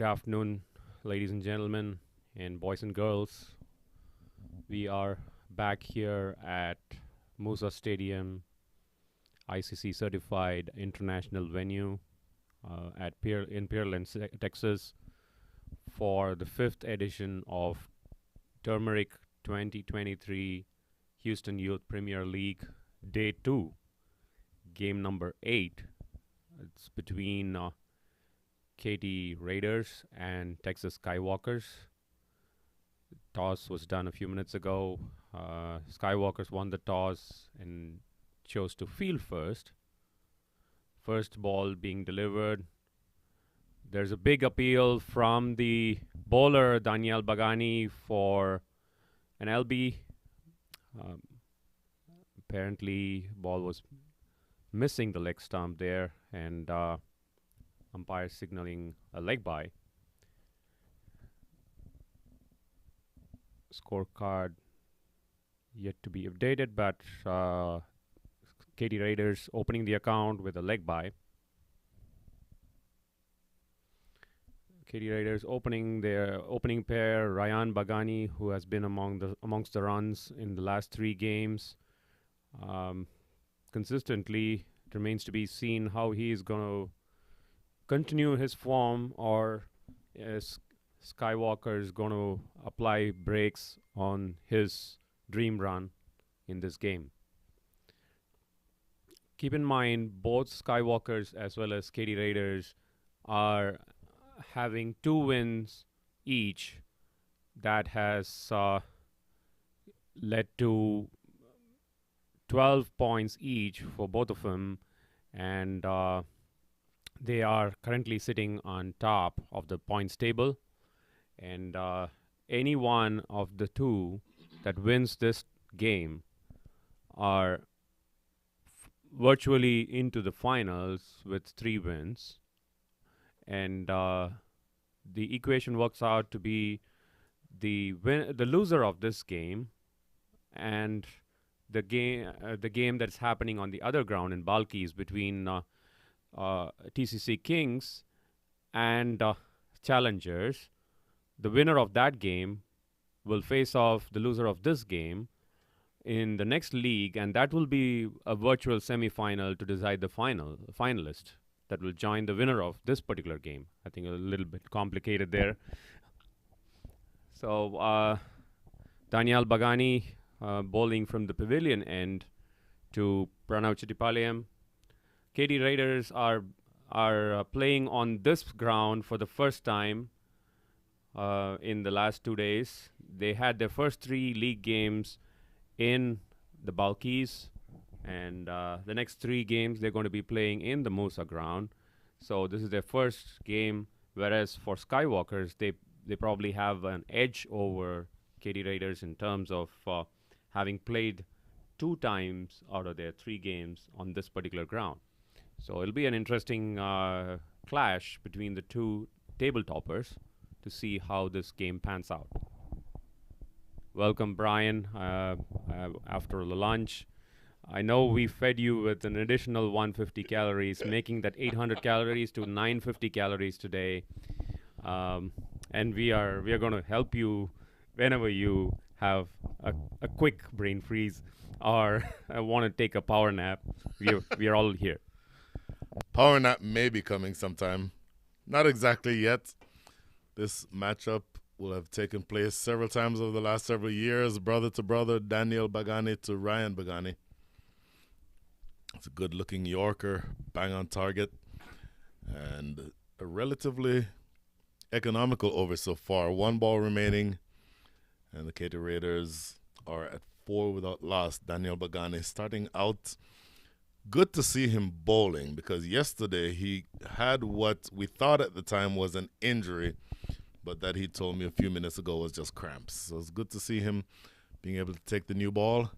afternoon, ladies and gentlemen, and boys and girls. We are back here at Moosa Stadium, ICC certified international venue in Pearland, Texas, for the fifth edition of Turmeric 2023 Houston Youth Premier League Day 2, game number 8. It's between Katy Raiders and Texas Skywalkers. Toss was done a few minutes ago. Skywalkers won the toss and chose to field first. First ball being delivered. There's a big appeal from the bowler Daniel Bagani for an LB. Apparently, ball was missing the leg stump there, and umpire signaling a leg by. Scorecard yet to be updated, but Katy Raiders opening the account with a leg by. Katy Raiders opening their opening pair, Ryan Bagani, who has been amongst the runs in the last 3 games. Consistently, it remains to be seen how he is going to continue his form, or is Skywalker is going to apply brakes on his dream run in this game. Keep in mind, both Skywalkers as well as Katy Raiders are having 2 wins each. That has led to 12 points each for both of them, and they are currently sitting on top of the points table. And any one of the 2 that wins this game are virtually into the finals with 3 wins. And the equation works out to be the loser of this game and the game that's happening on the other ground in Balkis between TCC Kings and Challengers. The winner of that game will face off the loser of this game in the next league, and that will be a virtual semi-final to decide the finalist that will join the winner of this particular game. I think a little bit complicated there. So Daniel Bagani bowling from the pavilion end to Pranav Chittipalayam. Katy Raiders are playing on this ground for the first time in the last 2 days. They had their first 3 league games in the Balkis, and the next 3 games they're going to be playing in the Moosa ground. So this is their first game, whereas for Skywalkers, they probably have an edge over Katy Raiders in terms of having played 2 times out of their 3 games on this particular ground. So it'll be an interesting clash between the 2 table toppers to see how this game pans out. Welcome, Brian, after the lunch. I know we fed you with an additional 150 calories, making that 800 calories to 950 calories today. And we are going to help you whenever you have a quick brain freeze or want to take a power nap. We are all here. Power nap may be coming sometime. Not exactly yet. This matchup will have taken place several times over the last several years. Brother to brother, Daniel Bagani to Ryan Bagani. It's a good-looking Yorker, bang on target, and a relatively economical over so far. 1 ball remaining, and the Katy Raiders are at 4 without loss. Daniel Bagani starting out. Good to see him bowling, because yesterday he had what we thought at the time was an injury, but that he told me a few minutes ago was just cramps. So it's good to see him being able to take the new ball.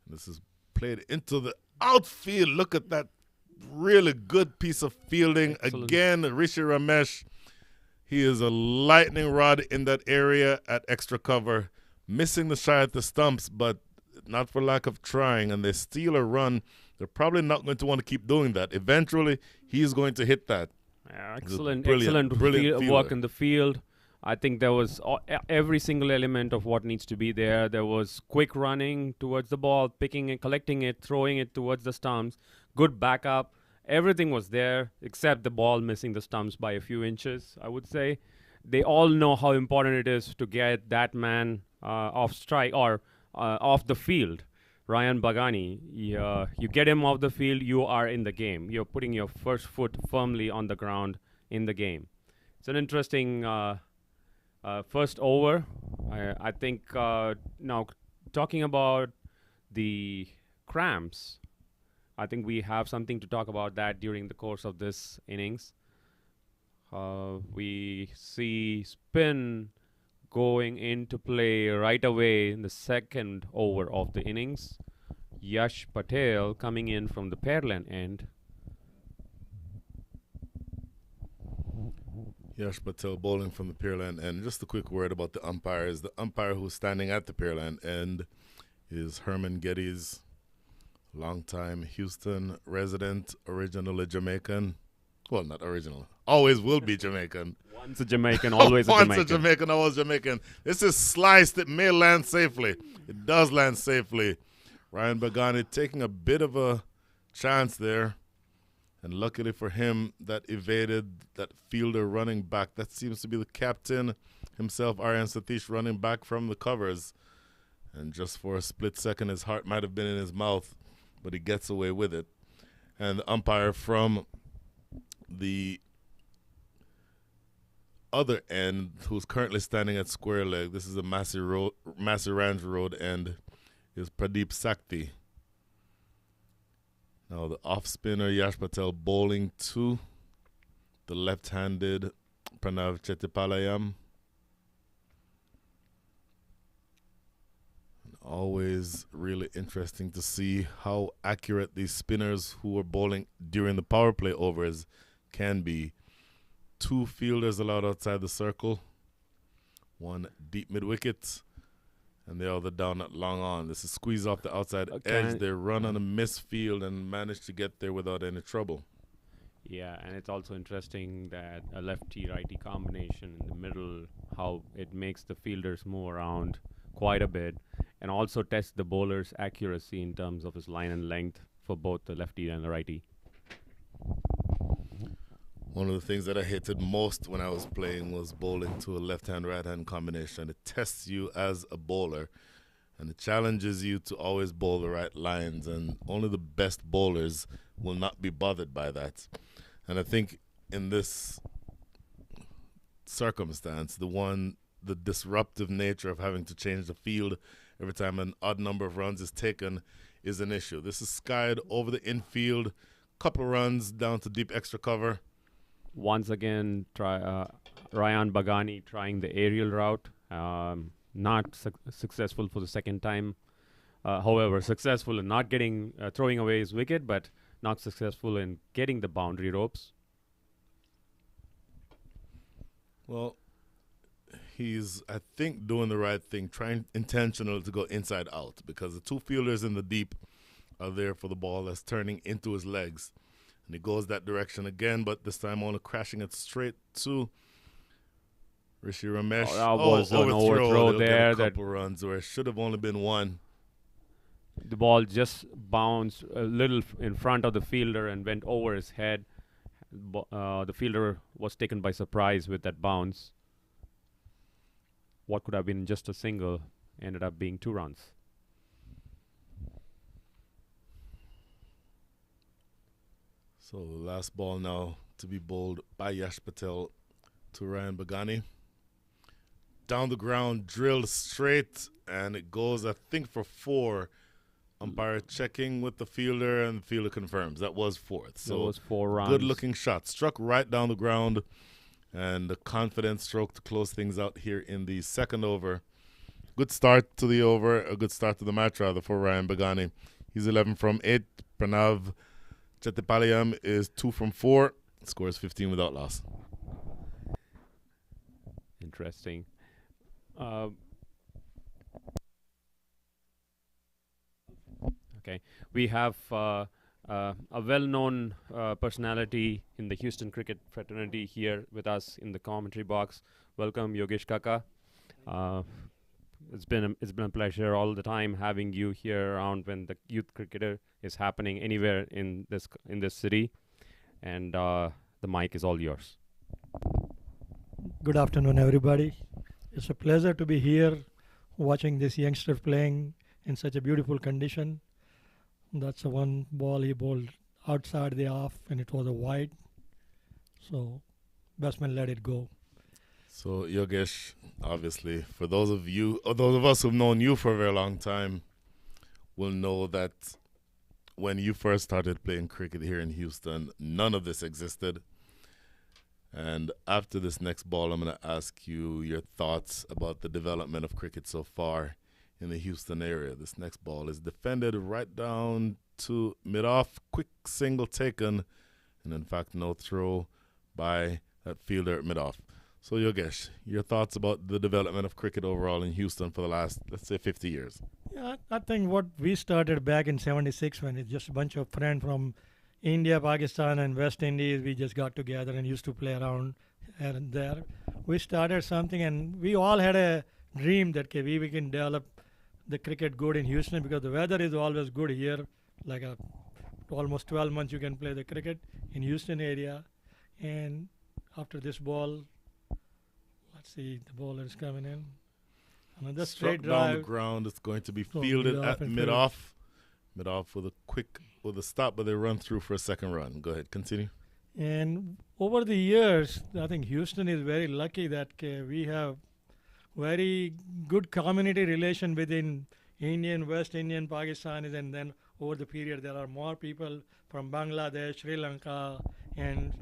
This is played into the outfield. Look at that really good piece of fielding. Excellent. Again, Rishi Ramesh, he is a lightning rod in that area at extra cover, missing the shot at the stumps, but not for lack of trying, and they steal a run. They're probably not going to want to keep doing that. Eventually, he's going to hit that. He's a Excellent brilliant work fielder. in the field. I think there was every single element of what needs to be there. There was quick running towards the ball, picking it, collecting it, throwing it towards the stumps, good backup. Everything was there except the ball missing the stumps by a few inches, I would say. They all know how important it is to get that man off strike or off the field. Ryan Bagani, you get him off the field, you are in the game. You're putting your first foot firmly on the ground in the game. It's an interesting first over. I think now talking about the cramps, I think we have something to talk about that during the course of this innings. We see spin going into play right away in the second over of the innings. Yash Patel coming in from the Pearland end. Yash Patel bowling from the Pearland end. Just a quick word about the umpires. The umpire who's standing at the Pearland end is Herman Geddes, longtime Houston resident, originally Jamaican. Well, not original. Always will be Jamaican. Once a Jamaican, always a Once Jamaican. a Jamaican, always Jamaican. This is sliced. It may land safely. It does land safely. Ryan Bagani taking a bit of a chance there. And luckily for him, that evaded that fielder running back. That seems to be the captain himself, Aryan Satish, running back from the covers. And just for a split second, his heart might have been in his mouth, but he gets away with it. And the umpire from the other end, who's currently standing at square leg, this is the Massey Range Road end, is Pradeep Sakti. Now the off spinner Yash Patel bowling to the left-handed Pranav Chettipalayam. Always really interesting to see how accurate these spinners who are bowling during the power play overs can be. Two fielders allowed outside the circle, one deep mid-wicket, and the other down at long on. This is squeeze off the outside edge. They run on a misfield and manage to get there without any trouble. Yeah, and it's also interesting that a lefty-righty combination in the middle, how it makes the fielders move around quite a bit, and also test the bowler's accuracy in terms of his line and length for both the lefty and the righty. One of the things that I hated most when I was playing was bowling to a left-hand, right-hand combination. It tests you as a bowler, and it challenges you to always bowl the right lines, and only the best bowlers will not be bothered by that. And I think in this circumstance, the disruptive nature of having to change the field every time an odd number of runs is taken is an issue. This is skied over the infield, couple runs down to deep extra cover. Once again, Ryan Bagani trying the aerial route. Not successful for the second time. However, successful in not getting throwing away his wicket, but not successful in getting the boundary ropes. Well, he's, I think, doing the right thing, trying intentional to go inside out, because the two fielders in the deep are there for the ball that's turning into his legs. And he goes that direction again, but this time only crashing it straight to Rishi Ramesh. That was an overthrow there. A couple runs where it should have only been one. The ball just bounced a little in front of the fielder and went over his head. The fielder was taken by surprise with that bounce. What could have been just a single ended up being 2 runs. So the last ball now to be bowled by Yash Patel to Ryan Bagani. Down the ground, drilled straight, and it goes, I think, for 4. Umpire checking with the fielder, and the fielder confirms. That was 4th. So that was 4 runs. Good-looking shot. Struck right down the ground, and a confident stroke to close things out here in the second over. Good start to the over, a good start to the match, rather, for Ryan Bagani. He's 11 from 8. Pranav Chettipalayam is 2 from 4. Scores 15 without loss. Interesting. Okay, we have a well-known personality in the Houston cricket fraternity here with us in the commentary box. Welcome, Yogesh Kaka. Uh, it's been a pleasure all the time having you here around when the youth cricketer is happening anywhere in this city, and the mic is all yours. Good afternoon, everybody. It's a pleasure to be here watching this youngster playing in such a beautiful condition. That's a one ball he bowled outside the off, and it was a wide. So, batsman let it go. So, Yogesh, obviously, for those of you, or those of us who've known you for a very long time, will know that when you first started playing cricket here in Houston, none of this existed. And after this next ball, I'm going to ask you your thoughts about the development of cricket so far in the Houston area. This next ball is defended right down to mid-off, quick single taken, and in fact, no throw by that fielder at mid-off. So, Yogesh, your thoughts about the development of cricket overall in Houston for the last, let's say, 50 years? Yeah, I think what we started back in '76 when it's just a bunch of friends from India, Pakistan, and West Indies, we just got together and used to play around here and there. We started something, and we all had a dream that okay, we can develop the cricket good in Houston because the weather is always good here. Like almost 12 months you can play the cricket in Houston area. And after this ball, let's see, the bowler is coming in. Another Struck straight down the drive. ground. It's going to be Oh, fielded mid-off at and mid-off. Mid-off with a stop, but they run through for a second run. Go ahead, continue. And over the years, I think Houston is very lucky that we have very good community relation within Indian, West Indian, Pakistanis, and then over the period there are more people from Bangladesh, Sri Lanka, and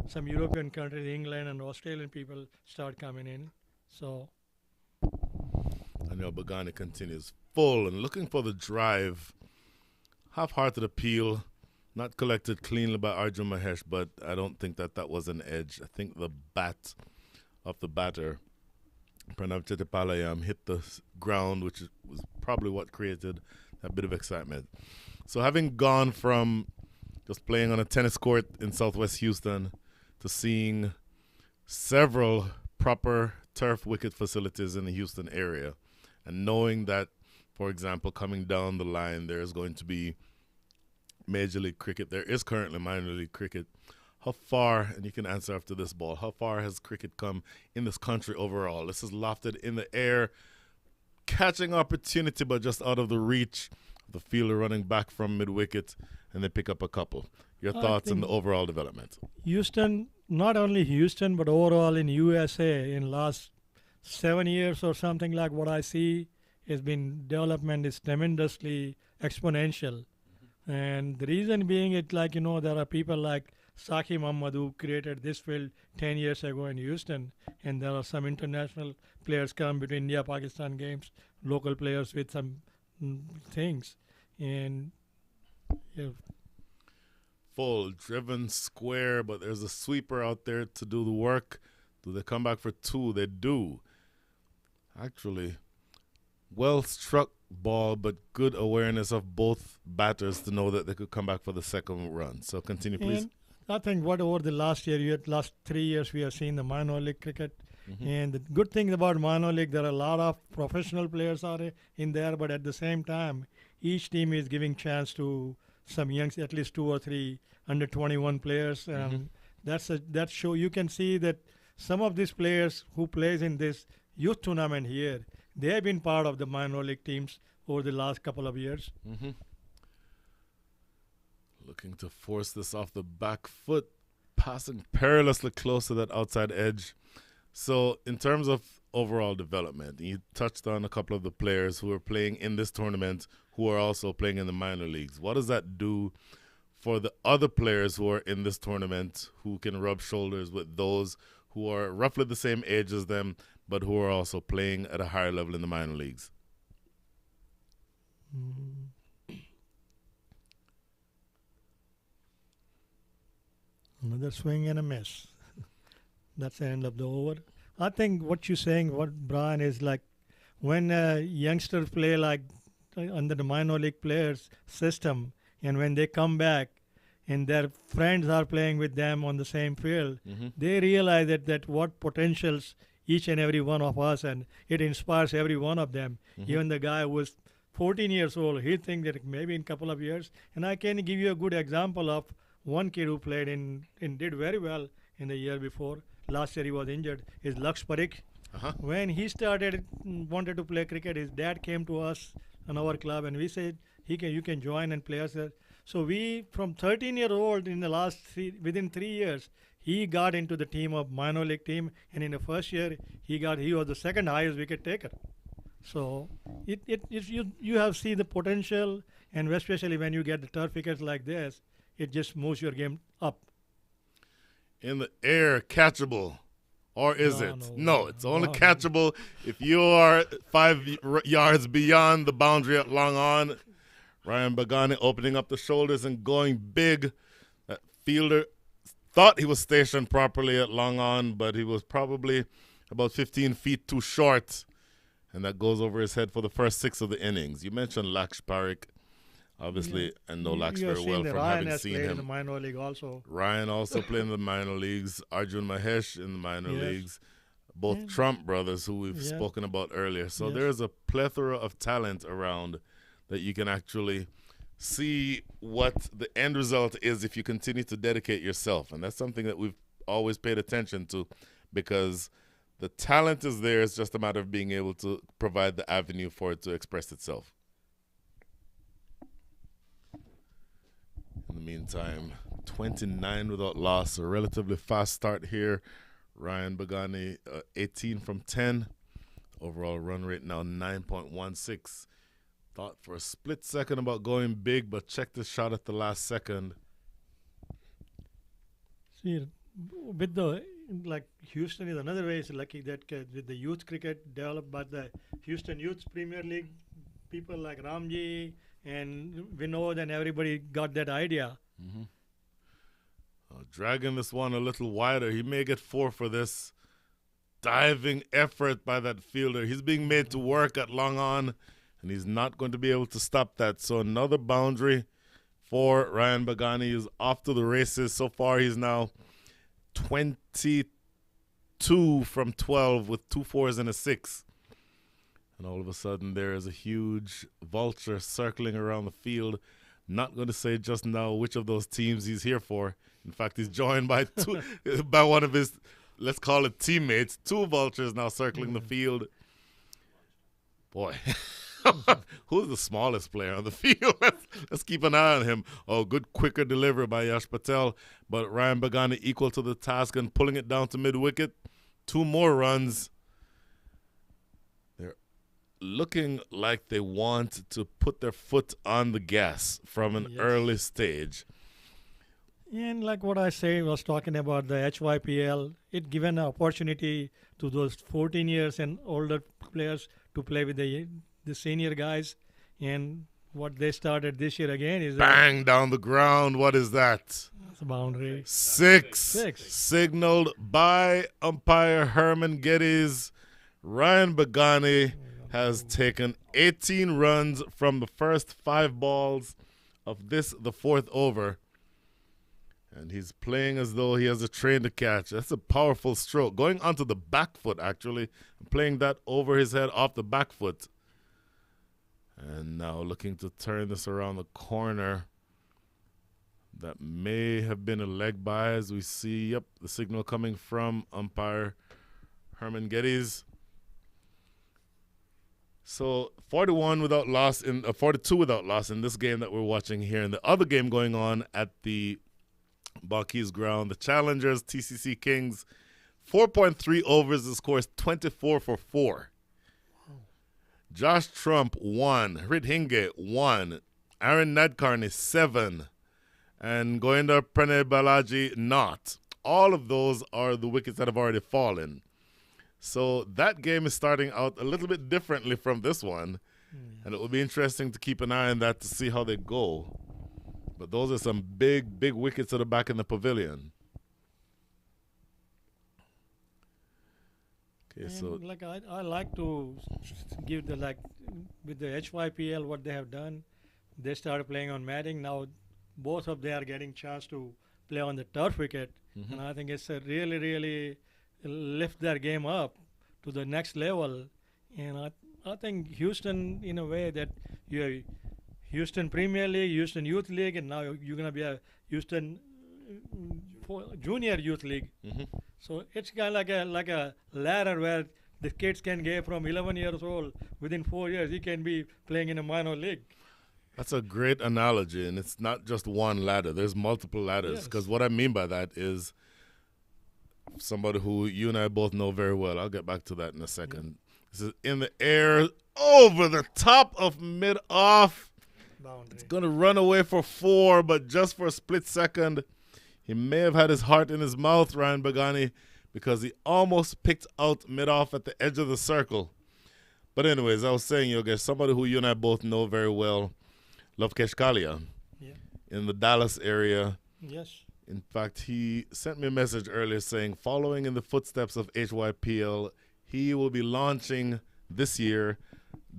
some European countries, England and Australian people start coming in. So Daniel Bagani continues full and looking for the drive. Half-hearted appeal, not collected cleanly by Arjun Mahesh, but I don't think that was an edge. I think the bat of the batter, Pranav Chettipalayam, hit the ground, which was probably what created that bit of excitement. So having gone from just playing on a tennis court in Southwest Houston to seeing several proper turf wicket facilities in the Houston area, and knowing that, for example, coming down the line, there is going to be Major League Cricket. There is currently minor league cricket. How far, and you can answer after this ball, how far has cricket come in this country overall? This is lofted in the air, catching opportunity, but just out of the reach of the fielder running back from mid-wicket, and they pick up a couple. Your thoughts on the overall development? Houston, not only Houston, but overall in USA in last 7 years or something like what I see has been development is tremendously exponential. And the reason being it like, there are people like Saki Muhammad who created this field 10 years ago in Houston. And there are some international players come between India, Pakistan games, local players with some things. And yeah, full, driven, square, but there's a sweeper out there to do the work. Do they come back for two? They do. Actually, well struck ball, but good awareness of both batters to know that they could come back for the second run. So continue, please. and I think what over the last 3 years, we have seen the minor league cricket. And the good thing about minor league, there are a lot of professional players are in there, but at the same time, each team is giving chance to some youngs, at least 2 or 3 under 21 players. That show you can see that some of these players who plays in this youth tournament here, they have been part of the minor league teams over the last couple of years. Looking to force this off the back foot, passing perilously close to that outside edge. So in terms of overall development, you touched on a couple of the players who are playing in this tournament who are also playing in the minor leagues. What does that do for the other players who are in this tournament who can rub shoulders with those who are roughly the same age as them but who are also playing at a higher level in the minor leagues? Another swing and a miss. That's the end of the over. I think what you're saying, what Brian is like, when youngsters play like under the minor league players system, and when they come back and their friends are playing with them on the same field, Mm-hmm. they realize that what potentials each and every one of us, and it inspires every one of them. Mm-hmm. Even the guy who was 14 years old, he thinks that maybe in a couple of years, and I can give you a good example of one kid who played and did very well in the year before. Last year he was injured, is Laksh Parikh. Uh-huh. When he started wanted to play cricket, his dad came to us in our club and we said you can join and play us there. So we from 13-year-old in the within 3 years he got into the team of minor league team, and in the first year he was the second highest wicket taker. So you have see the potential, and especially when you get the turf wickets like this, it just moves your game up. In the air, catchable. Or is No, it? no, No, it's only no. catchable if you are 5 yards beyond the boundary at long on. Ryan Bagani opening up the shoulders and going big. That fielder thought he was stationed properly at long on, but he was probably about 15 feet too short. And that goes over his head for the first 6 of the innings. You mentioned Laksh Parikh, obviously, and know Laksh You have very seen well that from Ryan having has seen played in the him. minor league also. Ryan also played in the minor leagues. Arjun Mahesh in the minor Yes. leagues. Both Yeah. Trump brothers, who we've Yeah. spoken about earlier. So Yes. there's a plethora of talent around that you can actually see what the end result is if you continue to dedicate yourself. And that's something that we've always paid attention to, because the talent is there. It's just a matter of being able to provide the avenue for it to express itself. In the meantime, 29 without loss, a relatively fast start here. Ryan Bagani, 18 from 10. Overall run rate now 9.16. Thought for a split second about going big, but checked his shot at the last second. See, with the like Houston is another way. It's lucky that with the youth cricket developed by the Houston Youth Premier League, people like Ramji and Vinod and everybody got that idea. Mm-hmm. Dragging this one a little wider. He may get 4 for this. Diving effort by that fielder. He's being made to work at long on, and he's not going to be able to stop that. So another boundary for Ryan Bagani. Is off to the races. So far, he's now 22 from 12 with 2 4s and a 6. And all of a sudden, there is a huge vulture circling around the field. Not going to say just now which of those teams he's here for. In fact, he's joined by by one of his, let's call it, teammates. 2 vultures now circling the field. Boy, who's the smallest player on the field? Let's keep an eye on him. Oh, good quicker delivery by Yash Patel. But Ryan Bagani equal to the task and pulling it down to mid-wicket. 2 more runs. They're looking like they want to put their foot on the gas from an Yes. early stage. And like what I was talking about the HYPL, it given an opportunity to those 14 years and older players to play with the senior guys. And what they started this year again is Bang down the ground. What is that? a boundary. 6. Six. Signaled by umpire Herman Geddes. Ryan Bagani has taken 18 runs from the first 5 balls of this, the 4th over. And he's playing as though he has a train to catch. That's a powerful stroke. Going onto the back foot, actually. Playing that over his head off the back foot. And now looking to turn this around the corner. That may have been a leg by, as we see, yep, the signal coming from umpire Herman Geddes. So 41 without loss, 42 without loss in this game that we're watching here. And the other game going on at the Balkis ground, the Challengers, TCC Kings, 4.3 overs. The score is 24 for 4. Josh Trump, 1. Rit Hinge, 1. Aaron Nadkarni, 7. And Goinda Pranay Balaji, not. All of those are the wickets that have already fallen. So that game is starting out a little bit differently from this one. And it will be interesting to keep an eye on that to see how they go. But those are some big, big wickets at the back in the pavilion. Okay, so And I like to give the with the HYPL what they have done. They started playing on matting. Now both of them are getting chance to play on the turf wicket, and I think it's a really lift their game up to the next level. And I think Houston, in a way, that you have Houston Premier League, Houston Youth League, and now you're gonna be a Houston Junior Youth League. So it's kind of like a ladder where the kids can get from 11 years old. Within 4 years, he can be playing in a minor league. That's a great analogy, and it's not just one ladder. There's multiple ladders. Yes. Because what I mean by that is somebody who you and I both know very well. I'll get back to that in a second. This is in the air, over the top of mid-off. Boundary. It's going to run away for 4, but just for a split second, he may have had his heart in his mouth, Ryan Bagani, because he almost picked out mid-off at the edge of the circle. But anyways, I was saying, Yogesh, somebody who you and I both know very well, Lovekesh Kalia, Yeah. in the Dallas area. Yes. In fact, he sent me a message earlier saying, following in the footsteps of HYPL, he will be launching this year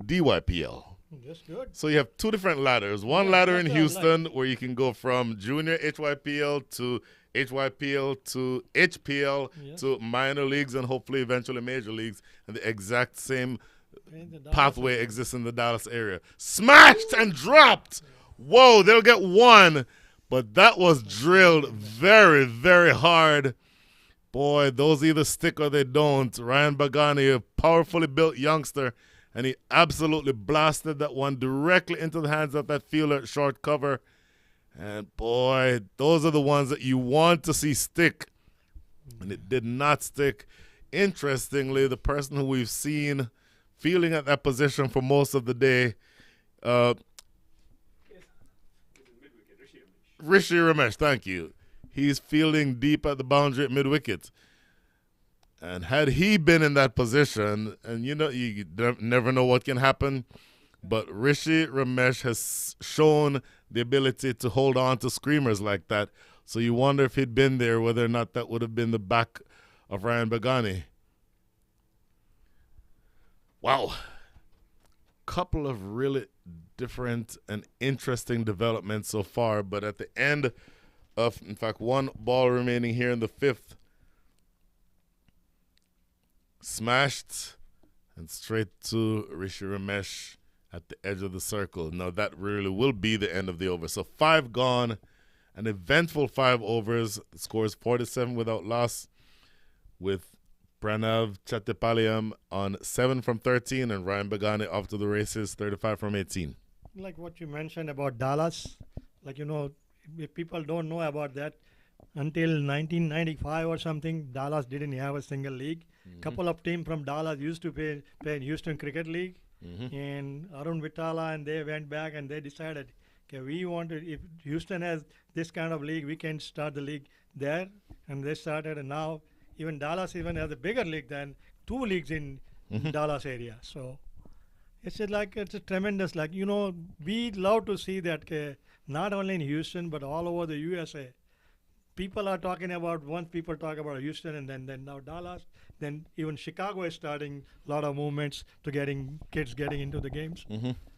DYPL. That's good. So you have 2 different ladders. One Yeah, ladder in that's what I Houston where you can go from junior HYPL to HYPL to HPL Yes. to minor leagues and hopefully eventually major leagues. And the exact same And the Dallas pathway exists in the Dallas area. Smashed and dropped. Whoa, they'll get 1. But that was drilled very, very hard. Boy, those either stick or they don't. Ryan Bagani, a powerfully built youngster, and he absolutely blasted that one directly into the hands of that fielder at short cover. And boy, those are the ones that you want to see stick. And it did not stick. Interestingly, the person who we've seen fielding at that position for most of the day, Rishi Ramesh, thank you. He's fielding deep at the boundary at mid-wicket. And had he been in that position, and you never know what can happen, but Rishi Ramesh has shown the ability to hold on to screamers like that. So you wonder if he'd been there, whether or not that would have been the back of Ryan Bagani. Wow. Couple of really different and interesting developments so far, but at the end of, in fact, 1 ball remaining here in the 5th, smashed and straight to Rishi Ramesh at the edge of the circle. Now that really will be the end of the over. So 5 gone, an eventful 5 overs. The score is 47 without loss, with Pranav Chattopadhyay on 7 from 13 and Ryan Bagani off to the races, 35 from 18. Like what you mentioned about Dallas, like, if people don't know about that, until 1995 or something, Dallas didn't have a single league. Couple of teams from Dallas used to play in Houston Cricket League, and Arun Vitala, and they went back and they decided, okay, we want to, if Houston has this kind of league, we can start the league there, and they started, and now even Dallas even has a bigger league than 2 leagues in Dallas area. So it's a tremendous, we love to see that not only in Houston but all over the USA. People are talking about, once people talk about Houston and then now Dallas, then even Chicago is starting a lot of movements to kids getting into the games.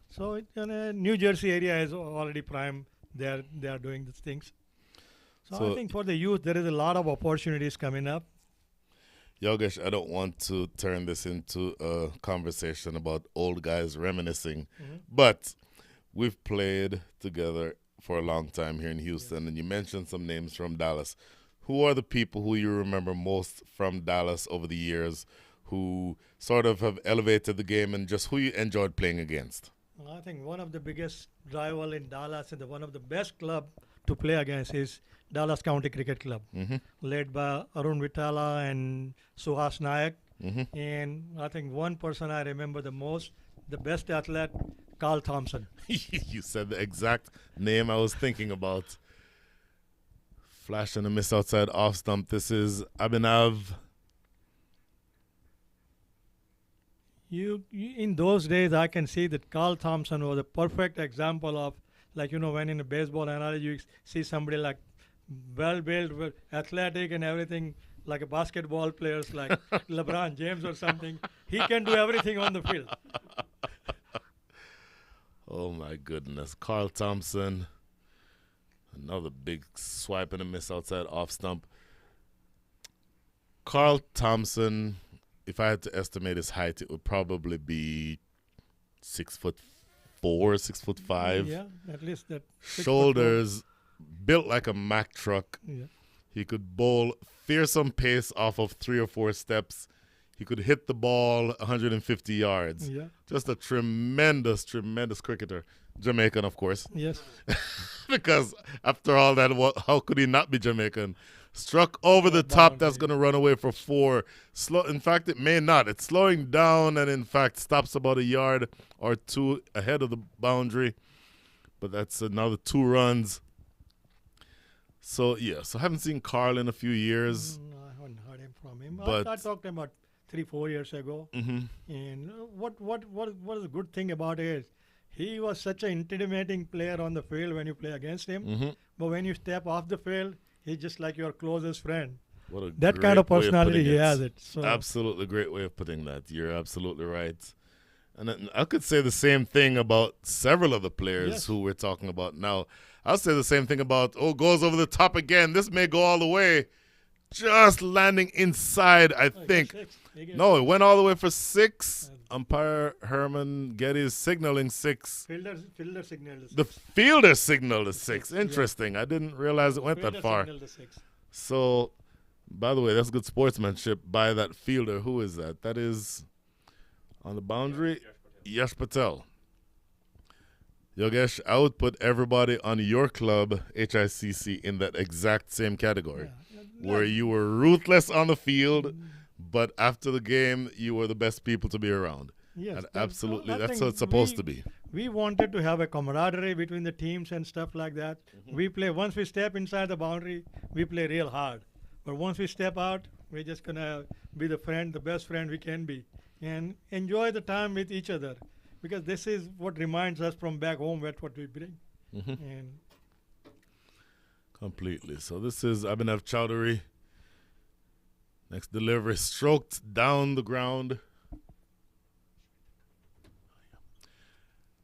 So New Jersey area is already prime. They are doing these things. So I think for the youth there is a lot of opportunities coming up. Yogesh, I don't want to turn this into a conversation about old guys reminiscing, but we've played together for a long time here in Houston, and you mentioned some names from Dallas. Who are the people who you remember most from Dallas over the years who sort of have elevated the game, and just who you enjoyed playing against? Well, I think one of the biggest rival in Dallas and one of the best club to play against is Dallas County Cricket Club, led by Arun Vitala and Suhas Nayak. And I think one person I remember the most, the best athlete, Carl Thompson. You said the exact name I was thinking about. Flash and a miss outside off stump. This is Abhinav. In those days, I can see that Carl Thompson was a perfect example of, when in a baseball analogy you see somebody like well-built, athletic and everything, like a basketball players like LeBron James or something. He can do everything on the field. Oh my goodness. Carl Thompson. Another big swipe and a miss outside off stump. Carl Thompson, if I had to estimate his height, it would probably be 6'4", 6'5". Yeah, at least that. 6'4". Shoulders built like a Mack truck. Yeah. He could bowl fearsome pace off of 3 or 4 steps. He could hit the ball 150 yards. Yeah. Just a tremendous, tremendous cricketer. Jamaican, of course. Yes. Because after all that, how could he not be Jamaican? Struck over the top, that's going to run away for 4. In fact, it may not. It's slowing down and, in fact, stops about a yard or 2 ahead of the boundary. But that's another 2 runs. So, yeah. So I haven't seen Carl in a few years. I haven't heard him from him. But I talked to him about 3-4 years ago. Mm-hmm. And what is the good thing about it is he was such an intimidating player on the field when you play against him. Mm-hmm. But when you step off the field, he's just like your closest friend. What a That great kind of way personality putting he has it. So Absolutely great way of putting that. You're absolutely right. And then I could say the same thing about several of the players Yes. who we're talking about now. I'll say the same thing about, goes over the top again. This may go all the way. Just landing inside, I think. No, it went all the way for 6. Umpire Herman Getty signaling 6. Fielder signaled the 6. The fielder signaled a 6. Interesting. I didn't realize it went that far. Signaled the 6. So, by the way, that's good sportsmanship by that fielder. Who is that? That is on the boundary, Yash Patel. Yogesh, I would put everybody on your club, HICC, in that exact same category, where you were ruthless on the field, but after the game, you were the best people to be around. Yes, And absolutely, I that's think what it's supposed to be. We wanted to have a camaraderie between the teams and stuff like that. We play, once we step inside the boundary, we play real hard. But once we step out, we're just going to be the best friend we can be, and enjoy the time with each other. Because this is what reminds us from back home what we bring. And Completely. So this is Abhinav Chowdhury. Next delivery, stroked down the ground.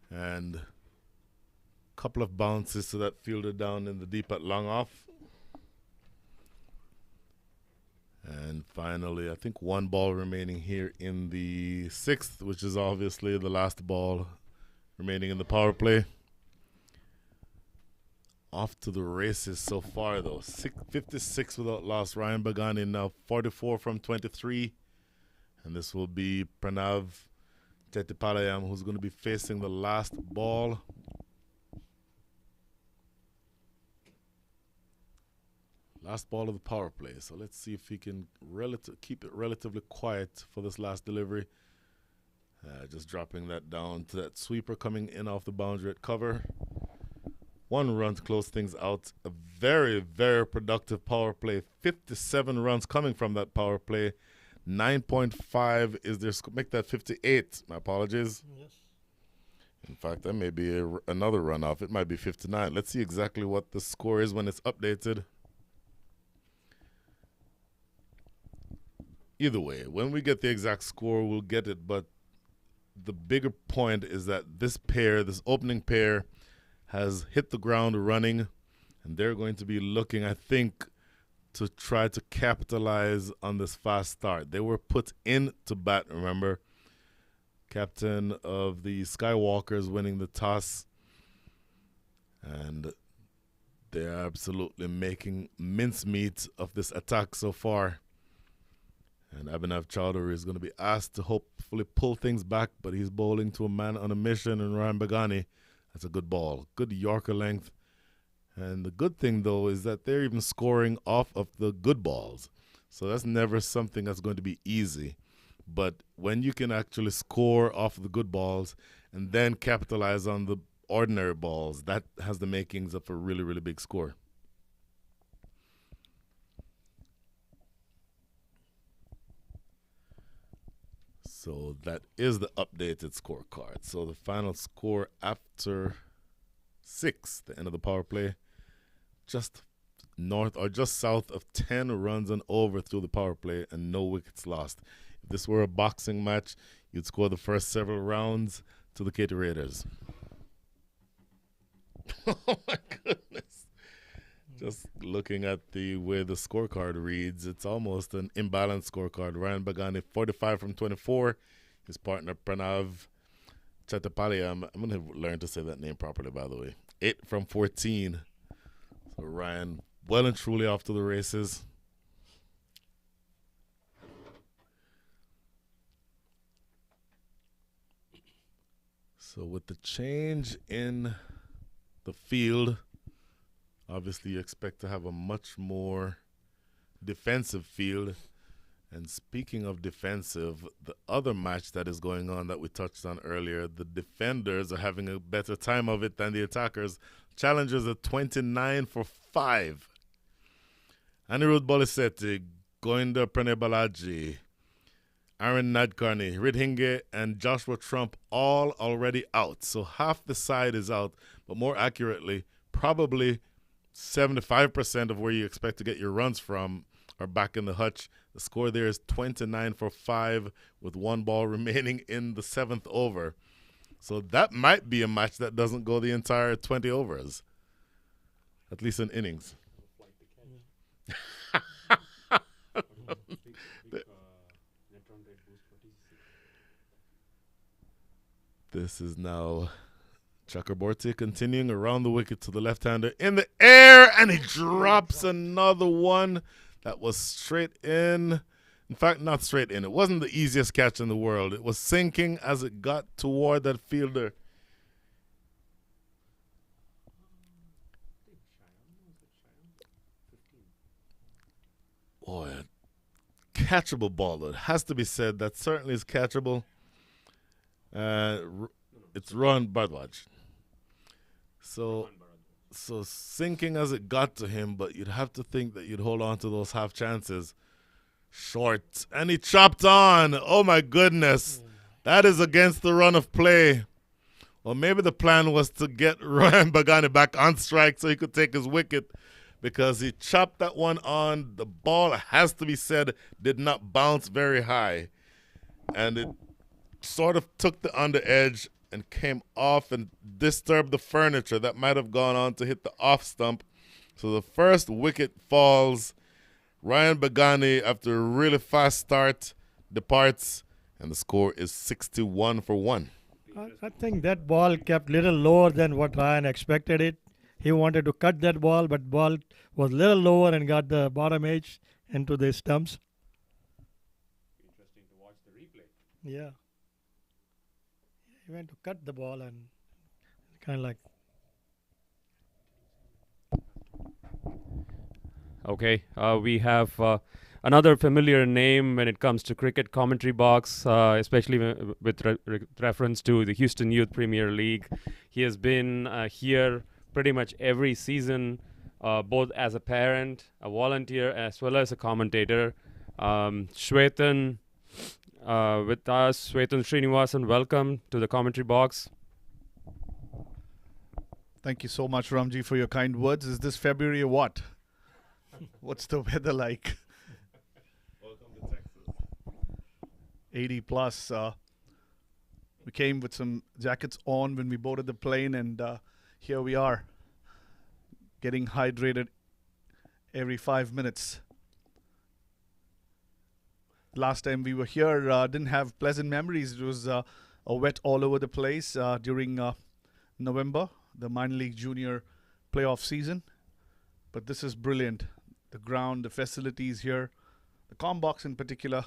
And a couple of bounces to that fielder down in the deep at long off. And finally, I think 1 ball remaining here in the 6th, which is obviously the last ball remaining in the power play. Off to the races so far, though. 56 without loss. Ryan Bagani now 44 from 23. And this will be Pranav Chettipalayam, who's going to be facing the last ball. Last ball of the power play. So let's see if he can keep it relatively quiet for this last delivery. Just dropping that down to that sweeper coming in off the boundary at cover. 1 run to close things out. A very, very productive power play. 57 runs coming from that power play. 9.5 is their score. Make that 58. My apologies. yes. In fact, that may be another run off. It might be 59. Let's see exactly what the score is when it's updated. Either way, when we get the exact score, we'll get it. But the bigger point is that this opening pair, has hit the ground running, and they're going to be looking, I think, to try to capitalize on this fast start. They were put in to bat, remember? Captain of the Skywalkers winning the toss. And they're absolutely making mincemeat of this attack so far. And Abhinav Chowdhury is going to be asked to hopefully pull things back, but he's bowling to a man on a mission, and Ryan Bagani, that's a good ball. Good Yorker length. And the good thing, though, is that they're even scoring off of the good balls. So that's never something that's going to be easy. But when you can actually score off the good balls and then capitalize on the ordinary balls, that has the makings of a really, really big score. So that is the updated scorecard. So the final score after 6, the end of the power play, just north or just south of 10 runs and over through the power play and no wickets lost. If this were a boxing match, you'd score the first several rounds to the Katy Raiders. Oh my goodness. Just looking at the way the scorecard reads, it's almost an imbalanced scorecard. Ryan Bagani, 45 from 24. His partner, Pranav Chattopadhyay, I'm going to learn to say that name properly, by the way. 8 from 14. So Ryan, well and truly off to the races. So with the change in the field, obviously you expect to have a much more defensive field. And speaking of defensive, the other match that is going on that we touched on earlier, the defenders are having a better time of it than the attackers. Challengers are 29 for 5. Anirudh Boliseti, Goinda Pranebalaji, Aaron Nadkarni, Ridhinge, and Joshua Trump all already out. So half the side is out, but more accurately, probably 75% of where you expect to get your runs from are back in the hutch. The score there is 29 for 5 with 1 ball remaining in the 7th over. So that might be a match that doesn't go the entire 20 overs, at least in innings. This is now Chakraborty continuing around the wicket to the left-hander in the air, and he drops another one that was straight in. In fact, not straight in. It wasn't the easiest catch in the world. It was sinking as it got toward that fielder. Boy, a catchable ball, though. It has to be said. That certainly is catchable. It's Ron Bardwaj. So sinking as it got to him, but you'd have to think that you'd hold on to those half chances. Short. And he chopped on. Oh, my goodness. That is against the run of play. Well, maybe the plan was to get Ryan Bagani back on strike so he could take his wicket, because he chopped that one on. The ball, has to be said, did not bounce very high. And it sort of took the under edge and came off and disturbed the furniture that might have gone on to hit the off stump. So the first wicket falls. Ryan Bagani, after a really fast start, departs, and the score is 61 for 1. I think that ball kept little lower than what Ryan expected it. He wanted to cut that ball, but ball was little lower and got the bottom edge into the stumps. Interesting to watch the replay. Yeah. He went to cut the ball and kind of like. Okay, we have another familiar name when it comes to cricket commentary box, especially with reference to the Houston Youth Premier League. He has been here pretty much every season, both as a parent, a volunteer, as well as a commentator. Shwetan with us. Shwetan Srinivasan, welcome to the commentary box. Thank you so much, Ramji, for your kind words. Is this February or what? What's the weather like? Welcome to Texas. 80 plus. We came with some jackets on when we boarded the plane, and here we are, getting hydrated every 5 minutes. Last time we were here, didn't have pleasant memories. It was wet all over the place during November, the minor league junior playoff season. But this is brilliant. The ground, the facilities here, the comm box in particular,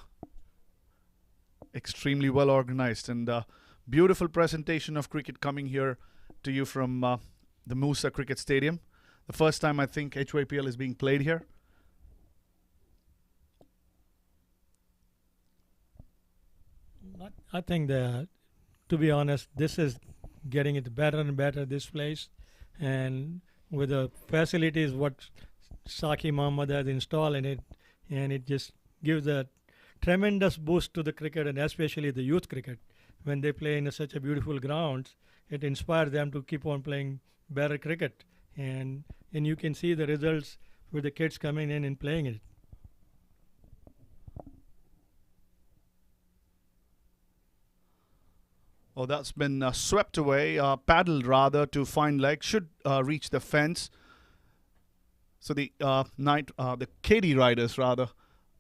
extremely well organized, and beautiful presentation of cricket coming here to you from the Moosa Cricket Stadium. The first time I think HYPL is being played here. I think that, to be honest, this is getting it better and better, this place. And with the facilities what Saki Mohammed has installed in it, and it just gives a tremendous boost to the cricket, and especially the youth cricket. When they play in such a beautiful grounds, it inspires them to keep on playing better cricket. And you can see the results with the kids coming in and playing it. Oh, that's been swept away, paddled rather to fine leg, should reach the fence. So the Katy riders rather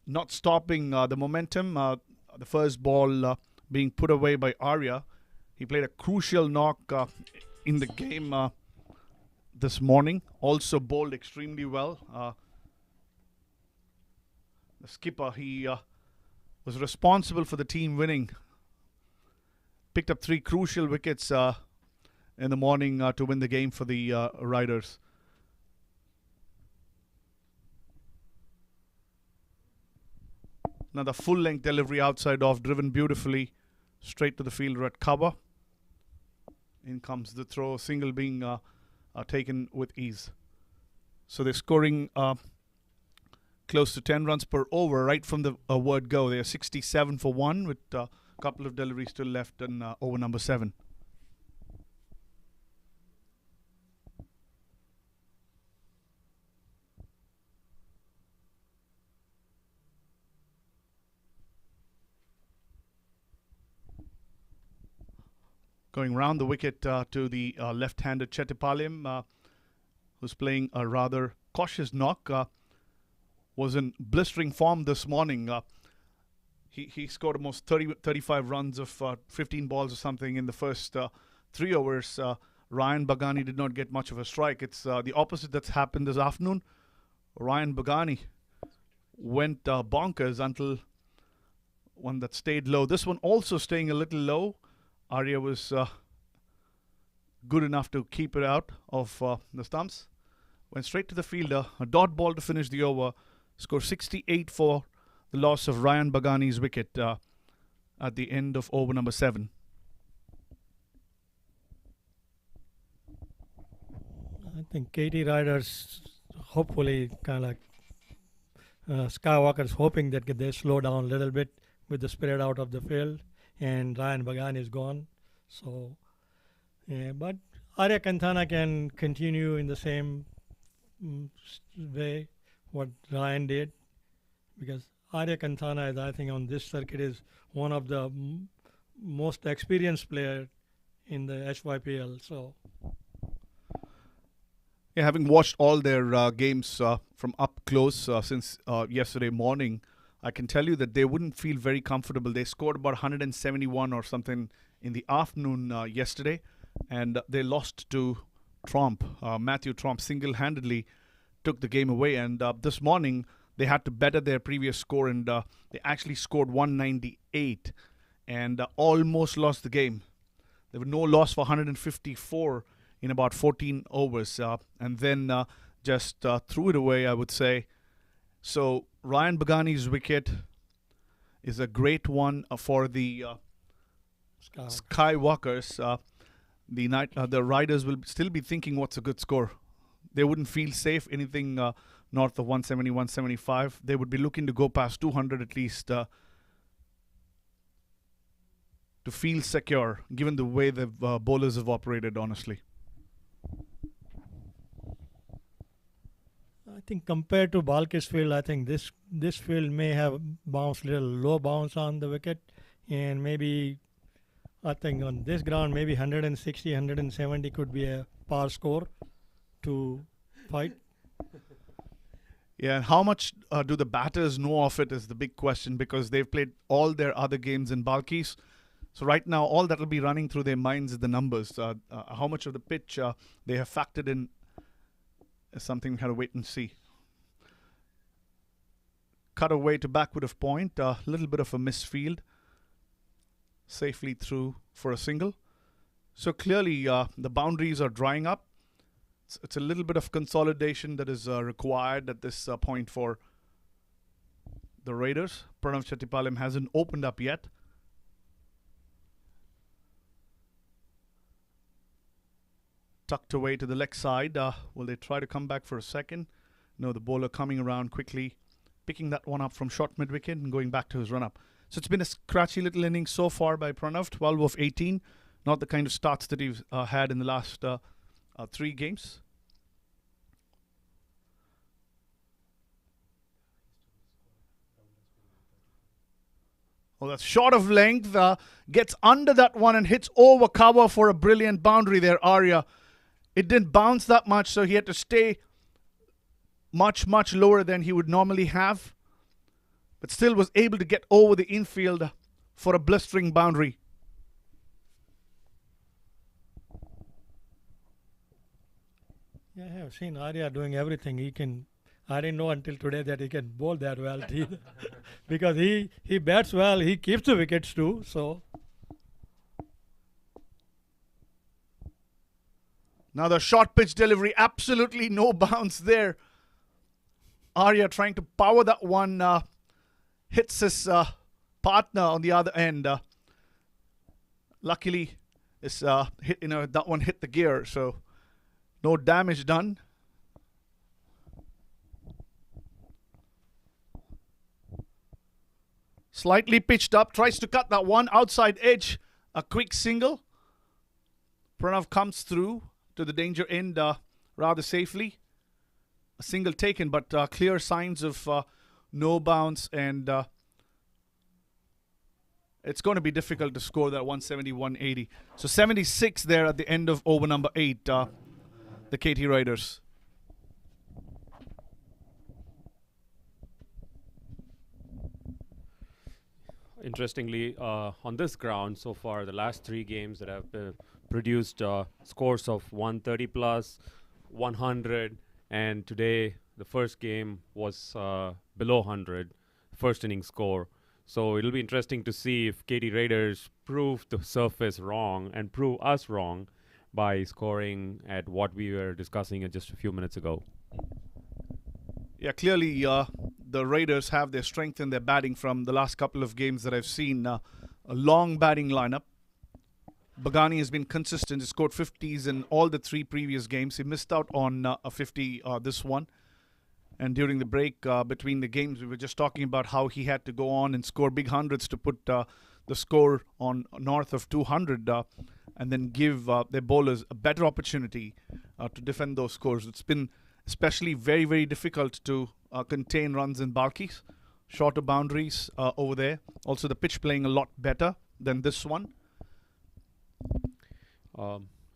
not stopping the momentum. The first ball being put away by Arya. He played a crucial knock in the game this morning. Also bowled extremely well. The skipper, he was responsible for the team winning. Picked up 3 crucial wickets in the morning to win the game for the Riders. Another full-length delivery outside off, driven beautifully straight to the fielder at cover. In comes the throw, single being taken with ease. So they're scoring close to 10 runs per over right from the word go. They are 67 for 1 with a couple of deliveries still left in over number 7. Going round the wicket to the left-handed Chettipalayam, who's playing a rather cautious knock. Was in blistering form this morning. He scored almost 35 runs of 15 balls or something in the first 3 overs. Ryan Bagani did not get much of a strike. It's the opposite that's happened this afternoon. Ryan Bagani went bonkers until one that stayed low. This one also staying a little low. Arya was good enough to keep it out of the stumps. Went straight to the fielder. A dot ball to finish the over. Scored 68 for the loss of Ryan Bagani's wicket at the end of over number 7. I think Katy riders hopefully kind of like Skywalkers hoping that they slow down a little bit with the spirit out of the field, and Ryan Bagani is gone. So, yeah, but Arya Kanthana can continue in the same way what Ryan did, because Arya Kanthana is, I think, on this circuit is one of the most experienced player in the HYPL. So, yeah, having watched all their games from up close since yesterday morning, I can tell you that they wouldn't feel very comfortable. They scored about 171 or something in the afternoon yesterday, and they lost to Tromp. Matthew Tromp single-handedly took the game away, and this morning they had to better their previous score, and they actually scored 198 and almost lost the game. There were no loss for 154 in about 14 overs, and then just threw it away, I would say. So Ryan Bagani's wicket is a great one for the Skywalkers. The riders will still be thinking what's a good score. They wouldn't feel safe anything north of 170, 175. They would be looking to go past 200 at least to feel secure, given the way the bowlers have operated, honestly. I think compared to Balkis field, I think this field may have bounced a little low bounce on the wicket, and maybe I think on this ground maybe 160, 170 could be a par score to fight. Yeah, and how much do the batters know of it is the big question, because they've played all their other games in Balkis. So right now, all that will be running through their minds is the numbers. How much of the pitch they have factored in is something we have to wait and see. Cut away to backward of point, a little bit of a misfield. Safely through for a single. So clearly the boundaries are drying up. It's a little bit of consolidation that is required at this point for the Raiders. Pranav Chettipalayam hasn't opened up yet. Tucked away to the leg side. Will they try to come back for a second? No, the bowler coming around quickly, picking that one up from short mid-wicket and going back to his run-up. So it's been a scratchy little inning so far by Pranav, 12 of 18. Not the kind of starts that he's had in the last 3 games. Oh, that's short of length. Gets under that one and hits over cover for a brilliant boundary there, Arya. It didn't bounce that much, so he had to stay much, much lower than he would normally have. But still was able to get over the infield for a blistering boundary. Yeah, I have seen Arya doing everything. He can. I didn't know until today that he can bowl that well, because he bats well. He keeps the wickets too. So now the short pitch delivery, absolutely no bounce there. Arya trying to power that one, hits his partner on the other end. Luckily, that one hit the gear, so no damage done. Slightly pitched up, tries to cut that one outside edge. A quick single. Pranav comes through to the danger end rather safely. A single taken, but clear signs of no bounce, and it's going to be difficult to score that 170, 180. So 76 there at the end of over number 8, the Katy Riders. Interestingly, on this ground so far, the last 3 games that have produced scores of 130 plus, 100, and today the first game was below 100, first inning score. So it'll be interesting to see if Katy Raiders prove the surface wrong and prove us wrong by scoring at what we were discussing just a few minutes ago. Yeah, clearly the Raiders have their strength in their batting from the last couple of games that I've seen. A long batting lineup. Bagani has been consistent. He scored 50s in all the 3 previous games. He missed out on a 50 this one. And during the break between the games, we were just talking about how he had to go on and score big hundreds to put the score on north of 200 and then give their bowlers a better opportunity to defend those scores. It's been especially very, very difficult to contain runs in Balkis. Shorter boundaries over there. Also, the pitch playing a lot better than this one.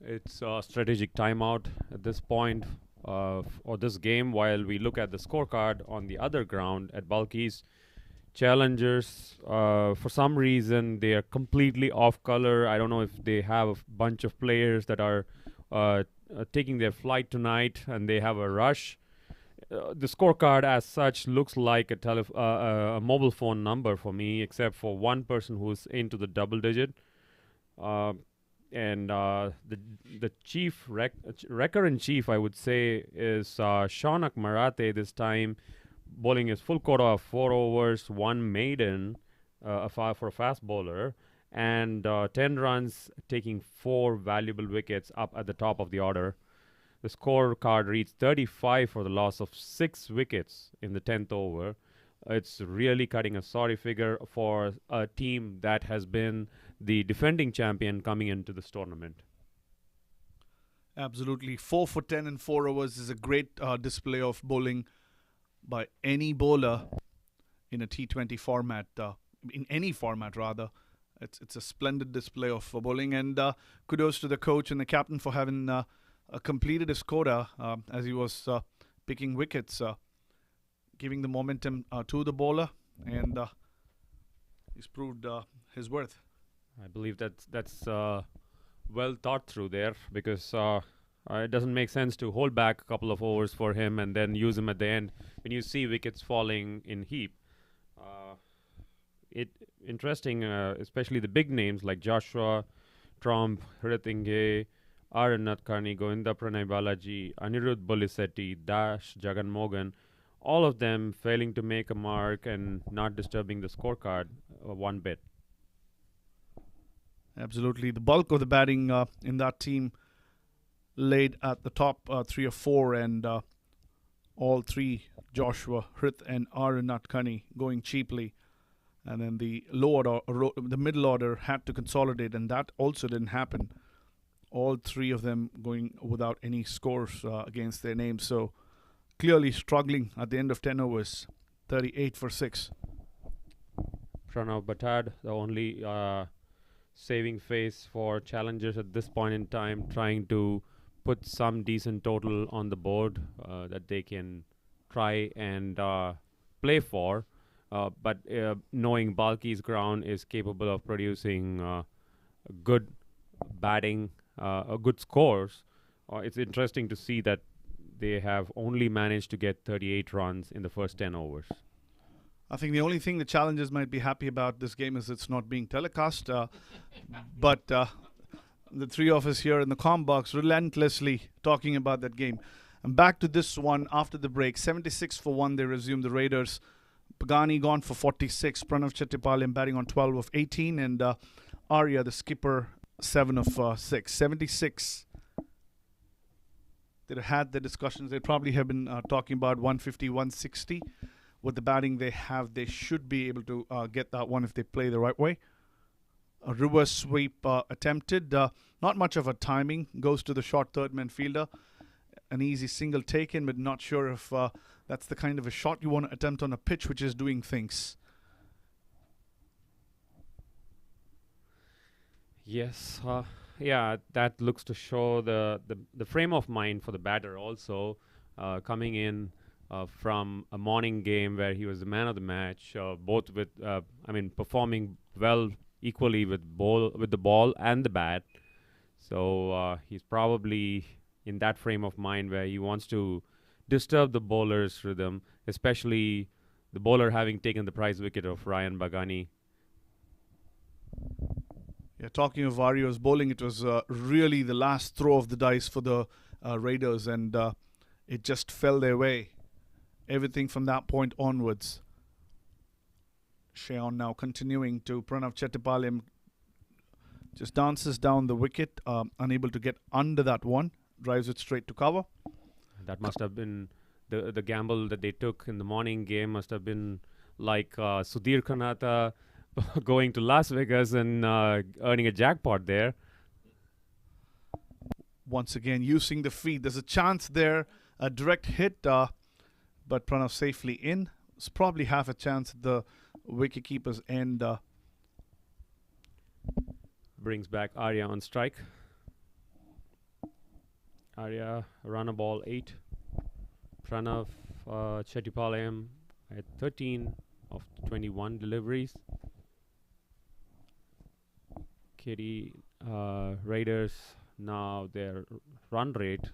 It's a strategic timeout at this point or this game, while we look at the scorecard on the other ground at Balkis. Challengers, for some reason, they are completely off color. I don't know if they have a bunch of players that are taking their flight tonight and they have a rush. The scorecard as such looks like a mobile phone number for me, except for one person who's into the double digit. And the chief wrecker in chief, I would say, is Shaunak Marathe this time, bowling his full quota of 4 overs, 1 maiden for a fast bowler, and 10 runs, taking 4 valuable wickets up at the top of the order. The scorecard reads 35 for the loss of 6 wickets in the 10th over. It's really cutting a sorry figure for a team that has been the defending champion coming into this tournament. Absolutely. 4 for 10 in 4 overs is a great display of bowling by any bowler in a T20 format, in any format rather. It's a splendid display of bowling, and kudos to the coach and the captain for having completed his quota as he was picking wickets, giving the momentum to the bowler, and he's proved his worth. I believe that's well thought through there, because it doesn't make sense to hold back a couple of overs for him and then use him at the end when you see wickets falling in heap. Interesting, especially the big names like Joshua, Trump, Hritinge, Aranath Karni, Govinda Pranay Balaji, Anirudh Bolisetti, Dash, Jagan Mogan, all of them failing to make a mark and not disturbing the scorecard one bit. Absolutely. The bulk of the batting in that team laid at the top 3 or 4, and all 3, Joshua, Hrit, and Aranath Karni, going cheaply. And then the the middle order had to consolidate, and that also didn't happen. All 3 of them going without any scores against their names. So clearly struggling at the end of 10 overs, 38 for 6. Pranav Batad, the only saving face for challengers at this point in time, trying to put some decent total on the board that they can try and play for. But knowing Balki's ground is capable of producing good batting, good scores, it's interesting to see that they have only managed to get 38 runs in the first 10 overs. I think the only thing the challengers might be happy about this game is it's not being telecast. But the three of us here in the comm box relentlessly talking about that game. And back to this one after the break. 76 for 1, they resume the Raiders. Pagani gone for 46. Pranav Chettipalayam batting on 12 of 18. And Arya, the skipper, 7 of 6. 76. They'd had the discussions. They'd probably have been talking about 150, 160. With the batting they have, they should be able to get that one if they play the right way. A reverse sweep attempted. Not much of a timing. Goes to the short third man fielder. An easy single taken, but not sure if that's the kind of a shot you want to attempt on a pitch which is doing things. Yes, yeah, that looks to show the frame of mind for the batter also, coming in from a morning game where he was the man of the match, both with, performing well equally with the ball and the bat. So he's probably in that frame of mind where he wants to disturb the bowler's rhythm, especially the bowler having taken the prize wicket of Ryan Bagani. Yeah, talking of Arya's bowling, it was really the last throw of the dice for the Raiders, and it just fell their way. Everything from that point onwards. Sheon now continuing to Pranav Chettipalayam. Just dances down the wicket, unable to get under that one. Drives it straight to cover. That must have been the gamble that they took in the morning game. Must have been like Sudhir Kanata going to Las Vegas and earning a jackpot there. Once again, using the feet. There's a chance there. A direct hit. But Pranav safely in. It's probably half a chance at the wicketkeeper's end. Brings back Arya on strike. Arya run a ball 8. Pranav Chettipalayam at 13 of 21 deliveries. Katy Raiders now their run rate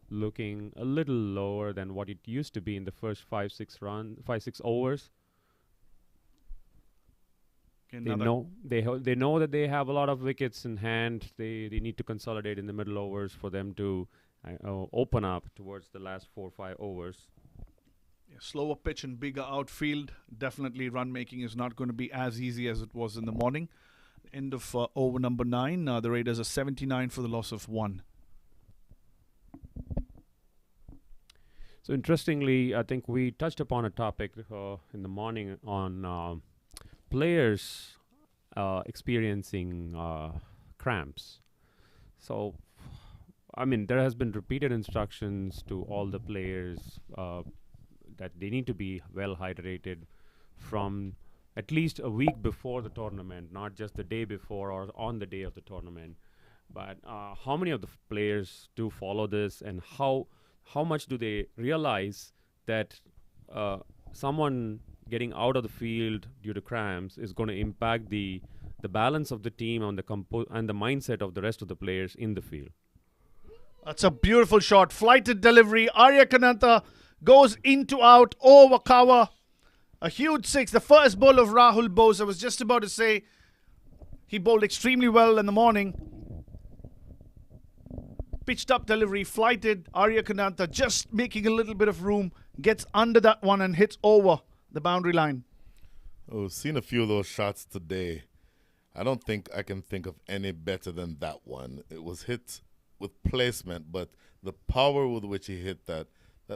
looking a little lower than what it used to be in the first 5-6 overs. They know that they have a lot of wickets in hand. They need to consolidate in the middle overs for them to open up towards the last 4-5 overs. Yeah, slower pitch and bigger outfield. Definitely run making is not going to be as easy as it was in the morning. End of over number 9. The Raiders are 79 for the loss of 1. So interestingly, I think we touched upon a topic in the morning on players experiencing cramps. So, there has been repeated instructions to all the players that they need to be well hydrated from at least a week before the tournament, not just the day before or on the day of the tournament. But how many of the players do follow this, and how much do they realize that someone getting out of the field due to cramps is going to impact the balance of the team and the mindset of the rest of the players in the field? That's a beautiful shot. Flighted delivery. Arya Kanata goes into out over cover. A huge 6. The first ball of Rahul Bose. I was just about to say he bowled extremely well in the morning. Pitched up delivery, flighted. Arya Kanata just making a little bit of room. Gets under that one and hits over the boundary line. Oh, we've seen a few of those shots today. I don't think I can think of any better than that one. It was hit with placement, but the power with which he hit that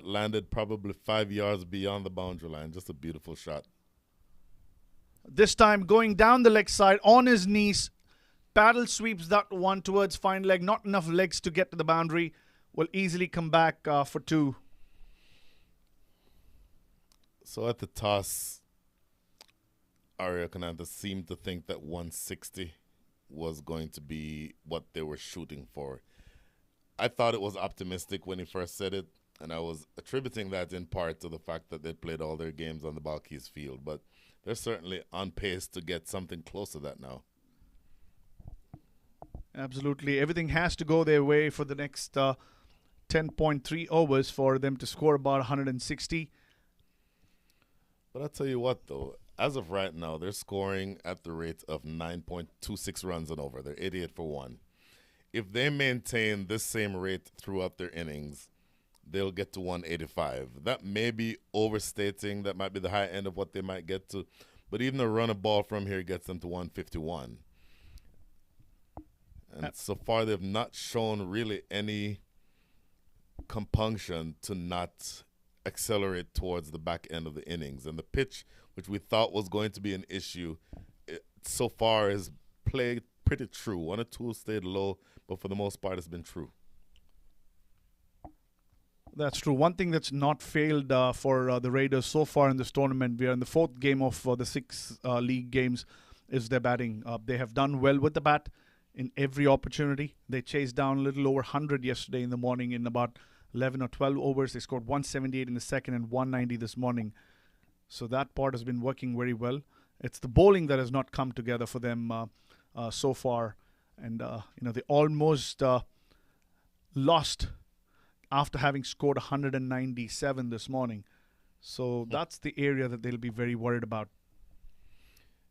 landed probably 5 yards beyond the boundary line. Just a beautiful shot. This time going down the leg side on his knees. Paddle sweeps that one towards fine leg. Not enough legs to get to the boundary. Will easily come back for 2. So at the toss, Arya Kananta seemed to think that 160 was going to be what they were shooting for. I thought it was optimistic when he first said it, and I was attributing that in part to the fact that they played all their games on the Balkis field, but they're certainly on pace to get something close to that now. Absolutely. Everything has to go their way for the next 10.3 overs for them to score about 160. But I'll tell you what, though, as of right now, they're scoring at the rate of 9.26 runs and over. They're 88 for 1. If they maintain this same rate throughout their innings, they'll get to 185. That may be overstating. That might be the high end of what they might get to. But even a run of ball from here gets them to 151. And so far, they've not shown really any compunction to not accelerate towards the back end of the innings. And the pitch, which we thought was going to be an issue, so far has played pretty true. One or two stayed low, but for the most part, it's been true. That's true. One thing that's not failed for the Raiders so far in this tournament, we are in the fourth game of the six league games, is their batting. They have done well with the bat in every opportunity. They chased down a little over 100 yesterday in the morning in about 11 or 12 overs. They scored 178 in the second and 190 this morning. So that part has been working very well. It's the bowling that has not come together for them so far. And, they almost lost after having scored 197 this morning. So that's the area that they'll be very worried about.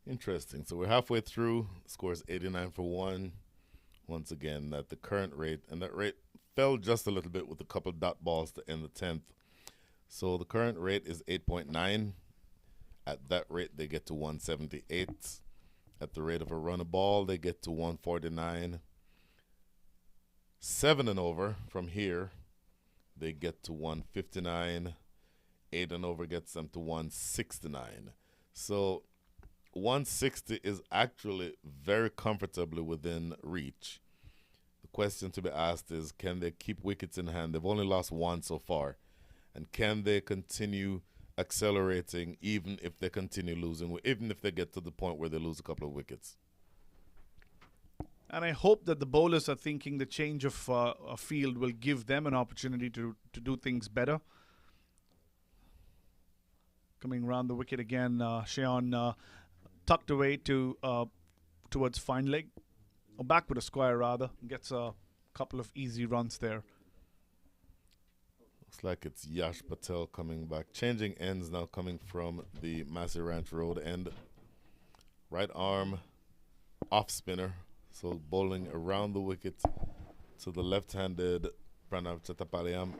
Interesting. So we're halfway through. Scores 89 for 1. Once again, at the current rate. And that rate fell just a little bit with a couple dot balls to end the 10th. So the current rate is 8.9. At that rate, they get to 178. At the rate of a run a ball, they get to 149. 7 and over from here, they get to 159. 8 and over gets them to 169. So 160 is actually very comfortably within reach. The question to be asked is, can they keep wickets in hand? They've only lost one so far. And can they continue accelerating even if they continue losing, even if they get to the point where they lose a couple of wickets? And I hope that the bowlers are thinking the change of a field will give them an opportunity to do things better. Coming around the wicket again, Sheon tucked away towards fine leg, or back with a square rather, gets a couple of easy runs there. Looks like it's Yash Patel coming back. Changing ends now, coming from the Massey Ranch Road end. Right arm off spinner, so bowling around the wicket to the left-handed Pranav Chattopadhyay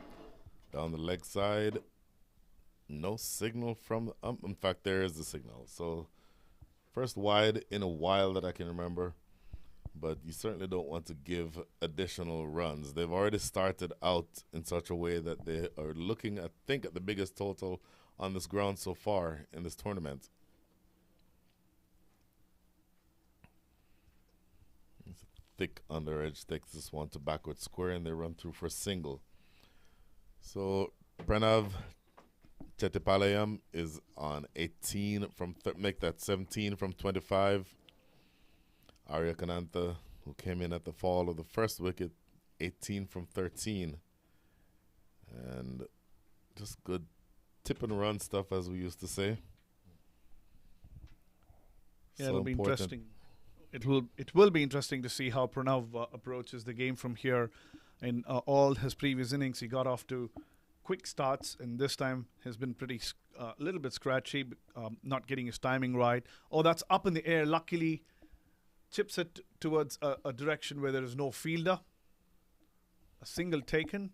down the leg side. No signal from the in fact, there is the signal. So first wide in a while that I can remember, but you certainly don't want to give additional runs. They've already started out in such a way that they are looking, I think, at the biggest total on this ground so far in this tournament. It's a thick under edge, takes this one to backward square, and they run through for a single. So Pranav Chattopadhyay is on 18 from make that 17 from 25. Arya Kananta, who came in at the fall of the first wicket, 18 from 13. And just good tip and run stuff, as we used to say. Yeah, So it'll be important. interesting. It will be interesting to see how Pranav approaches the game from here. In all his previous innings, he got off to quick starts, and this time has been pretty a little bit scratchy, not getting his timing right. Oh, that's up in the air. Luckily, chips it towards a direction where there is no fielder. A single taken.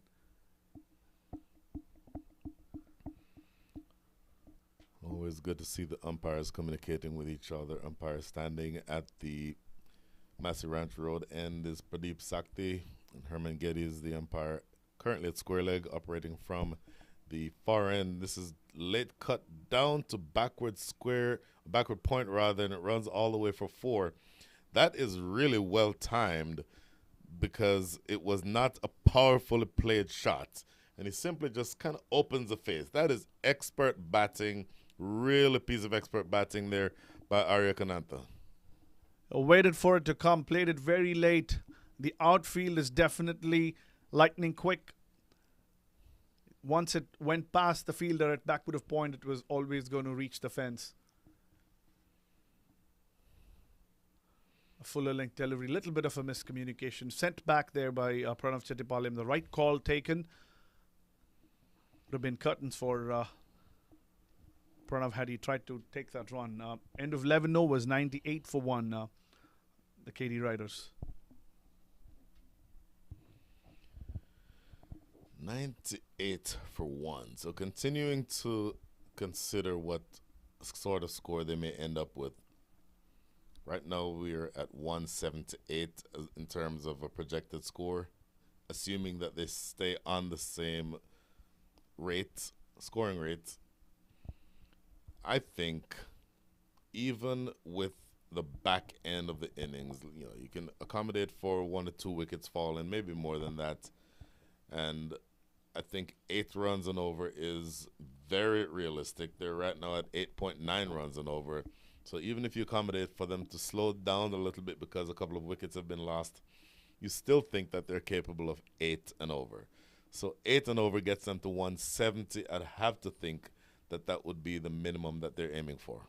Always good to see the umpires communicating with each other. Umpire standing at the Massey Ranch Road end is Pradeep Sakti, and Herman Getty is the umpire. Currently at square leg, operating from the far end. This is late cut down to backward point rather, and it runs all the way for 4. That is really well timed because it was not a powerfully played shot. And he simply just kind of opens the face. That is expert batting, really piece of expert batting there by Arya Kananta. Waited for it to come, played it very late. The outfield is definitely lightning quick. Once it went past the fielder at backward of point, it was always going to reach the fence. A fuller length delivery, little bit of a miscommunication. Sent back there by Pranav Chettipalayam. The right call taken. Would have been curtains for Pranav had he tried to take that run. End of 11 overs, 98 for 1. The Katy Riders. 98 for 1. So continuing to consider what sort of score they may end up with. Right now we're at 178 in terms of a projected score, assuming that they stay on the same scoring rate. I think even with the back end of the innings, you can accommodate for 1 or 2 wickets falling, maybe more than that. And I think 8 runs and over is very realistic. They're right now at 8.9 runs and over. So even if you accommodate for them to slow down a little bit because a couple of wickets have been lost, you still think that they're capable of 8 and over. So 8 and over gets them to 170. I'd have to think that that would be the minimum that they're aiming for.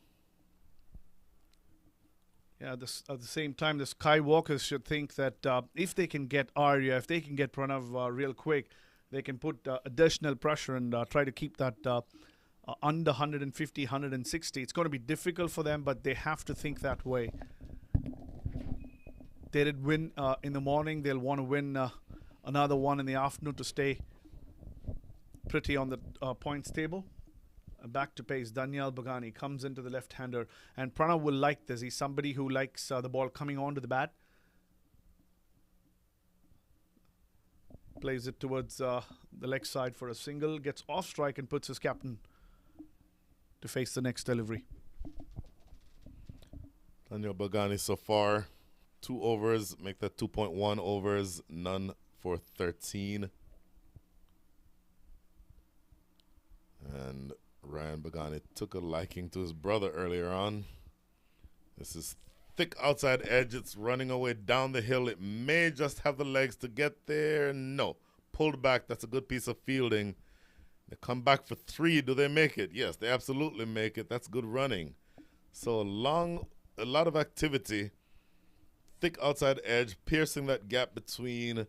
Yeah, at the same time, the Skywalkers should think that if they can get Arya, if they can get Pranav real quick, they can put additional pressure and try to keep that under 150, 160. It's going to be difficult for them, but they have to think that way. They did win in the morning. They'll want to win another one in the afternoon to stay pretty on the points table. Back to pace. Daniel Bagani comes into the left-hander, and Pranav will like this. He's somebody who likes the ball coming onto the bat. Plays it towards the leg side for a single, gets off strike and puts his captain to face the next delivery. Daniel Bagani so far, 2 overs, make that 2.1 overs, none for 13. And Ryan Bagani took a liking to his brother earlier on. This is thick outside edge. It's running away down the hill. It may just have the legs to get there. No. Pulled back. That's a good piece of fielding. They come back for 3. Do they make it? Yes, they absolutely make it. That's good running. So a lot of activity. Thick outside edge, piercing that gap between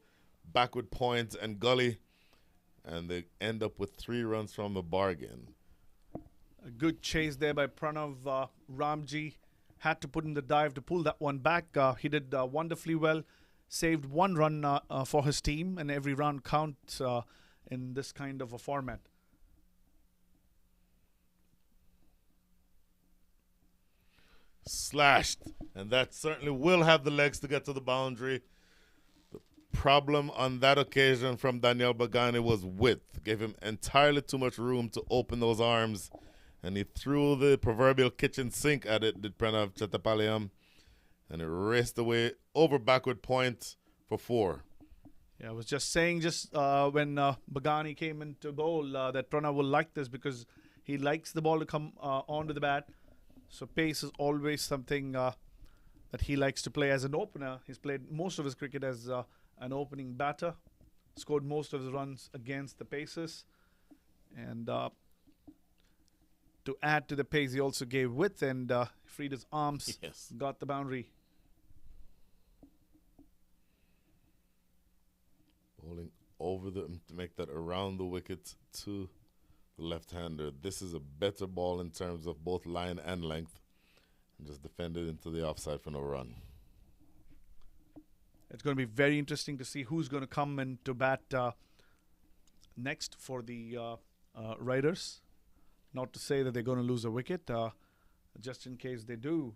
backward point and gully. And they end up with 3 runs from the bargain. A good chase there by Pranav. Ramji had to put in the dive to pull that one back. He did wonderfully well. Saved 1 run for his team, and every round counts in this kind of a format. Slashed. And that certainly will have the legs to get to the boundary. The problem on that occasion from Daniel Bagani was width. Gave him entirely too much room to open those arms. And he threw the proverbial kitchen sink at it, did Pranav Chettipalayam. And it raced away over backward point for 4. Yeah, I was just saying when Bagani came into bowl that Pranav will like this because he likes the ball to come onto the bat. So pace is always something that he likes to play as an opener. He's played most of his cricket as an opening batter. Scored most of his runs against the paces. And to add to the pace, he also gave width and freed his arms. Yes. Got the boundary. Bowling over to make that around the wicket to the left-hander. This is a better ball in terms of both line and length. And just defended into the offside for no run. It's going to be very interesting to see who's going to come in to bat next for the Riders. Not to say that they're going to lose a wicket, just in case they do.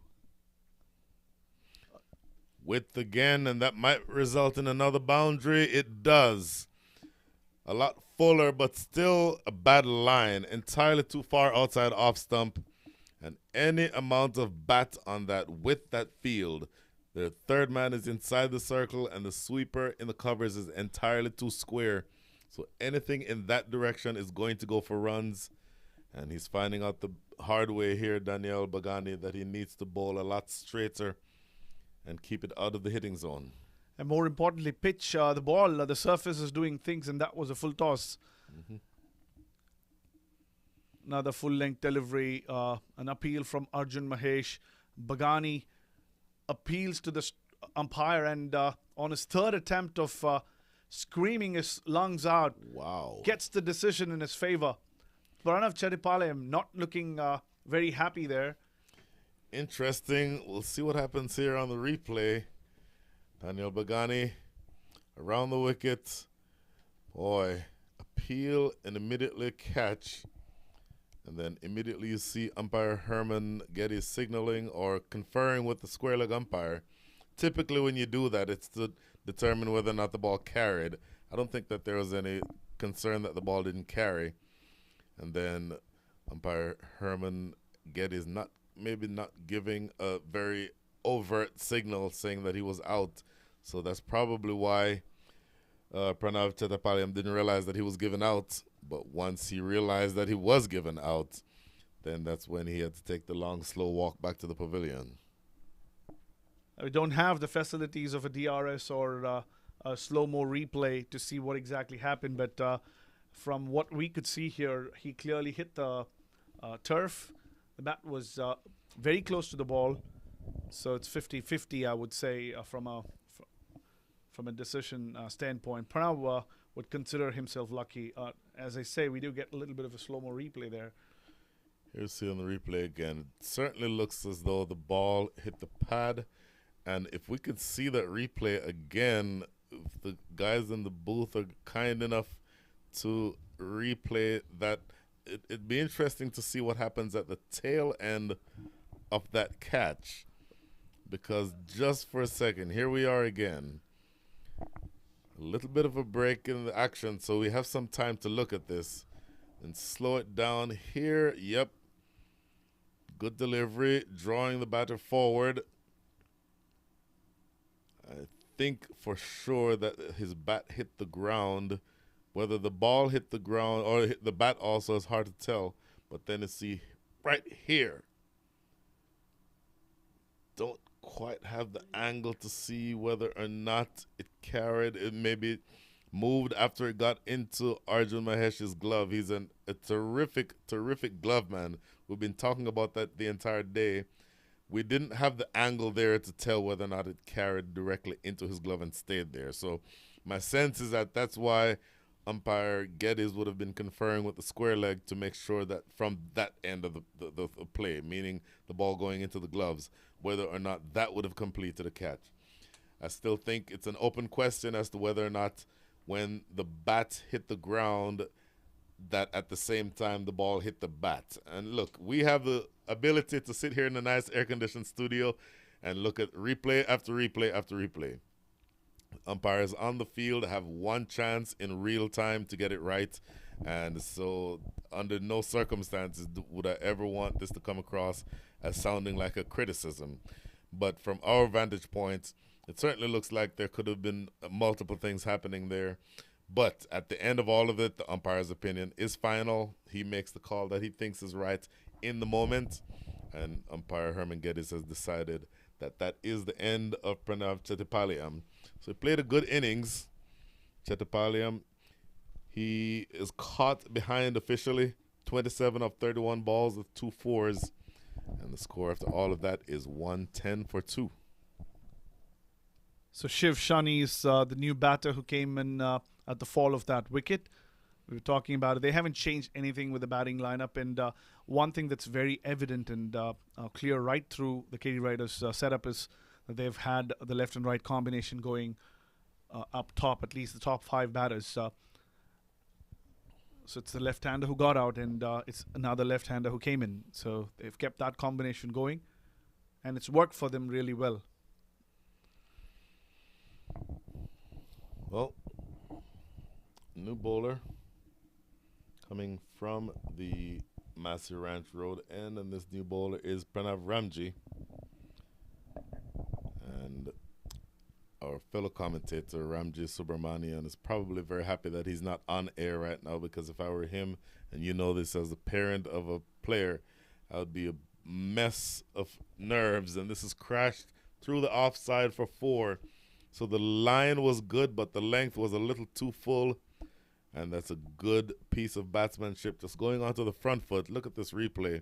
Width again, and that might result in another boundary. It does. A lot fuller, but still a bad line. Entirely too far outside off stump. And any amount of bat on that with that field, the third man is inside the circle, and the sweeper in the covers is entirely too square. So anything in that direction is going to go for runs. And he's finding out the hard way here, Daniel Bagani, that he needs to bowl a lot straighter and keep it out of the hitting zone. And more importantly, pitch the ball. The surface is doing things, and that was a full toss. Mm-hmm. Another full-length delivery. An appeal from Arjun Mahesh. Bagani appeals to the umpire, and on his third attempt of screaming his lungs out, Wow. gets the decision in his favor. Pranav Chettipalayam not looking very happy there. Interesting. We'll see what happens here on the replay. Daniel Bagani around the wicket. Boy, appeal and immediately catch. And then immediately you see umpire Herman Getty signaling or conferring with the square leg umpire. Typically when you do that, it's to determine whether or not the ball carried. I don't think that there was any concern that the ball didn't carry. And then umpire Herman Getty is maybe not giving a very overt signal saying that he was out. So that's probably why Pranav Chettipalayam didn't realize that he was given out. But once he realized that he was given out, then that's when he had to take the long, slow walk back to the pavilion. We don't have the facilities of a DRS or a slow-mo replay to see what exactly happened, but from what we could see here, he clearly hit the turf. The bat was very close to the ball, so it's 50-50, I would say, from a decision standpoint. Pranav would consider himself lucky. As I say, we do get a little bit of a slow-mo replay there. Here's see on the replay again. It certainly looks as though the ball hit the pad. And if we could see that replay again, if the guys in the booth are kind enough to replay that, it'd be interesting to see what happens at the tail end of that catch. Because just for a second, here we are again. A little bit of a break in the action, so we have some time to look at this and slow it down here. Yep. Good delivery, drawing the batter forward. I think for sure that his bat hit the ground. Whether the ball hit the ground or hit the bat also is hard to tell. But then you see right here. Don't quite have the angle to see whether or not it carried. It maybe moved after it got into Arjun Mahesh's glove. He's a terrific, terrific glove man. We've been talking about that the entire day. We didn't have the angle there to tell whether or not it carried directly into his glove and stayed there. So my sense is that that's why umpire Geddes would have been conferring with the square leg to make sure that from that end of the play, meaning the ball going into the gloves, whether or not that would have completed a catch. I still think it's an open question as to whether or not when the bat hit the ground that at the same time the ball hit the bat. And look, we have the ability to sit here in a nice air-conditioned studio and look at replay after replay after replay. Umpires on the field have one chance in real time to get it right. And so under no circumstances would I ever want this to come across as sounding like a criticism. But from our vantage point, it certainly looks like there could have been multiple things happening there. But at the end of all of it, the umpire's opinion is final. He makes the call that he thinks is right in the moment. And umpire Herman Geddes has decided that that is the end of Pranav Chettipalayam. So he played a good innings. Chettipalayam, he is caught behind officially. 27 of 31 balls with 2 fours. And the score after all of that is 110 for 2. So Shiv Shani is the new batter who came in at the fall of that wicket. We were talking about it. They haven't changed anything with the batting lineup. And one thing that's very evident and clear right through the Katy Riders setup is that they've had the left and right combination going up top, at least the top 5 batters. So it's the left-hander who got out, and it's another left-hander who came in. So they've kept that combination going, and it's worked for them really well. Well, new bowler coming from the Massey Ranch Road end, and this new bowler is Pranav Ramji. And our fellow commentator Ramji Subramanian is probably very happy that he's not on air right now, because if I were him, and you know this as the parent of a player, That would be a mess of nerves, and this is crashed through the offside for 4. So the line was good, but the length was a little too full, and that's a good piece of batsmanship. Just going onto the front foot. Look at this replay,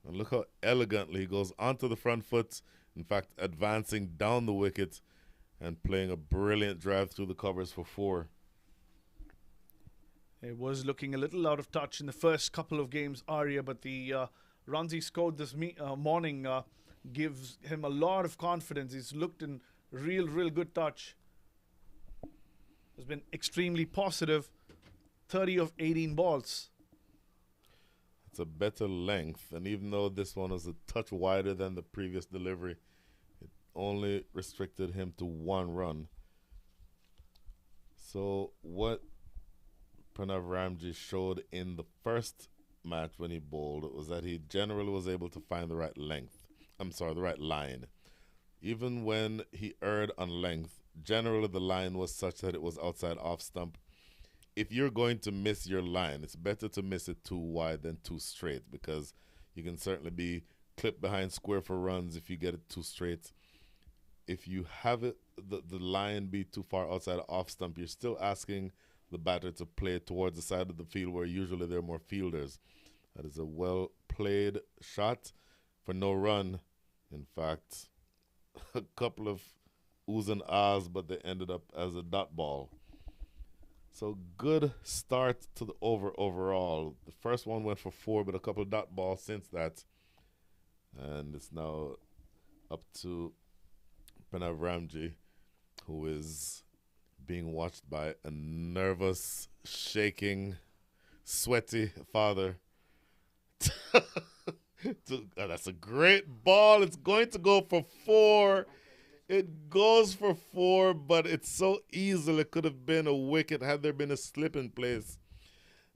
and look how elegantly he goes onto the front foot, in fact, advancing down the wicket and playing a brilliant drive through the covers for 4. It was looking a little out of touch in the first couple of games, Arya, but the runs he scored this morning gives him a lot of confidence. He's looked in real good touch. Has been extremely positive. 30 of 18 balls. It's a better length, and even though this one was a touch wider than the previous delivery, it only restricted him to 1 run. So what Pranav Ramji showed in the first match when he bowled was that he generally was able to find the right the right line. Even when he erred on length, generally the line was such that it was outside off stump. If you're going to miss your line, it's better to miss it too wide than too straight, because you can certainly be clipped behind square for runs if you get it too straight. If you have it, the line be too far outside off stump, you're still asking the batter to play towards the side of the field where usually there are more fielders. That is a well-played shot for no run. In fact, a couple of oohs and ahs, but they ended up as a dot ball. So good start to the overall. The first one went for 4, but a couple of dot balls since that. And it's now up to Pranav Ramji, who is being watched by a nervous, shaking, sweaty father. That's a great ball. It's going to go for 4. It goes for 4, but it's so easily it could have been a wicket had there been a slip in place.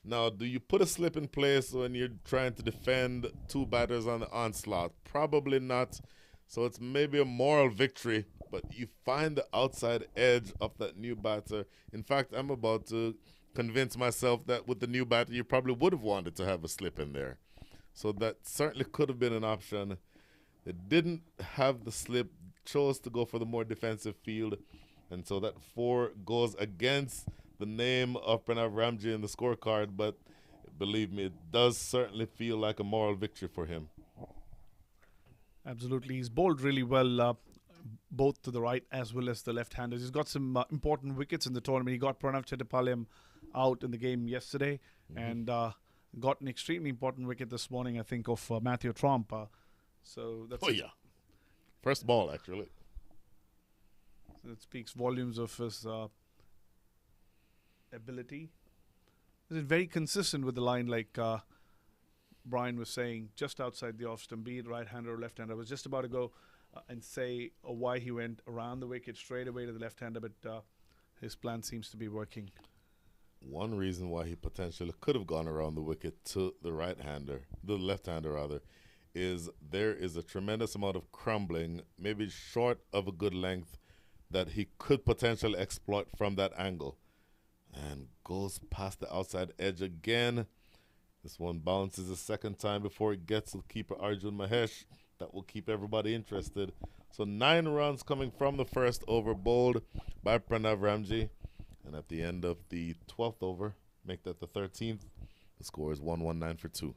Now, do you put a slip in place when you're trying to defend 2 batters on the onslaught? Probably not. So it's maybe a moral victory, but you find the outside edge of that new batter. In fact, I'm about to convince myself that with the new batter, you probably would have wanted to have a slip in there. So that certainly could have been an option. They didn't have the slip, chose to go for the more defensive field, and so that 4 goes against the name of Pranav Ramji in the scorecard, but believe me, it does certainly feel like a moral victory for him. Absolutely. He's bowled really well, both to the right as well as the left-handers. He's got some important wickets in the tournament. He got Pranav Chettipalayam out in the game yesterday, and got an extremely important wicket this morning, I think, of Matthew Tromp. So that's First ball, actually. So that speaks volumes of his ability. He's very consistent with the line, like Brian was saying, just outside the off stump, be it right-hander or left-hander. I was just about to go and say why he went around the wicket straight away to the left-hander, but his plan seems to be working. One reason why he potentially could have gone around the wicket to the the left-hander rather, is there is a tremendous amount of crumbling, maybe short of a good length, that he could potentially exploit from that angle. And goes past the outside edge again. This one bounces a second time before it gets to keeper Arjun Mahesh. That will keep everybody interested. So 9 runs coming from the first over, bowled by Pranav Ramji. And at the end of the 12th over, make that the 13th, the score is 119 for 2.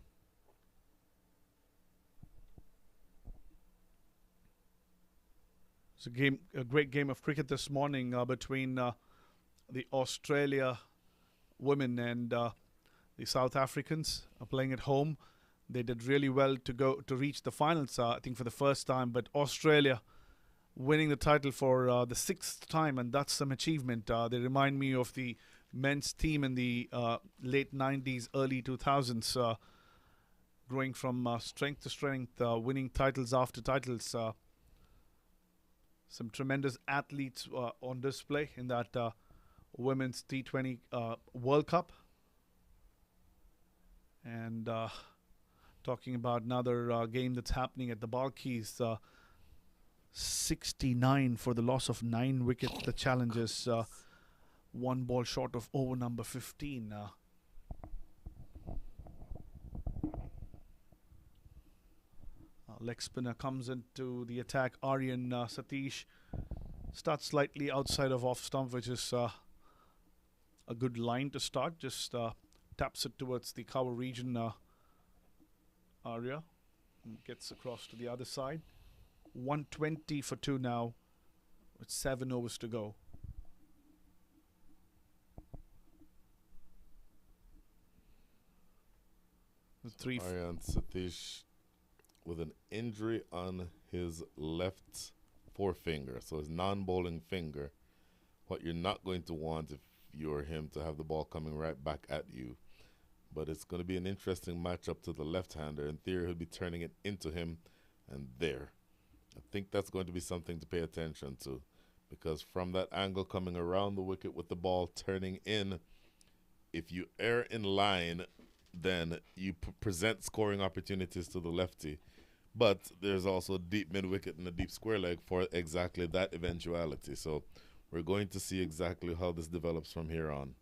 It's a great game of cricket this morning between the Australia women and the South Africans are playing at home. They did really well to reach the finals, I think, for the first time. But Australia winning the title for the 6th time, and that's some achievement. They remind me of the men's team in the late 90s, early 2000s, growing from strength to strength, winning titles after titles. Some tremendous athletes on display in that Women's T20 World Cup. And talking about another game that's happening at the Balkis, 69 for the loss of 9 wickets. The challenge is 1 ball short of over number 15. Leg spinner comes into the attack. Aryan Satish starts slightly outside of off stump, which is a good line to start. Just taps it towards the cover region. Arya gets across to the other side. 120 for 2 now, with 7 overs to go. Aryan Satish with an injury on his left forefinger, so his non-bowling finger. What you're not going to want if you're him to have the ball coming right back at you. But it's going to be an interesting matchup to the left-hander. In theory, he'll be turning it into him, and there. I think that's going to be something to pay attention to, because from that angle coming around the wicket with the ball turning in, if you err in line, then you present scoring opportunities to the lefty. But there's also a deep mid-wicket and a deep square leg for exactly that eventuality. So we're going to see exactly how this develops from here on.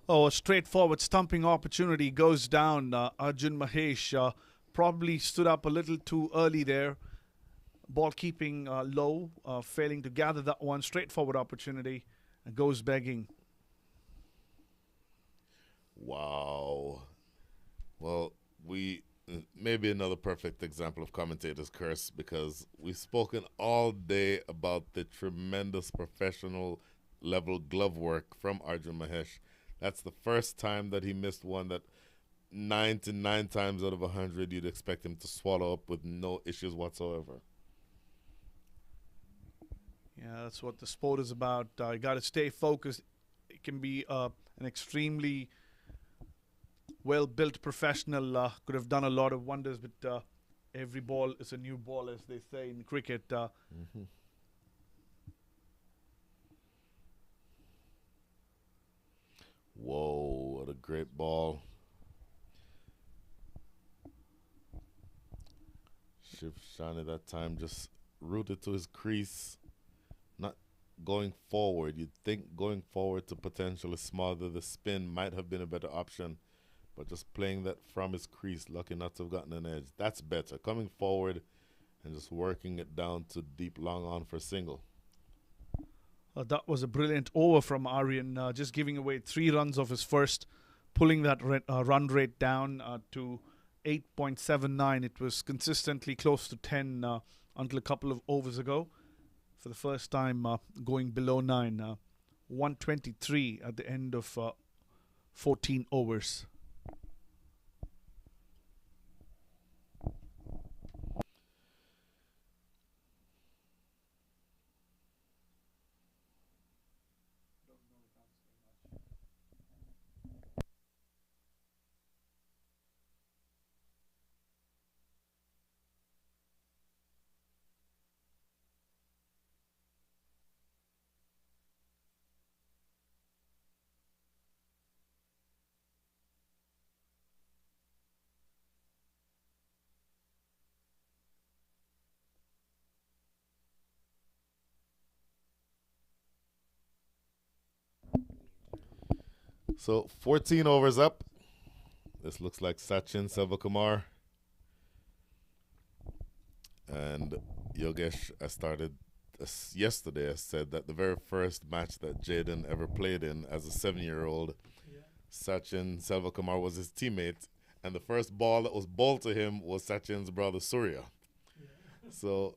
Oh, a straightforward stumping opportunity goes down. Arjun Mahesh probably stood up a little too early there. Ball keeping low, failing to gather that one. Straightforward opportunity and goes begging. Wow. Well, maybe another perfect example of commentator's curse, because we've spoken all day about the tremendous professional level glove work from Arjun Mahesh. That's the first time that he missed one that 99 times out of 100 you'd expect him to swallow up with no issues whatsoever. Yeah, that's what the sport is about. You got to stay focused. It can be an extremely well-built professional. Could have done a lot of wonders, but every ball is a new ball, as they say in cricket. Whoa, what a great ball. Shiv Shani that time just rooted to his crease. Not going forward. You'd think going forward to potentially smother the spin might have been a better option, but just playing that from his crease, lucky not to have gotten an edge. That's better. Coming forward and just working it down to deep long on for single. That was a brilliant over from Aryan, just giving away 3 runs of his first, pulling that run rate down to 8.79. It was consistently close to 10 until a couple of overs ago. For the first time going below 9. 123 at the end of 14 overs. So 14 overs up. This looks like Sachin Selvakumar. And Yogesh, I started yesterday. I said that the very first match that Jaden ever played in as a 7-year-old, Sachin Selvakumar was his teammate. And the first ball that was bowled to him was Sachin's brother Surya. So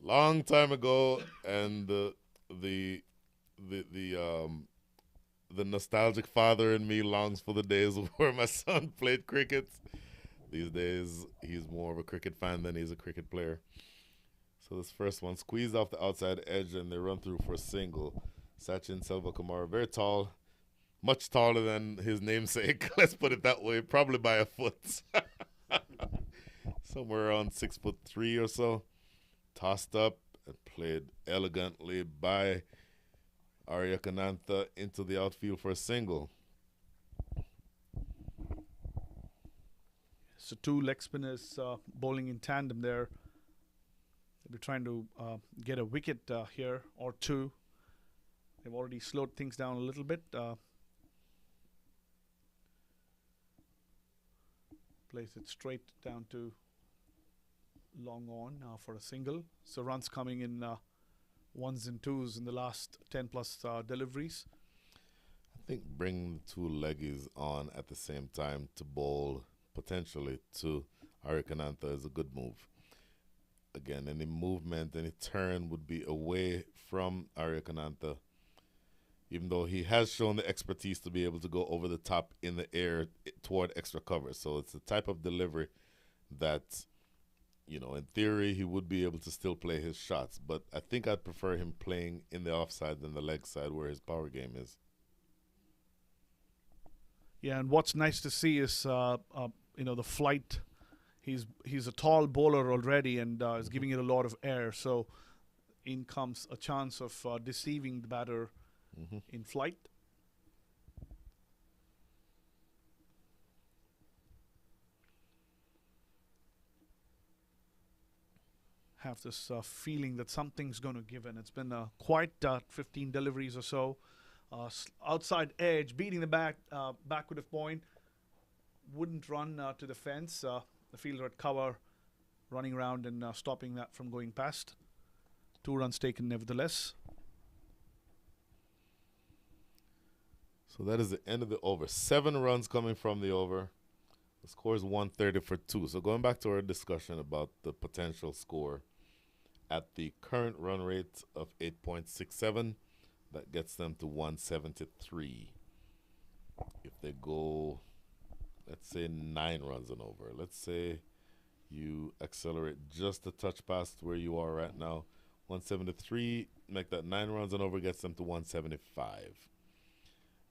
long time ago, and the nostalgic father in me longs for the days where my son played cricket. These days, he's more of a cricket fan than he's a cricket player. So this first one, squeezed off the outside edge, and they run through for a single. Sachin Selvakumar, very tall, much taller than his namesake. Let's put it that way, probably by a foot. Somewhere around 6'3" or so. Tossed up and played elegantly by Arya Kanantha into the outfield for a single. So 2 leg spinners bowling in tandem there. They'll be trying to get a wicket here or 2. They've already slowed things down a little bit. Plays it straight down to long on for a single. So runs coming in ones and twos in the last 10 plus deliveries. I think bringing the two leggies on at the same time to bowl potentially to Arikanantha is a good move. Again, any movement, any turn would be away from Arikanantha, even though he has shown the expertise to be able to go over the top in the air toward extra cover. So it's the type of delivery that, you know, in theory, he would be able to still play his shots. But I think I'd prefer him playing in the offside than the leg side where his power game is. Yeah, and what's nice to see is, the flight. He's a tall bowler already and is giving it a lot of air. So in comes a chance of deceiving the batter in flight. Have this feeling that something's going to give in. It's been quite 15 deliveries or so. Outside edge, beating the backward of point. Wouldn't run to the fence. The fielder at cover, running around and stopping that from going past. 2 runs taken nevertheless. So that is the end of the over. 7 runs coming from the over. The score is 130 for 2. So going back to our discussion about the potential score, at the current run rate of 8.67, that gets them to 173. If they go, let's say 9 runs and over, let's say you accelerate just a touch past where you are right now, 173, make that 9 runs and over, gets them to 175.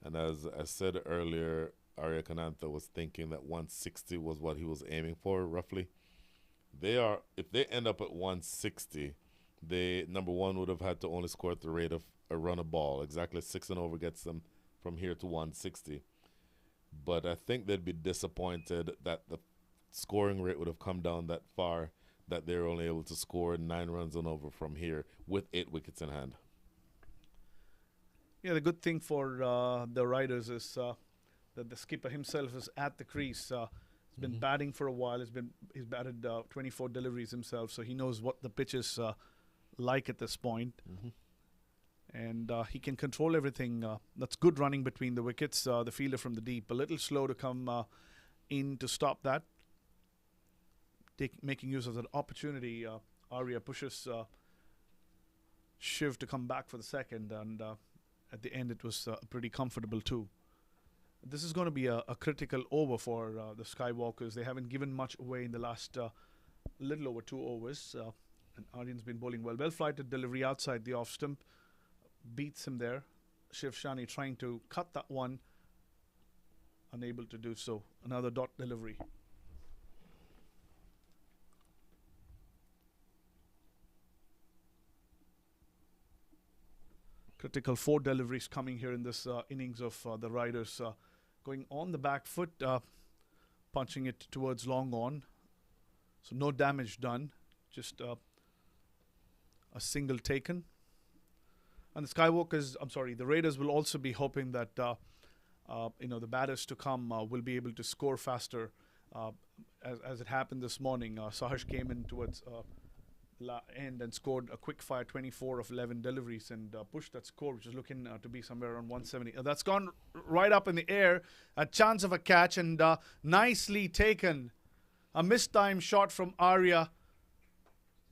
And as I said earlier, Arikanantha was thinking that 160 was what he was aiming for, roughly. If they end up at 160, they, number one, would have had to only score at the rate of a run a ball. Exactly 6 and over gets them from here to 160. But I think they'd be disappointed that the scoring rate would have come down that far, that they're only able to score 9 runs and over from here with 8 wickets in hand. Yeah, the good thing for the Riders is that the skipper himself is at the crease. He's been batting for a while. He's batted 24 deliveries himself, so he knows what the pitch is like at this point. And he can control everything. That's good running between the wickets. The fielder from the deep, a little slow to come in to stop that. Making use of that opportunity, Arya pushes Shiv to come back for the second, and at the end it was pretty comfortable too. This is going to be a critical over for the Skywalkers. They haven't given much away in the last little over 2 overs. And Aryan's been bowling well. Well-flighted delivery outside the off-stump. Beats him there. Shiv Shani trying to cut that one. Unable to do so. Another dot delivery. Critical 4 deliveries coming here in this innings of the Riders. Going on the back foot, punching it towards long on. So no damage done, just a single taken. And the Raiders will also be hoping that the batters to come will be able to score faster, as it happened this morning. Sahash came in towards end and scored a quick fire 24 of 11 deliveries and pushed that score, which is looking to be somewhere around 170. That's gone right up in the air. A chance of a catch and nicely taken. A mistimed shot from Arya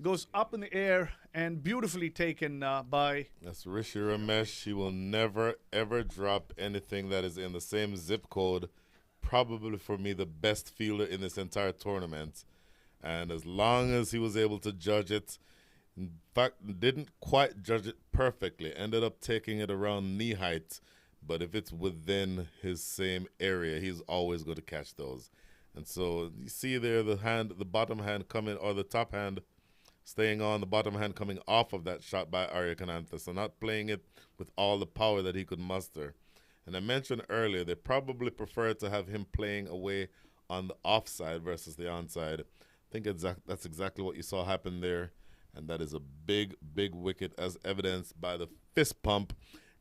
goes up in the air and beautifully taken by... That's Rishi Ramesh. He will never, ever drop anything that is in the same zip code. Probably, for me, the best fielder in this entire tournament. And as long as he was able to judge it, in fact, didn't quite judge it perfectly, ended up taking it around knee height. But if it's within his same area, he's always going to catch those. And so you see there the bottom hand coming, or the top hand staying on, the bottom hand coming off of that shot by Arikanantha. So not playing it with all the power that he could muster. And I mentioned earlier, they probably prefer to have him playing away on the offside versus the onside. I think that's exactly what you saw happen there. And that is a big, big wicket, as evidenced by the fist pump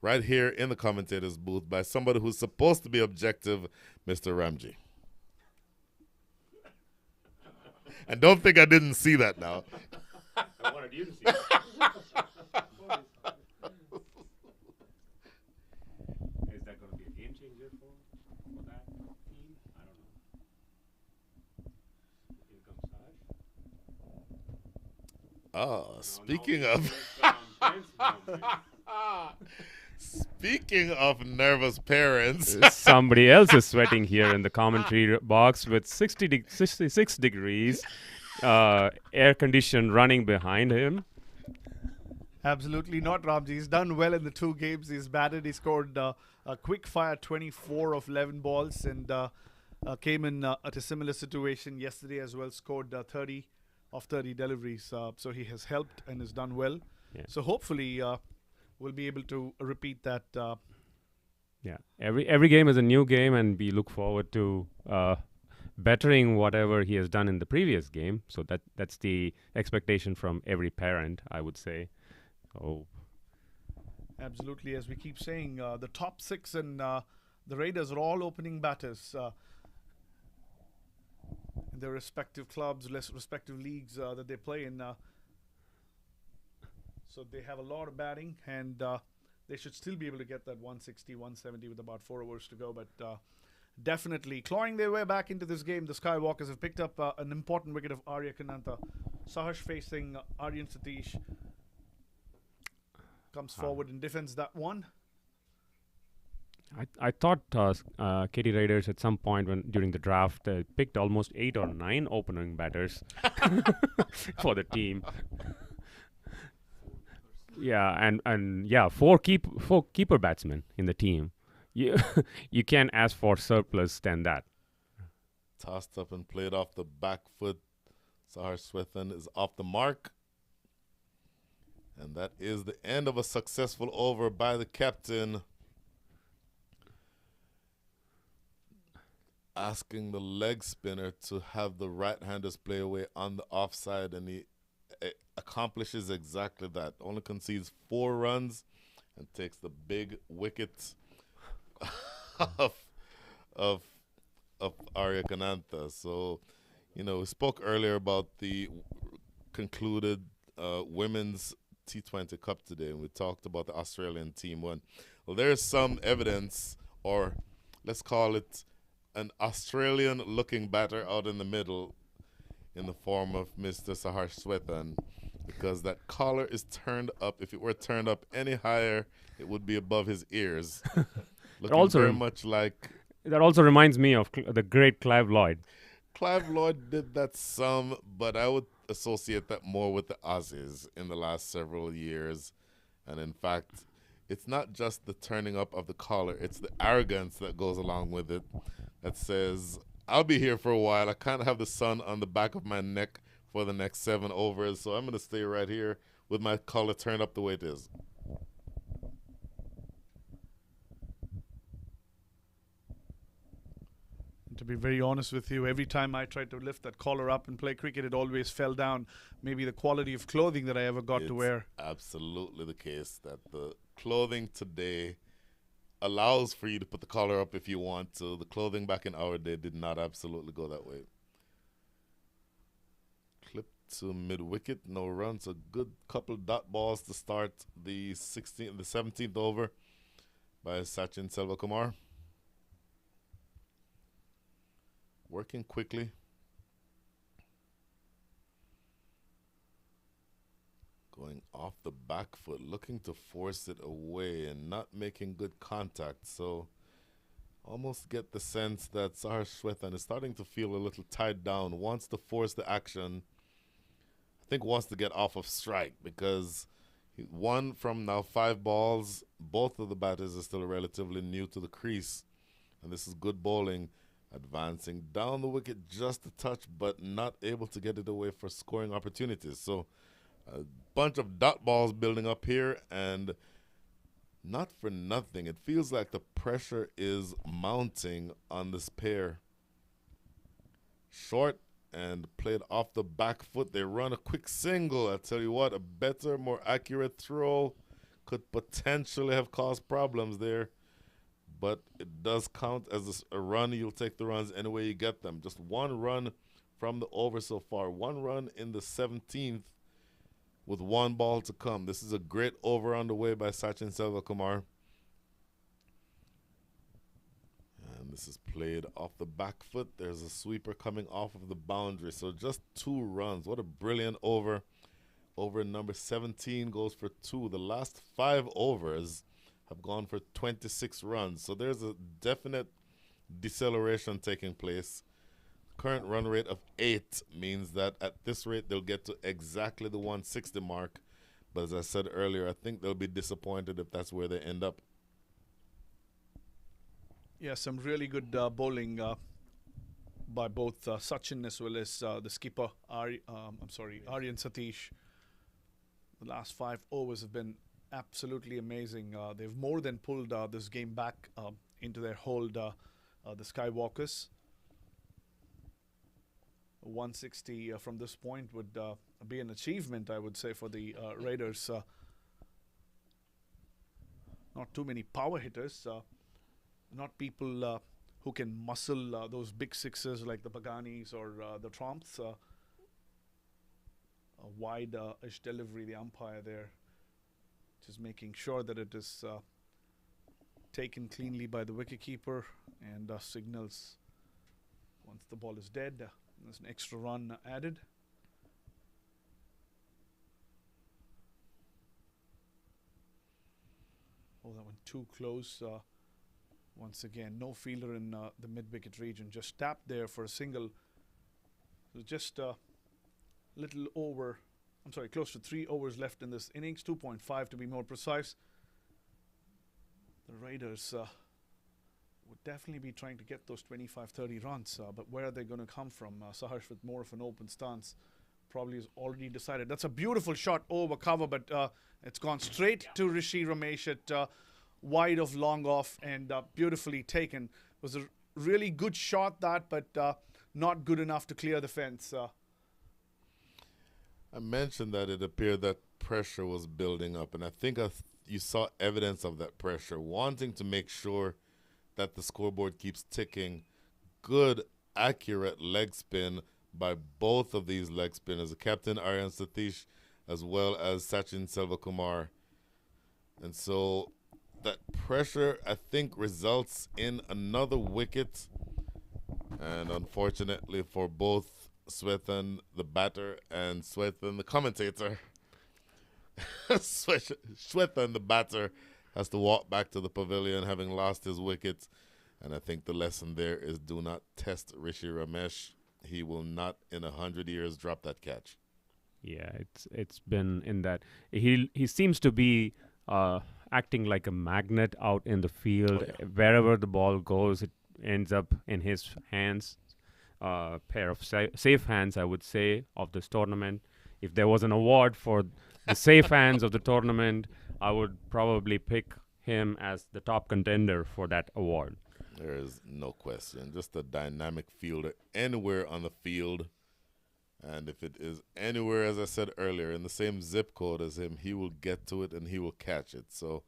right here in the commentator's booth by somebody who's supposed to be objective, Mr. Ramji. And don't think I didn't see that now. I wanted you to see that. Is that going to be a game changer for that team? I don't know. Here comes Sash. Speaking of speaking of nervous parents, Somebody else is sweating here in the commentary box with 66 degrees, air condition running behind him. Absolutely not, Ramji. He's done well in the 2 games he's batted. He scored a quick fire 24 of 11 balls and came in at a similar situation yesterday as well. Scored 30 of 30 deliveries. So he has helped and has done well. Yeah. So hopefully we'll be able to repeat that. Yeah, every game is a new game, and we look forward to bettering whatever he has done in the previous game. So that's the expectation from every parent, I would say. Oh, Absolutely. As we keep saying, the top 6 and the Raiders are all opening batters. In their respective clubs, respective leagues that they play in. So they have a lot of batting, and they should still be able to get that 160, 170 with about 4 overs to go. But definitely clawing their way back into this game, the Skywalkers have picked up an important wicket of Arya Kananta. Sahash facing Aryan Satish. Comes forward and defends that one. I thought Katy Raiders at some point during the draft picked almost 8 or 9 opening batters for the team. Yeah, and yeah, four keeper batsmen in the team. You you can't ask for surplus than that. tossed up and played off the back foot. Sahar Swethan is off the mark. And that is the end of a successful over by the captain. Asking the leg spinner to have the right-handers play away on the offside, and he accomplishes exactly that. Only concedes 4 runs and takes the big wicket of Arya Kananta. So, you know, we spoke earlier about the concluded women's T20 Cup today, and we talked about the Australian team one. Well, there's some evidence, or let's call it an Australian-looking batter out in the middle in the form of Mr. Sahar Swethan, because that collar is turned up. If it were turned up any higher, it would be above his ears. Looking also very much like... That also reminds me of the great Clive Lloyd. Clive Lloyd did that some, but I would associate that more with the Aussies in the last several years. And in fact, it's not just the turning up of the collar, it's the arrogance that goes along with it that says, I'll be here for a while. I can't have the sun on the back of my neck for the next 7 overs, so I'm going to stay right here with my collar turned up the way it is. To be very honest with you, every time I tried to lift that collar up and play cricket, it always fell down. Maybe the quality of clothing that I ever got to wear. Absolutely the case that the clothing today allows for you to put the collar up if you want to. The clothing back in our day did not absolutely go that way. Clip to mid-wicket, no runs. A good couple dot balls to start the 17th over by Sachin Selvakumar. Working quickly. Going off the back foot, looking to force it away and not making good contact. So almost get the sense that Sahar Swethan is starting to feel a little tied down, wants to force the action. I think wants to get off of strike because he won from now 5 balls. Both of the batters are still relatively new to the crease. And this is good bowling. Advancing down the wicket just a touch, but not able to get it away for scoring opportunities. So a bunch of dot balls building up here, and not for nothing, it feels like the pressure is mounting on this pair. Short and played off the back foot. They run a quick single. I tell you what, a better, more accurate throw could potentially have caused problems there. But it does count as a run. You'll take the runs any way you get them. Just 1 run from the over so far. 1 run in the 17th with 1 ball to come. This is a great over on the way by Sachin Selvakumar. And this is played off the back foot. There's a sweeper coming off of the boundary. So just 2 runs. What a brilliant over. Over number 17 goes for 2. The last 5 overs have gone for 26 runs. So there's a definite deceleration taking place. Current run rate of 8 means that at this rate they'll get to exactly the 160 mark. But as I said earlier, I think they'll be disappointed if that's where they end up. Yeah, some really good bowling by both Sachin as well as the skipper, Aryan Satish. The last 5 overs have been absolutely amazing. They've more than pulled this game back into their hold, the Skywalkers. 160 from this point would be an achievement, I would say, for the Raiders. Not too many power hitters. Not people who can muscle those big sixes like the Baganis or the Trumps. A wide-ish delivery, the umpire there, just making sure that it is taken cleanly by the wicketkeeper and signals once the ball is dead. There's an extra run added. Oh, that went too close. Once again, no fielder in the mid-wicket region. Just tapped there for a single. So just a little over, close to 3 overs left in this innings. 2.5 to be more precise. The Raiders would definitely be trying to get those 25-30 runs. But where are they going to come from? Saharsh with more of an open stance probably has already decided. That's a beautiful shot over cover, but it's gone straight to Rishi Ramesh at wide of long off and beautifully taken. It was a really good shot that, but not good enough to clear the fence. I mentioned that it appeared that pressure was building up, and I think you saw evidence of that pressure, wanting to make sure that the scoreboard keeps ticking. Good, accurate leg spin by both of these leg spinners, the captain Aryan Satish as well as Sachin Selvakumar. And so that pressure, I think, results in another wicket. And unfortunately for both Swethan, the batter, and Swethan, the commentator, Swethan, the batter, has to walk back to the pavilion having lost his wicket. And I think the lesson there is do not test Rishi Ramesh. He will not in 100 years drop that catch. Yeah, it's been in that. He seems to be acting like a magnet out in the field. Oh, yeah. Wherever the ball goes, it ends up in his hands. Pair of safe hands, I would say, of this tournament. If there was an award for the safe hands of the tournament, I would probably pick him as the top contender for that award. There is no question. Just a dynamic fielder anywhere on the field. And if it is anywhere, as I said earlier, in the same zip code as him, he will get to it and he will catch it. So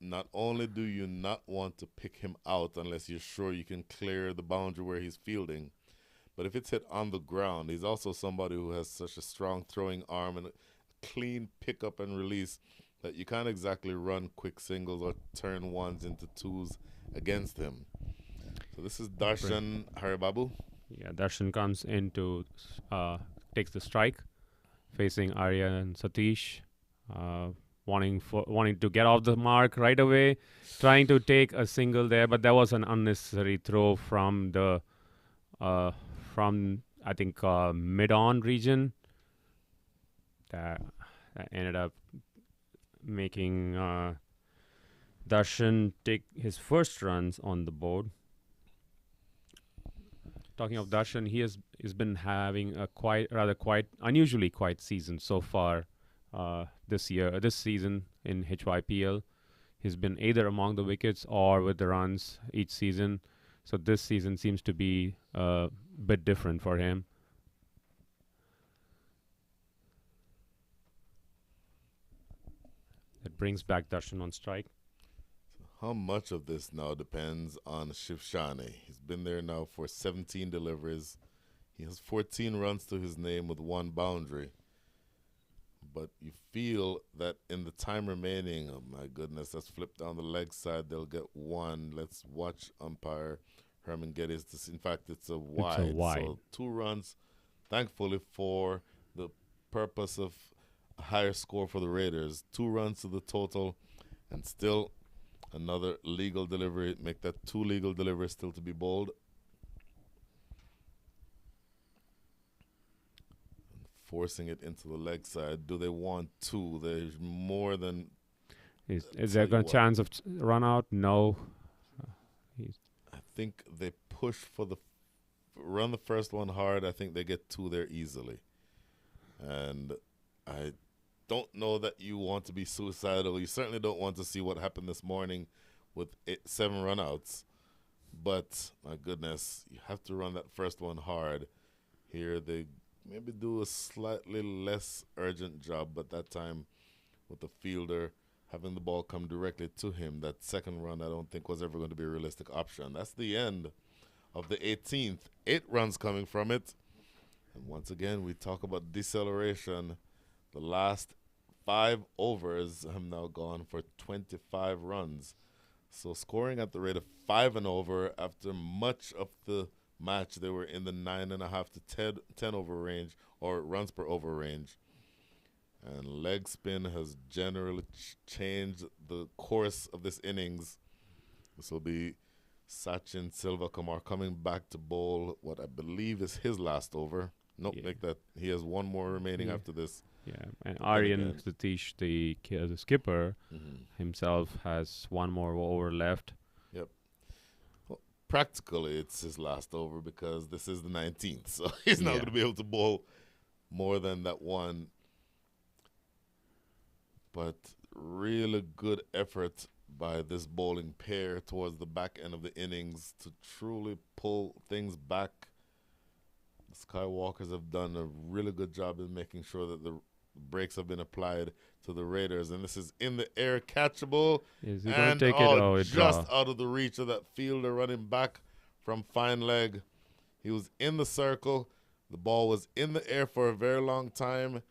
not only do you not want to pick him out unless you're sure you can clear the boundary where he's fielding, but if it's hit on the ground, he's also somebody who has such a strong throwing arm and a clean pickup and release that you can't exactly run quick singles or turn ones into twos against him. So this is Darshan Haribabu. Yeah, Darshan comes into, takes the strike, facing Arya and Satish, wanting to get off the mark right away, trying to take a single there, but that was an unnecessary throw from the mid-on region that ended up making Darshan take his first runs on the board. Talking of Darshan, he's been having a unusually quiet season so far this season in HYPL. He's been either among the wickets or with the runs each season. So this season seems to be a bit different for him. It brings back Darshan on strike. How much of this now depends on Shivshani? He's been there now for 17 deliveries. He has 14 runs to his name with one boundary. But you feel that in the time remaining, oh my goodness, let's flip down the leg side. They'll get one. Let's watch umpire Herman Geddes. In fact, it's a wide. wide. So 2 runs, thankfully, for the purpose of a higher score for the Raiders. 2 runs to the total, and still another legal delivery. Make that 2 legal deliveries still to be bowled. Forcing it into the leg side. Do they want 2? There's more than. Is there a chance of run out? No. I think they push for run the first one hard. I think they get 2 there easily. And I don't know that you want to be suicidal. You certainly don't want to see what happened this morning with 7 run-outs. But, my goodness, you have to run that first one hard. Here they maybe do a slightly less urgent job, but that time with the fielder having the ball come directly to him, that second run I don't think was ever going to be a realistic option. That's the end of the 18th. 8 runs coming from it. And once again, we talk about deceleration. The last 5 overs have now gone for 25 runs. So scoring at the rate of 5 and over after much of the match, they were in the 9.5 to 10 over range, or runs per over range. And leg spin has generally changed the course of this innings. This will be Sachin Silva Kumar coming back to bowl what I believe is his last over. Nope, Yeah. make that. He has 1 more remaining after this. Yeah, and Then Aryan again. Satish, the skipper, himself has 1 more over left. Practically, it's his last over because this is the 19th. So he's not Yeah. going to be able to bowl more than that one. But really good effort by this bowling pair towards the back end of the innings to truly pull things back. The Skywalkers have done a really good job in making sure that the brakes have been applied to the Raiders. And this is in the air, catchable. Is he going And to take it? Oh, it just draw. out of the reach of that fielder running back from fine leg. He was in the circle. The ball was in the air for a very long time,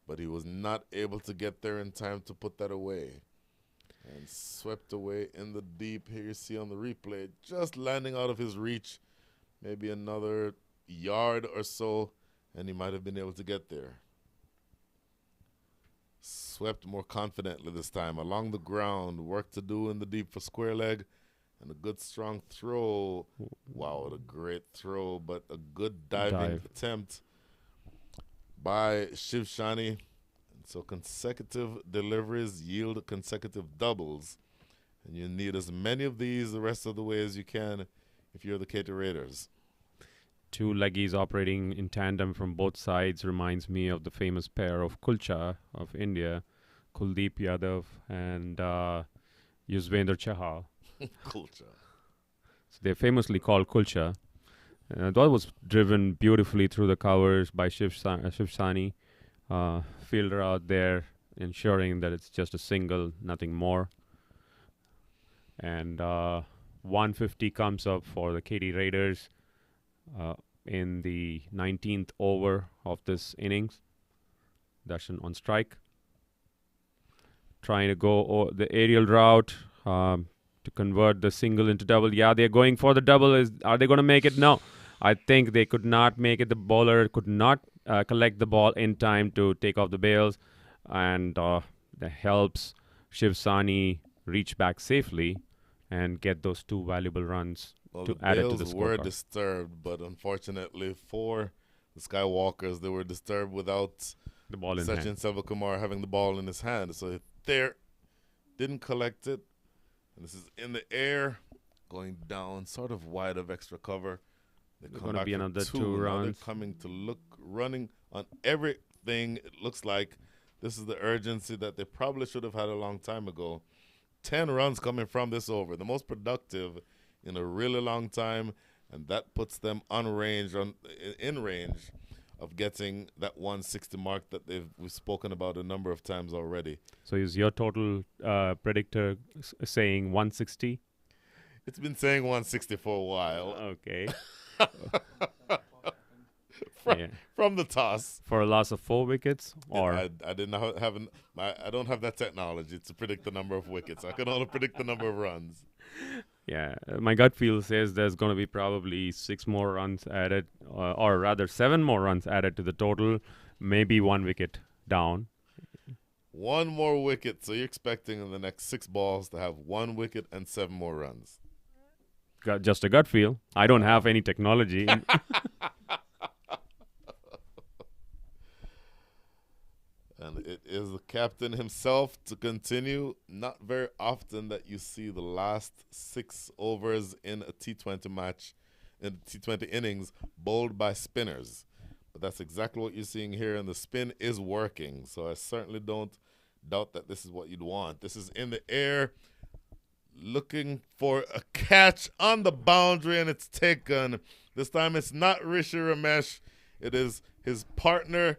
but he was not able to get there in time to put that away. And swept away in the deep. Here you see on the replay, just landing out of his reach, maybe another yard or so, and he might have been able to get there. Swept more confidently this time along the ground. Work to do in the deep for square leg. And a good strong throw. Wow, what a great throw, but a good diving attempt by Shiv Shani. And so consecutive deliveries yield consecutive doubles. And you need as many of these the rest of the way as you can if you're the Katy Raiders. 2 leggies operating in tandem from both sides reminds me of the famous pair of Kulcha of India, Kuldeep Yadav and Yuzvendra Chahal. Culture. So they're famously called Kulcha. That was driven beautifully through the covers by Shiv Sani, fielder out there, ensuring that it's just a single, nothing more. And 150 comes up for the Katy Raiders in the 19th over of this innings. Darshan on strike. Trying to go the aerial route to convert the single into double. Yeah, they're going for the double. Are they going to make it? No. I think they could not make it. The bowler could not collect the ball in time to take off the bails. And that helps Shiv Sani reach back safely and get those 2 valuable runs to add it to the Bails were scorecard. disturbed, but unfortunately for the Skywalkers, they were disturbed without The ball in Sachin hand. Selvakumar having the ball in his hand. So there, didn't collect it. And this is in the air, going down, sort of wide of extra cover. They There's come gonna back be for another 2. 2 Now runs. they're coming to look, running on everything. It looks like this is the urgency that they probably should have had a long time ago. 10 runs coming from this over, the most productive in a really long time, and that puts them in range of getting that 160 mark that we've spoken about a number of times already. So is your total predictor saying 160? It's been saying 160 for a while. Okay. Yeah. from the toss. For a loss of 4 wickets, And or I did not have I don't have that technology to predict the number of wickets. I can only predict the number of runs. yeah, my gut feel says there's going to be probably 6 more runs added, or rather 7 more runs added to the total, maybe 1 wicket down. One more wicket. So you're expecting in the next 6 balls to have 1 wicket and 7 more runs. Just a gut feel. I don't have any technology. And it is the captain himself to continue. Not very often that you see the last 6 overs in a T20 match, in T20 innings, bowled by spinners. But that's exactly what you're seeing here, and the spin is working. So I certainly don't doubt that this is what you'd want. This is in the air, looking for a catch on the boundary, and it's taken. This time it's not Rishi Ramesh. It is his partner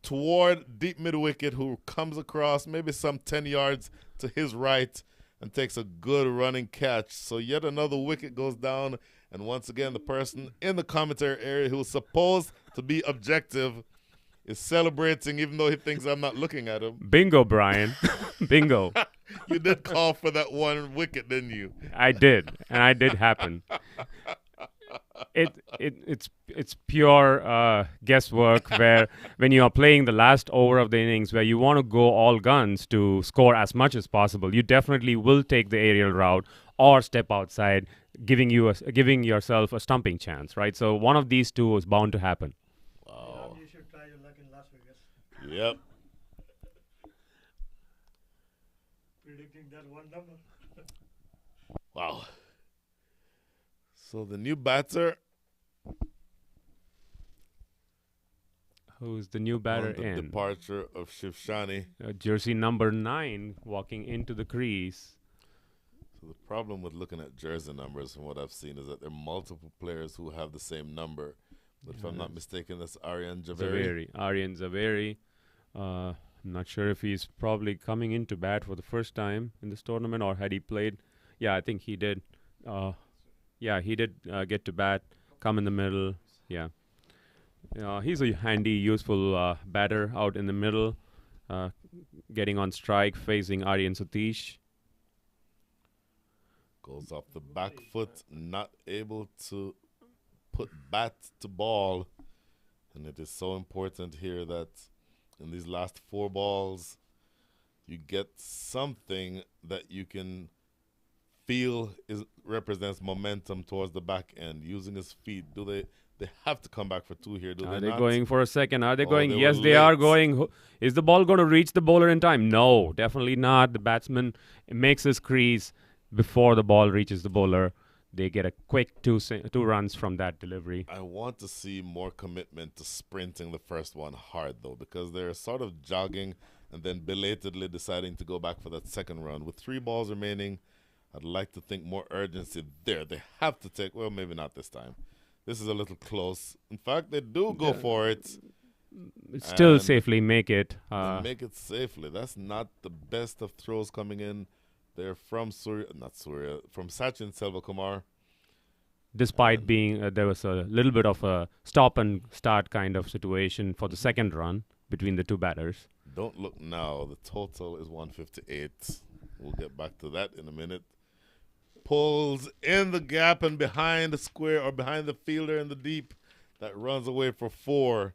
toward deep mid-wicket who comes across maybe some 10 yards to his right and takes a good running catch. So yet another wicket goes down, and once again the person in the commentary area who's supposed to be objective is celebrating even though he thinks I'm not looking at him. Bingo, Brian. Bingo. You did call for that 1 wicket, didn't you? I did, and I did happen. It's pure guesswork where when you are playing the last over of the innings where you want to go all guns to score as much as possible, you definitely will take the aerial route or step outside, giving yourself a stumping chance, right? So one of these two is bound to happen. Wow. You should try your luck in Las Vegas. Yep. Predicting that one number. Wow. So the new batter Who's the new batter on the in? departure of Shiv Shani. Jersey number 9 walking into the crease. So the problem with looking at jersey numbers from what I've seen is that there are multiple players who have the same number. But if I'm not mistaken, that's Aryan Javeri. Aryan Zaveri. I'm not sure if he's probably coming into bat for the first time in this tournament, or had he played. Yeah, I think he did. He did get to bat, come in the middle. Yeah. He's a handy, useful batter out in the middle, getting on strike, facing Aryan Satish. Goes off the back foot, not able to put bat to ball. And it is so important here that in these last 4 balls, you get something that you can feel represents momentum towards the back end. Using his feet, they have to come back for 2 here? Are they not? going for a second? Are they going? They Yes, were they are late. going. Is the ball going to reach the bowler in time? No, definitely not. The batsman makes his crease before the ball reaches the bowler. They get a quick 2 runs from that delivery. I want to see more commitment to sprinting the first one hard, though, because they're sort of jogging and then belatedly deciding to go back for that second run. With 3 balls remaining, I'd like to think more urgency there. They have to take, well, maybe not this time. This is a little close. In fact, they do go for it. Still And safely make it. They make it safely. That's not the best of throws coming in. They're from from Sachin Selvakumar. Despite being, there was a little bit of a stop and start kind of situation for the second run between the 2 batters. Don't look now. The total is 158. We'll get back to that in a minute. Pulls in the gap and behind the square or behind the fielder in the deep that runs away for 4.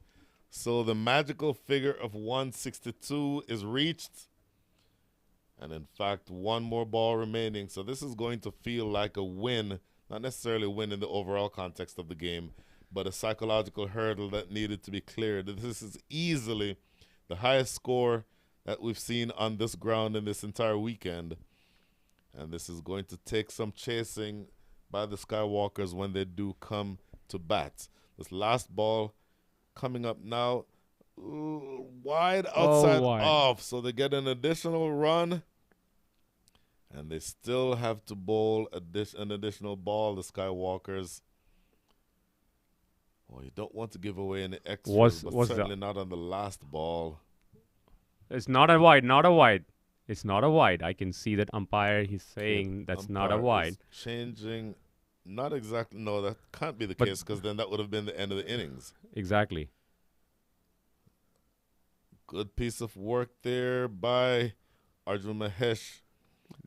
So the magical figure of 162 is reached. And in fact, 1 more ball remaining. So this is going to feel like a win. Not necessarily a win in the overall context of the game, but a psychological hurdle that needed to be cleared. This is easily the highest score that we've seen on this ground in this entire weekend. And this is going to take some chasing by the Skywalkers when they do come to bat. This last ball coming up now, wide outside off. So they get an additional run. And they still have to bowl an additional ball, the Skywalkers. Oh, you don't want to give away any extras, but certainly not on the last ball. It's not a wide, not a wide. It's not a wide. I can see that umpire, he's saying that's not a wide. Changing Not exactly. No, that can't be the But case because then that would have been the end of the innings. exactly. Good piece of work there by Arjun Mahesh.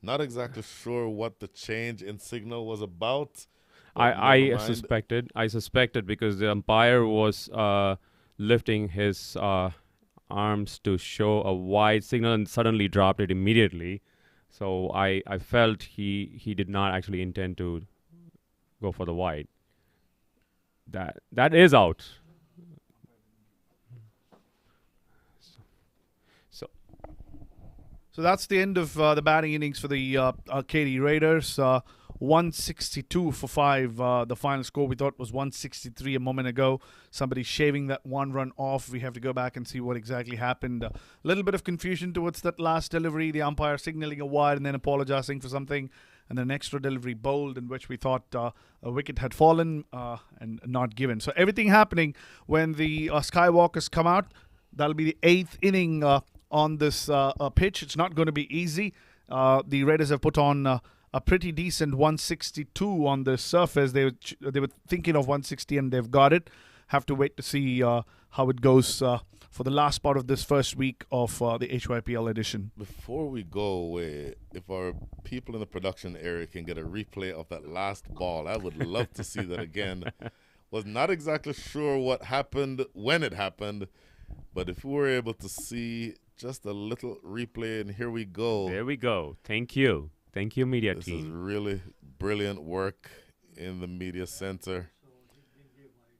Not exactly sure what the change in signal was about, but never I mind. suspected. I suspected because the umpire was lifting his arms to show a wide signal and suddenly dropped it immediately. So I felt he did not actually intend to go for the wide. That is out. So So that's the end of the batting innings for the Katy Raiders. 162 for 5. The final score we thought was 163 a moment ago. Somebody shaving that one run off. We have to go back and see what exactly happened. A little bit of confusion towards that last delivery. The umpire signaling a wide and then apologizing for something. And then an extra delivery bowled in which we thought a wicket had fallen and not given. So everything happening when the Skywalkers come out. That'll be the 8th inning on this pitch. It's not going to be easy. The Raiders have put on a pretty decent 162 on the surface. They were thinking of 160 and they've got it. Have to wait to see how it goes for the last part of this first week of the HYPL edition. Before we go away, if our people in the production area can get a replay of that last ball, I would love to see that again. Was not exactly sure what happened when it happened, but if we were able to see just a little replay, and here we go. there we go. Thank you. Thank you, media This is team. really brilliant work in the media center.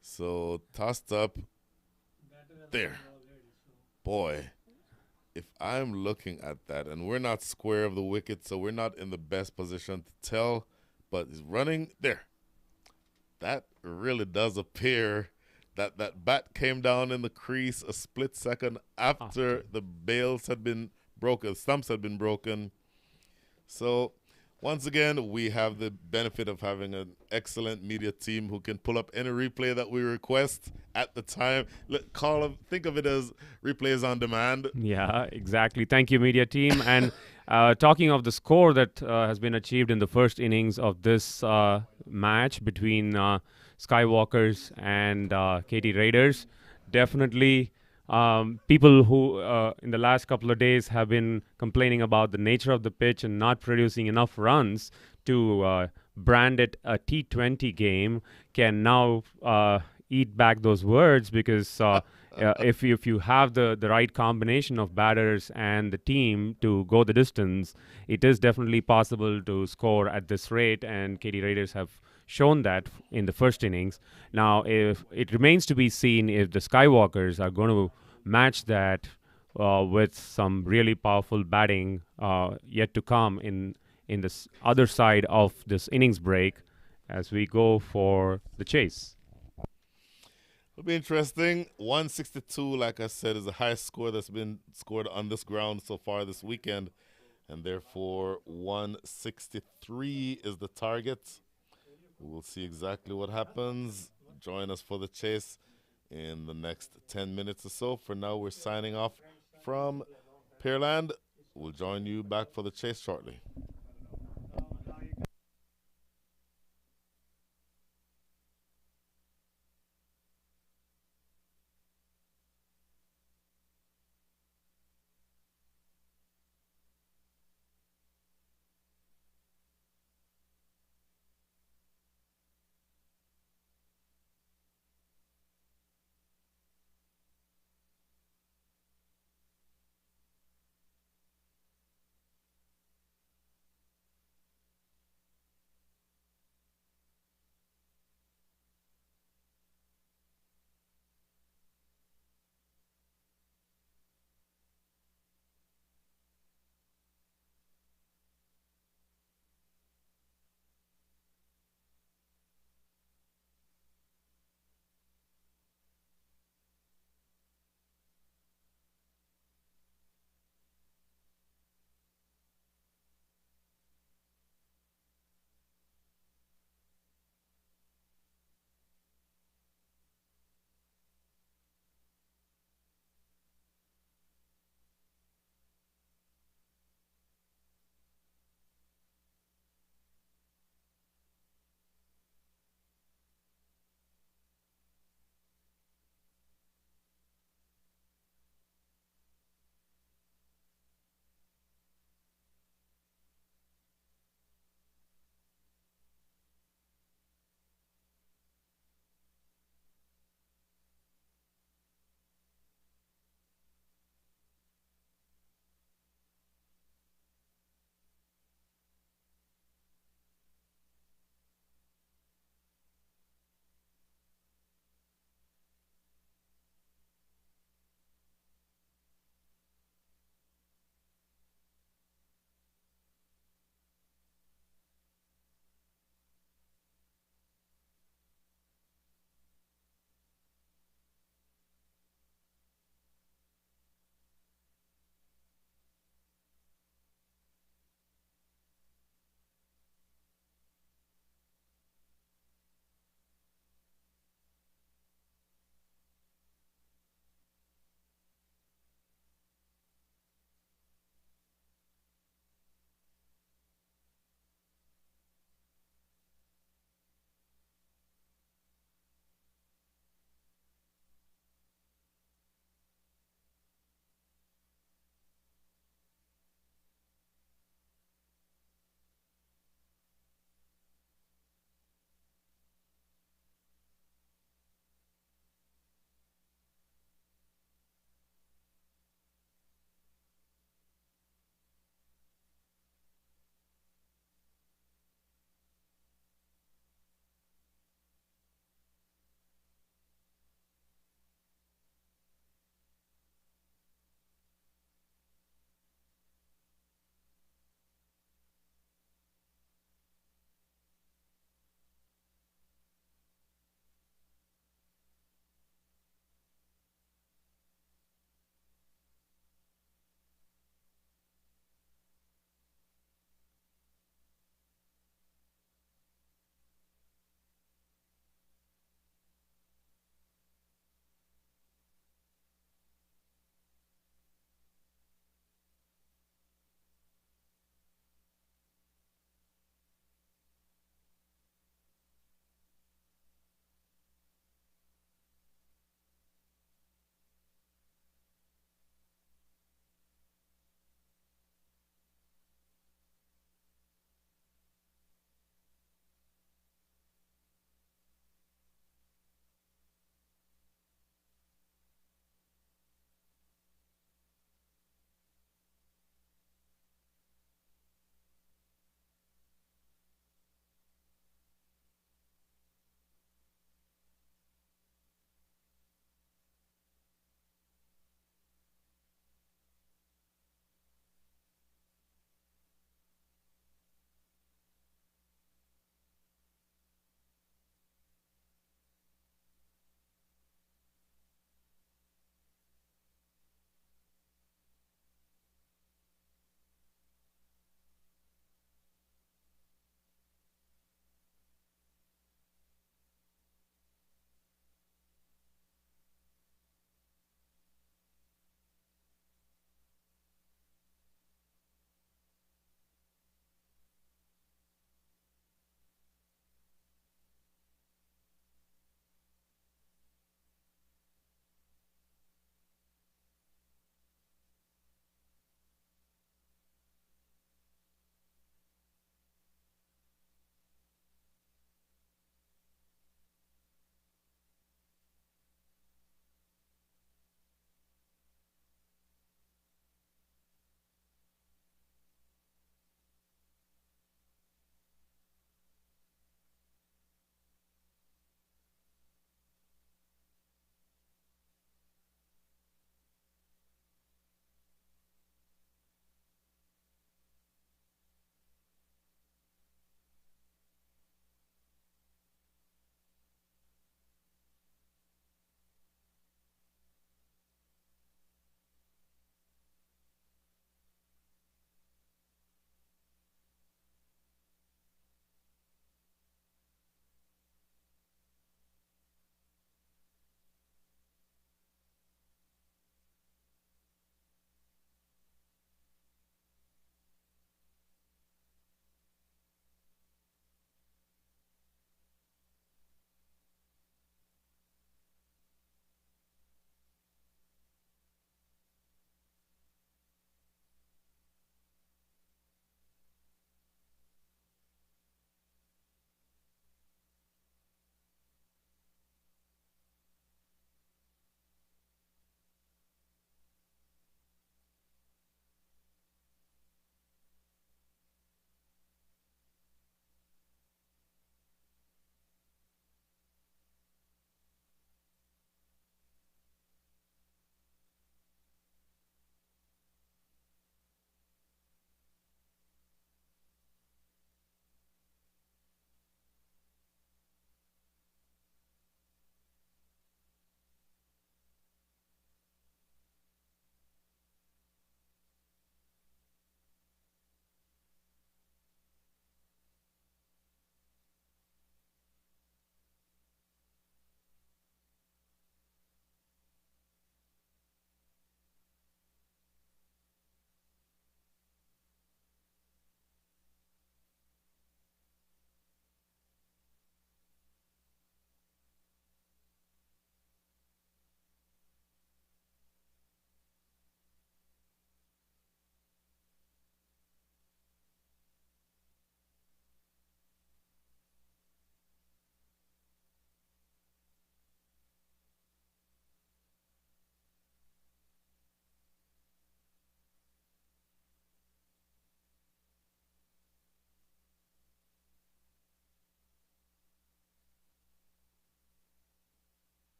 So tossed up there. Boy, if I'm looking at that, and we're not square of the wicket, so we're not in the best position to tell, but he's running there. That really does appear that that bat came down in the crease a split second after the bails had been broken, stumps had been broken. So once again, we have the benefit of having an excellent media team who can pull up any replay that we request at the time. Think of it as replays on demand. Yeah, exactly. Thank you, media team. And talking of the score that has been achieved in the first innings of this match between Skywalkers and Katy Raiders, definitely people who in the last couple of days have been complaining about the nature of the pitch and not producing enough runs to brand it a T20 game can now eat back those words because if you have the right combination of batters and the team to go the distance, it is definitely possible to score at this rate, and Katy Raiders have shown that in the first innings. Now, if it remains to be seen if the Skywalkers are going to match that with some really powerful batting yet to come in this other side of this innings break as we go for the chase. It'll be interesting. 162, like I said, is the highest score that's been scored on this ground so far this weekend. And therefore, 163 is the target. We will see exactly what happens. Join us for the chase in the next 10 minutes or so. For now, we're signing off from Pearland. We'll join you back for the chase shortly.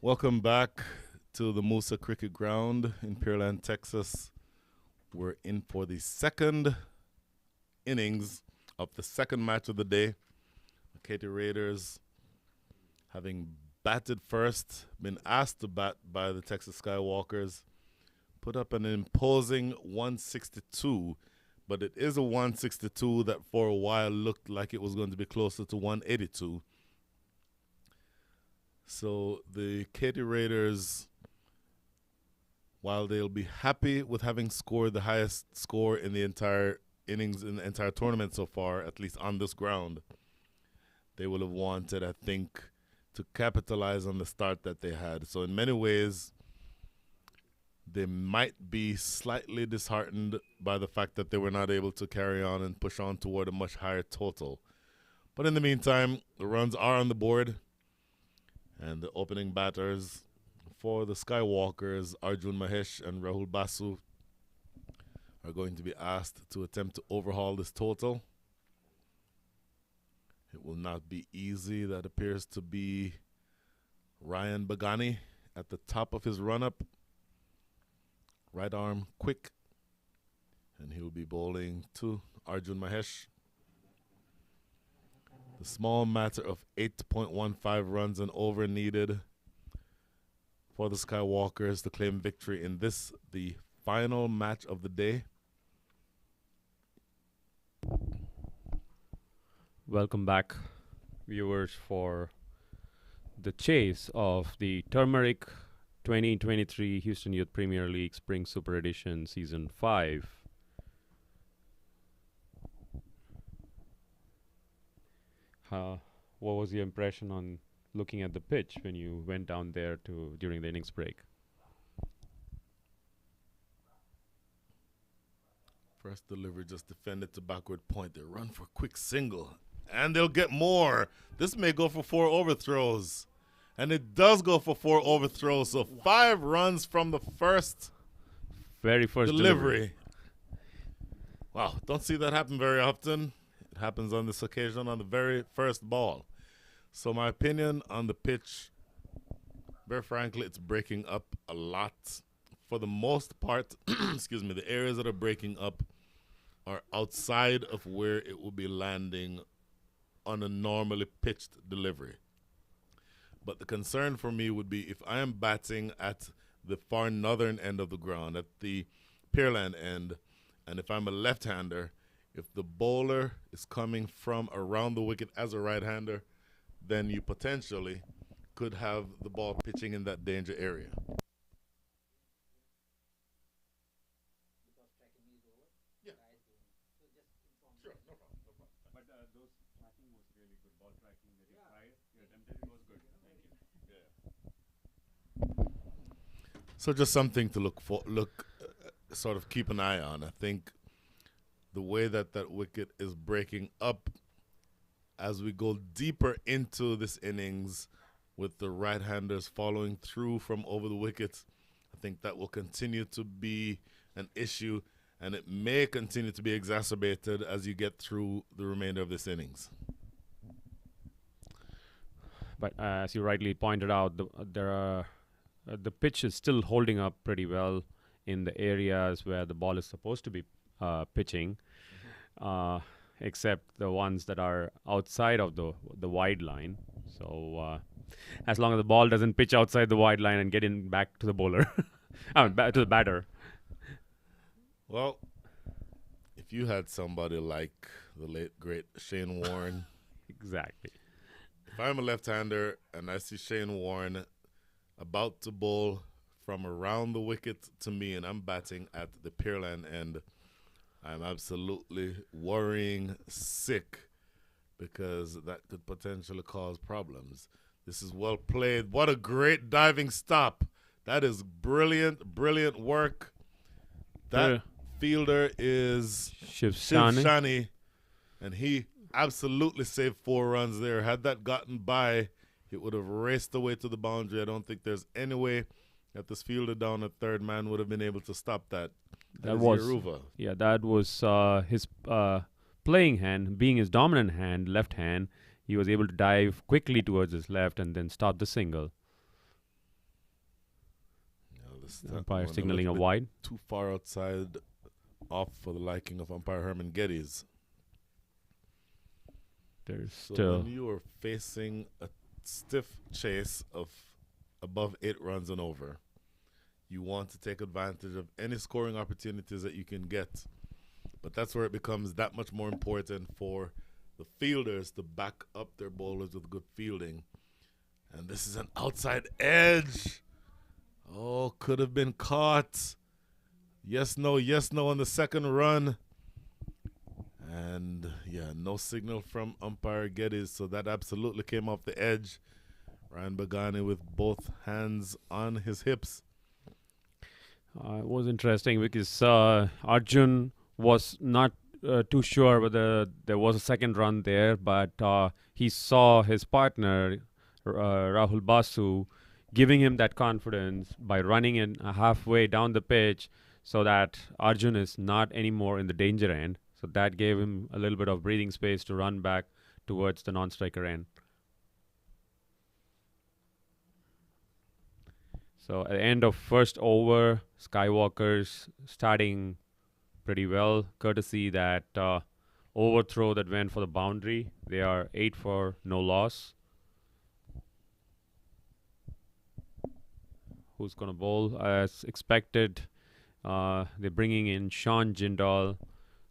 Welcome back to the Moosa Cricket Ground in Pearland, Texas. We're in for the second innings of the second match of the day. The Katy Raiders, having batted first, been asked to bat by the Texas Skywalkers, put up an imposing 162, but it is a 162 that for a while looked like it was going to be closer to 182. So the Katy Raiders, while they'll be happy with having scored the highest score in the entire innings, in the entire tournament so far, at least on this ground, they will have wanted, I think, to capitalize on the start that they had. So in many ways, they might be slightly disheartened by the fact that they were not able to carry on and push on toward a much higher total. But in the meantime, the runs are on the board. And the opening batters for the Skywalkers, Arjun Mahesh and Rahul Basu, are going to be asked to attempt to overhaul this total. It will not be easy. That appears to be Ryan Bagani at the top of his run-up. Right arm quick. And he will be bowling to Arjun Mahesh. The small matter of 8.15 runs and over needed for the Skywalkers to claim victory in this, the final match of the day. Welcome back, viewers, for the chase of the Turmeric 2023 Houston Youth Premier League Spring Super Edition Season 5. What was your impression on looking at the pitch when you went down there during the innings break? First delivery just defended to backward point. They run for a quick single. And they'll get more. This may go for 4 overthrows. And it does go for 4 overthrows. So 5 runs from the Very first delivery. Wow, don't see that happen very often. It happens on this occasion on the very first ball. So my opinion on the pitch, very frankly, it's breaking up a lot. For the most part, excuse me, the areas that are breaking up are outside of where it will be landing on a normally pitched delivery. But the concern for me would be if I am batting at the far northern end of the ground, at the Pearland end, and if I'm a left-hander, if the bowler is coming from around the wicket as a right-hander, then you potentially could have the ball pitching in that danger area. Yeah. Sure, no problem. But those tracking was really good. Ball tracking that you tried, you attempted, it was good. Thank you. Yeah. So just something to sort of keep an eye on. I think the way that wicket is breaking up as we go deeper into this innings with the right-handers following through from over the wickets, I think that will continue to be an issue, and it may continue to be exacerbated as you get through the remainder of this innings. But as you rightly pointed out, the pitch is still holding up pretty well in the areas where the ball is supposed to be pitching, except the ones that are outside of the wide line. So as long as the ball doesn't pitch outside the wide line and get in back to the bowler, back to the batter. Well, if you had somebody like the late, great Shane Warne. Exactly. If I'm a left-hander and I see Shane Warne about to bowl from around the wicket to me and I'm batting at the Pearland end, I'm absolutely worrying sick because that could potentially cause problems. This is well played. What a great diving stop. That is brilliant, brilliant work. That fielder is Shiv Shani, and he absolutely saved 4 runs there. Had that gotten by, it would have raced away to the boundary. I don't think there's any way that this fielder down at third man would have been able to stop that. That was his playing hand, being his dominant hand, left hand. He was able to dive quickly towards his left and then stop the single. Umpire going signaling a little bit wide. too far outside, off for the liking of umpire Herman Geddes. There's So still when you are facing a stiff chase of above 8 runs and over, you want to take advantage of any scoring opportunities that you can get. But that's where it becomes that much more important for the fielders to back up their bowlers with good fielding. And this is an outside edge. Oh, could have been caught. Yes, no on the second run. And yeah, no signal from umpire Geddes, so that absolutely came off the edge. Ryan Bagani with both hands on his hips. it was interesting because Arjun was not too sure whether there was a second run there, but he saw his partner Rahul Basu giving him that confidence by running in halfway down the pitch, so that Arjun is not anymore in the danger end. So that gave him a little bit of breathing space to run back towards the non-striker end. So at the end of first over, Skywalkers starting pretty well, courtesy that overthrow that went for the boundary. They are 8 for no loss. Who's going to bowl? As expected, they're bringing in Sean Jindal,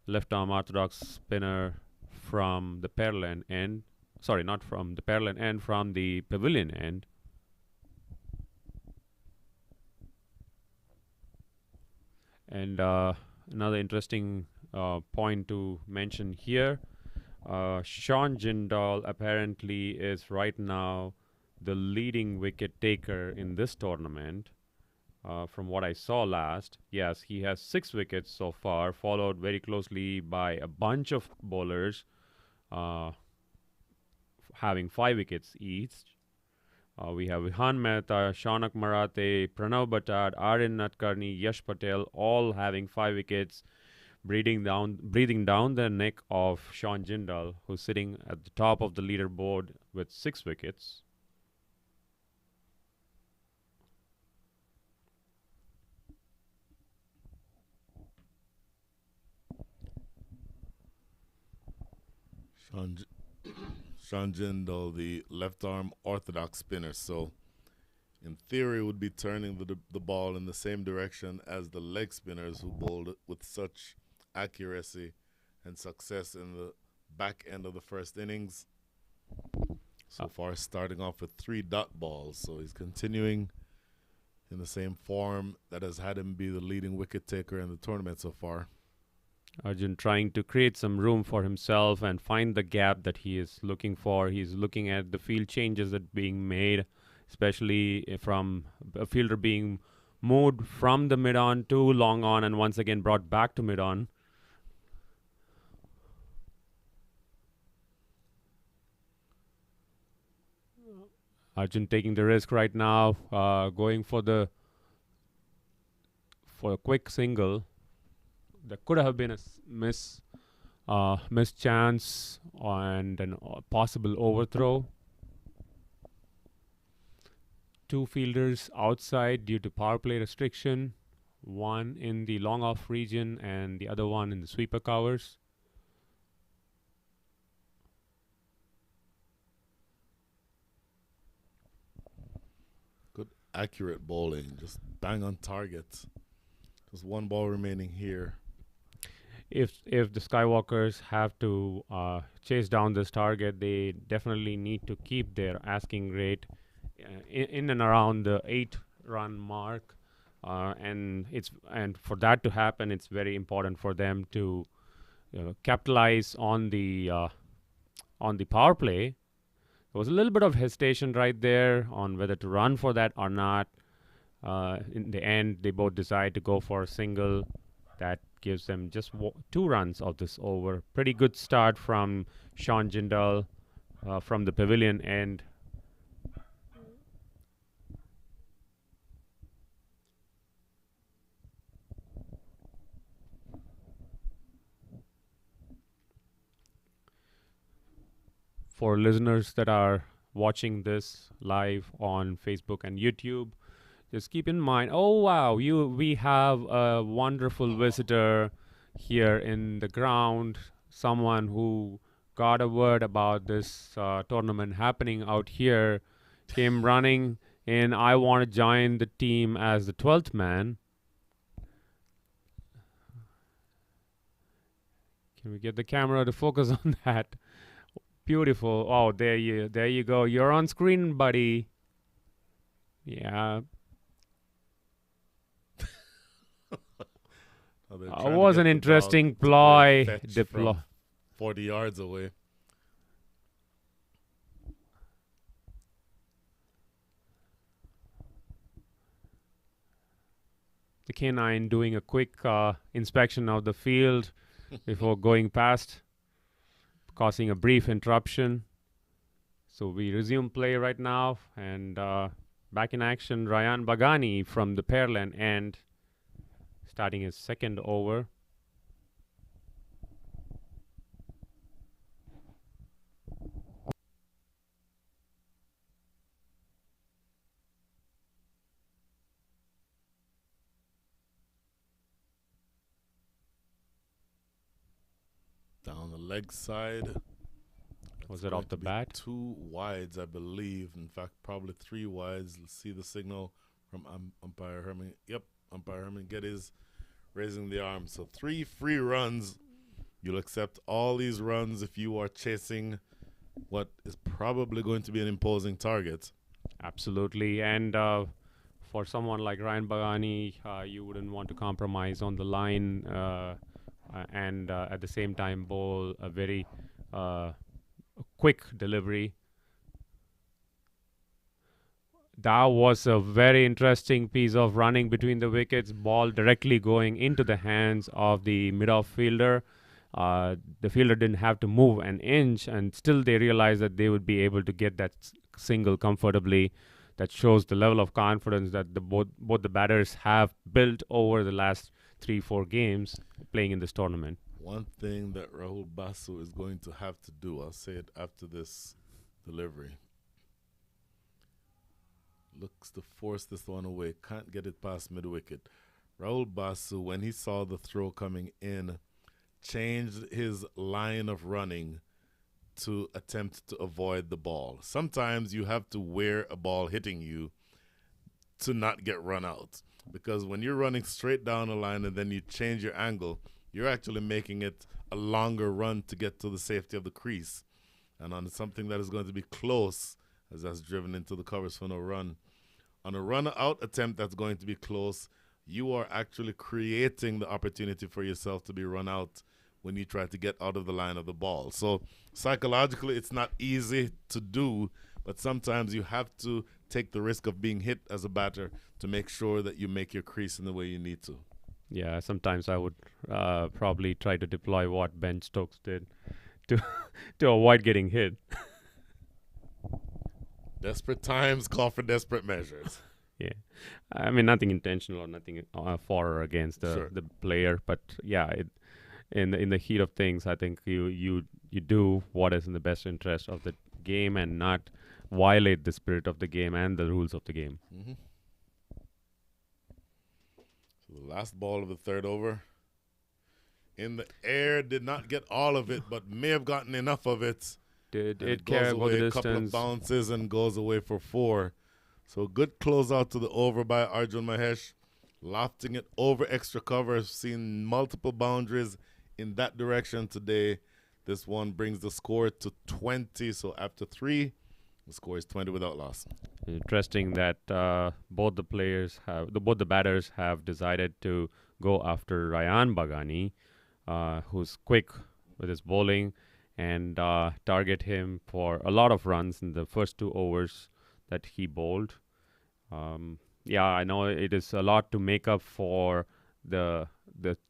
left-arm orthodox spinner from the Pearland end. Sorry, not from the Pearland end, from the Pavilion end. And another interesting point to mention here, Sean Jindal apparently is right now the leading wicket taker in this tournament. From what I saw last, yes, he has 6 wickets so far, followed very closely by a bunch of bowlers having 5 wickets each. We have Vihan Mehta, Shaunak Marathe, Pranav Bhattad, Aryan Nadkarni, Yash Patel, all having 5 wickets, breathing down the neck of Sean Jindal, who's sitting at the top of the leaderboard with 6 wickets. Sean Jindal, the left-arm orthodox spinner. So, in theory, would be turning the ball in the same direction as the leg spinners who bowled with such accuracy and success in the back end of the first innings. So far, starting off with 3 dot balls. So he's continuing in the same form that has had him be the leading wicket taker in the tournament so far. Arjun trying to create some room for himself and find the gap that he is looking for. He's looking at the field changes that are being made, especially from a fielder being moved from the mid-on to long on and once again brought back to mid-on. Arjun taking the risk right now, going for a quick single. There could have been a missed chance and a possible overthrow. 2 fielders outside due to power play restriction, one in the long off region and the other one in the sweeper covers. Good accurate bowling, just bang on target. Just 1 ball remaining here. If the Skywalkers have to chase down this target, they definitely need to keep their asking rate in and around the 8-run mark, and for that to happen, it's very important for them to capitalize on the power play. There was a little bit of hesitation right there on whether to run for that or not. In the end, they both decide to go for a single. That gives them just 2 runs of this over. Pretty good start from Sean Jindal from the Pavilion end. For listeners that are watching this live on Facebook and YouTube, Just keep in mind. Oh wow, we have a wonderful visitor here in the ground. Someone who got a word about this tournament happening out here, came running, and I want to join the team as the 12th man. Can we get the camera to focus on that? Beautiful. Oh, there you go. You're on screen, buddy. Yeah. Was an interesting ploy. From 40 yards away. The canine doing a quick inspection of the field before going past, causing a brief interruption. So we resume play right now, and back in action, Ryan Bagani from the Pearland end, starting his second over. Down the leg side. Was it off the bat? 2 wides, I believe. In fact, probably 3 wides. Let's see the signal from umpire Herman. Yep, umpire Herman Geddes raising the arm. So 3 free runs. You'll accept all these runs if you are chasing what is probably going to be an imposing target. Absolutely. And for someone like Ryan Bagani, you wouldn't want to compromise on the line and at the same time bowl a very quick delivery. That was a very interesting piece of running between the wickets. Ball directly going into the hands of the mid-off fielder. The fielder didn't have to move an inch, and still they realized that they would be able to get that single comfortably. That shows the level of confidence that both the batters have built over the last 3-4 games playing in this tournament. One thing that Rahul Basu is going to have to do, I'll say it after this delivery, looks to force this one away, can't get it past mid-wicket. Rahul Basu, when he saw the throw coming in, changed his line of running to attempt to avoid the ball. Sometimes you have to wear a ball hitting you to not get run out, because when you're running straight down a line and then you change your angle, you're actually making it a longer run to get to the safety of the crease. And on something that is going to be close, as that's driven into the covers for no run, on a run-out attempt that's going to be close, you are actually creating the opportunity for yourself to be run out when you try to get out of the line of the ball. So psychologically, it's not easy to do, but sometimes you have to take the risk of being hit as a batter to make sure that you make your crease in the way you need to. Yeah, sometimes I would probably try to deploy what Ben Stokes did to avoid getting hit. Desperate times call for desperate measures. Yeah, I mean nothing intentional or nothing for or against the player, but yeah, in the heat of things, I think you do what is in the best interest of the game and not violate the spirit of the game and the rules of the game. Mm-hmm. So the last ball of the third over, in the air, did not get all of it, but may have gotten enough of it. Did and it carry goes away the a couple of distance? bounces and goes away for 4. So good closeout to the over by Arjun Mahesh, lofting it over extra cover. I've seen multiple boundaries in that direction today. This one brings the score to 20. So after 3, the score is 20 without loss. Interesting that both the batters have decided to go after Ryan Bagani, who's quick with his bowling, and target him for a lot of runs in the first 2 overs that he bowled. Yeah, I know it is a lot to make up for the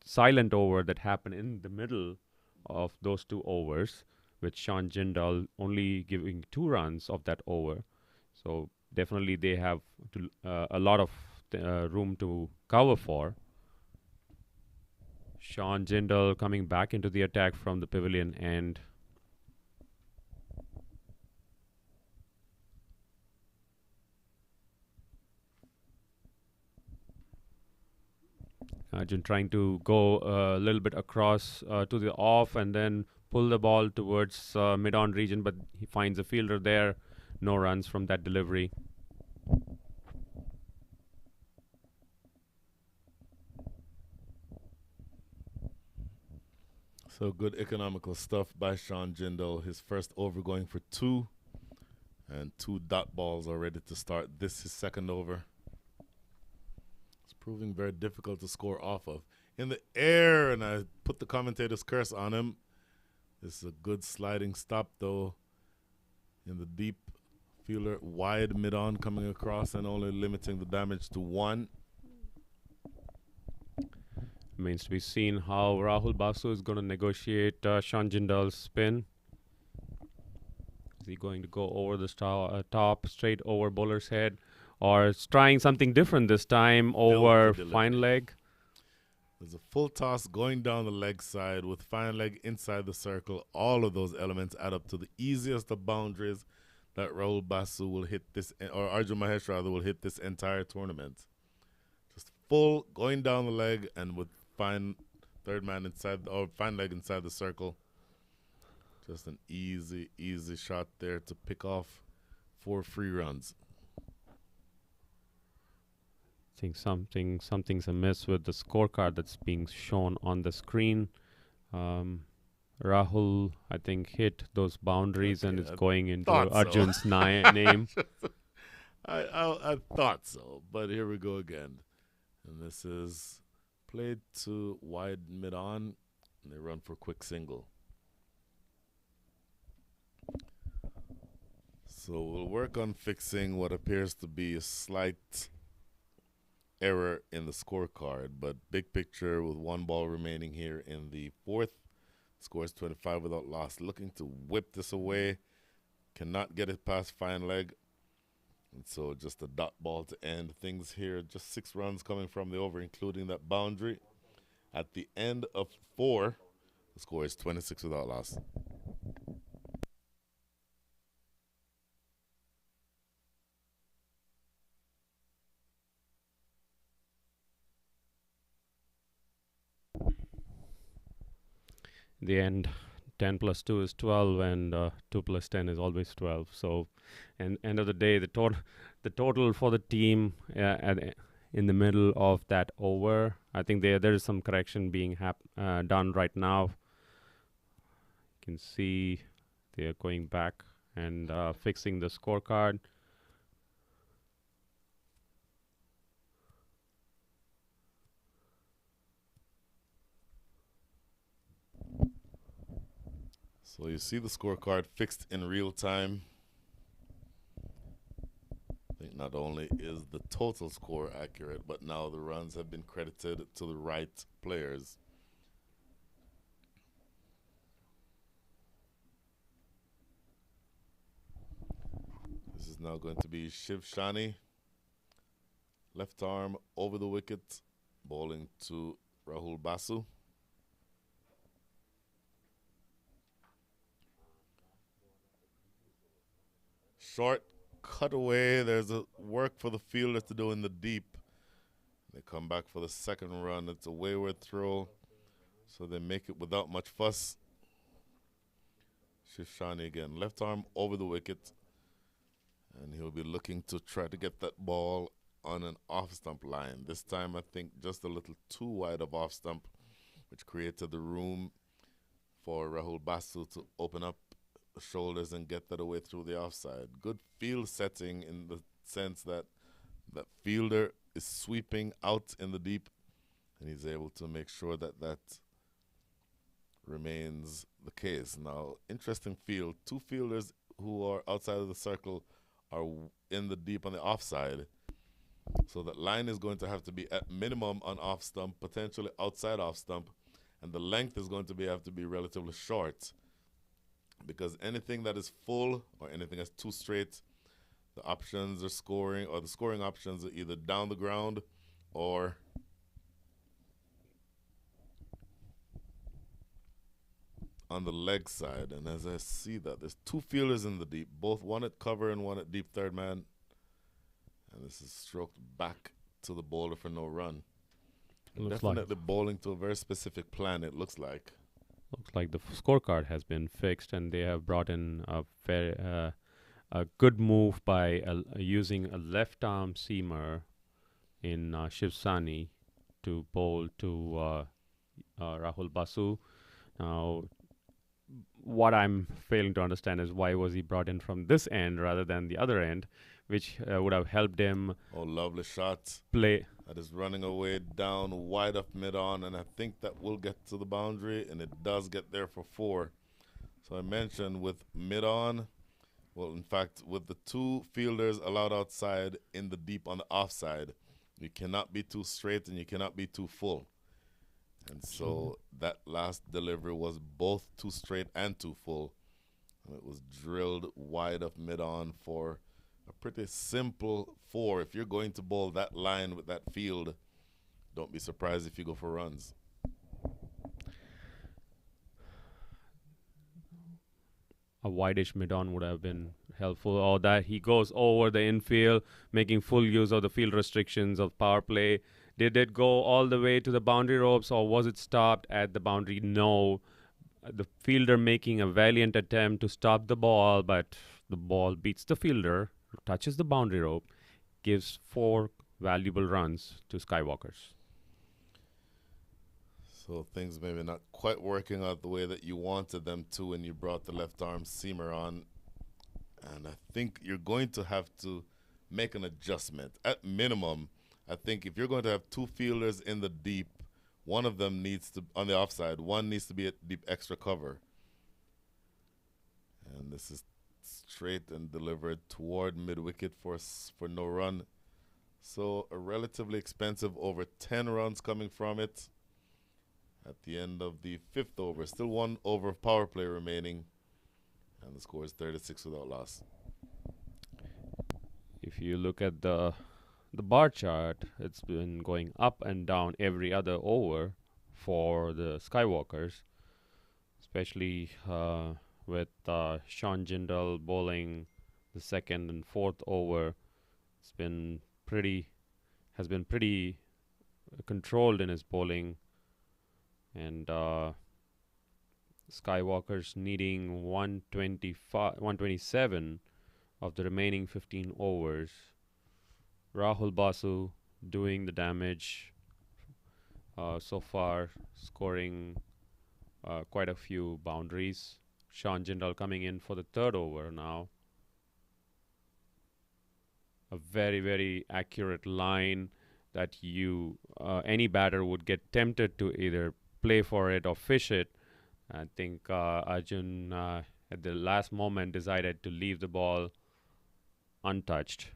silent over that happened in the middle of those 2 overs, with Sean Jindal only giving 2 runs of that over. So definitely they have a lot of room to cover for. Sean Jindal coming back into the attack from the pavilion end. Arjun trying to go a little bit across to the off and then pull the ball towards mid-on region, but he finds a fielder there. No runs from that delivery. So good economical stuff by Sean Jindal. His first over going for 2 and 2 dot balls already to start. This his second over. It's proving very difficult to score off of. In the air, and I put the commentator's curse on him. This is a good sliding stop though. In the deep fielder, wide mid-on coming across and only limiting the damage to 1. Remains to be seen how Rahul Basu is going to negotiate Sean Jindal's spin. Is he going to go over the top, straight over bowler's head, or is trying something different this time over fine leg? There's a full toss going down the leg side with fine leg inside the circle. All of those elements add up to the easiest of boundaries that Rahul Basu will hit this, or Arjun Mahesh rather, will hit this entire tournament. Just full going down the leg and with fine third man inside, or fine leg inside the circle. Just an easy shot there to pick off 4 free runs. I think something's amiss with the scorecard that's being shown on the screen. Rahul, I think, hit those boundaries and it's going into Arjun's name. I thought so, but here we go again. And this is played to wide mid-on, and they run for quick single. So we'll work on fixing what appears to be a slight error in the scorecard, but big picture with 1 ball remaining here in the 4th. Scores 25 without loss. Looking to whip this away. Cannot get it past fine leg. And so just a dot ball to end things here. Just 6 runs coming from the over, including that boundary. At the end of 4, the score is 26 without loss. In the end, 10 plus 2 is 12, and 2 plus 10 is always 12. So, and end of the day, the total for the team in the middle of that over, I think there is some correction being done right now. You can see they are going back and fixing the scorecard. So you see the scorecard fixed in real time. I think not only is the total score accurate, but now the runs have been credited to the right players. This is now going to be Shiv Shani. Left arm over the wicket, bowling to Rahul Basu. Short cutaway. There's a work for the fielder to do in the deep. They come back for the second run. It's a wayward throw, so they make it without much fuss. Shishani again. Left arm over the wicket. And he'll be looking to try to get that ball on an off-stump line. This time, I think, just a little too wide of off-stump, which created the room for Rahul Basu to open up the shoulders and get that away through the offside. Good field setting in the sense that that fielder is sweeping out in the deep, and he's able to make sure that that remains the case. Now, interesting field. 2 fielders who are outside of the circle are in the deep on the offside. So that line is going to have to be at minimum on off stump, potentially outside off stump, and the length is going to have to be relatively short, because anything that is full or anything that's too straight, the options are scoring, or the scoring options are either down the ground or on the leg side. And as I see that, there's 2 fielders in the deep, both one at cover and one at deep third man. And this is stroked back to the bowler for no run. Looks like Definitely bowling to a very specific plan, it looks like. the scorecard has been fixed, and they have brought in a good move by using a left arm seamer in Shiv Sani to bowl to Rahul Basu. Now, what I'm failing to understand is why was he brought in from this end rather than the other end, which would have helped him Oh, lovely shot. play. That is running away down wide of mid-on, and I think that will get to the boundary, and it does get there for 4. So I mentioned with mid-on, well, in fact, with the 2 fielders allowed outside in the deep on the offside, you cannot be too straight and you cannot be too full. And so that last delivery was both too straight and too full. And it was drilled wide of mid-on for a pretty simple 4. If you're going to bowl that line with that field, don't be surprised if you go for runs. A wideish mid-on would have been helpful, or that he goes over the infield, making full use of the field restrictions of power play. Did it go all the way to the boundary ropes, or was it stopped at the boundary? No. The fielder making a valiant attempt to stop the ball, but the ball beats the fielder, touches the boundary rope, gives 4 valuable runs to Skywalkers. So things maybe not quite working out the way that you wanted them to when you brought the left arm seamer on. And I think you're going to have to make an adjustment. At minimum, I think if you're going to have 2 fielders in the deep, one of them needs to, on the offside, one needs to be at deep extra cover. And this is straight and delivered toward mid-wicket for no run. So a relatively expensive over 10 runs coming from it. At the end of the 5th over, still 1 over of power play remaining, and the score is 36 without loss. If you look at the bar chart, it's been going up and down every other over for the Skywalkers, especially with Sean Jindal bowling the 2nd and 4th over. Has been pretty controlled in his bowling, and Skywalkers needing 127 of the remaining 15 overs. Rahul Basu doing the damage so far, scoring quite a few boundaries. Sean Jindal coming in for the 3rd over now. A very, very accurate line that any batter would get tempted to either play for it or fish it. I think Arjun at the last moment decided to leave the ball untouched.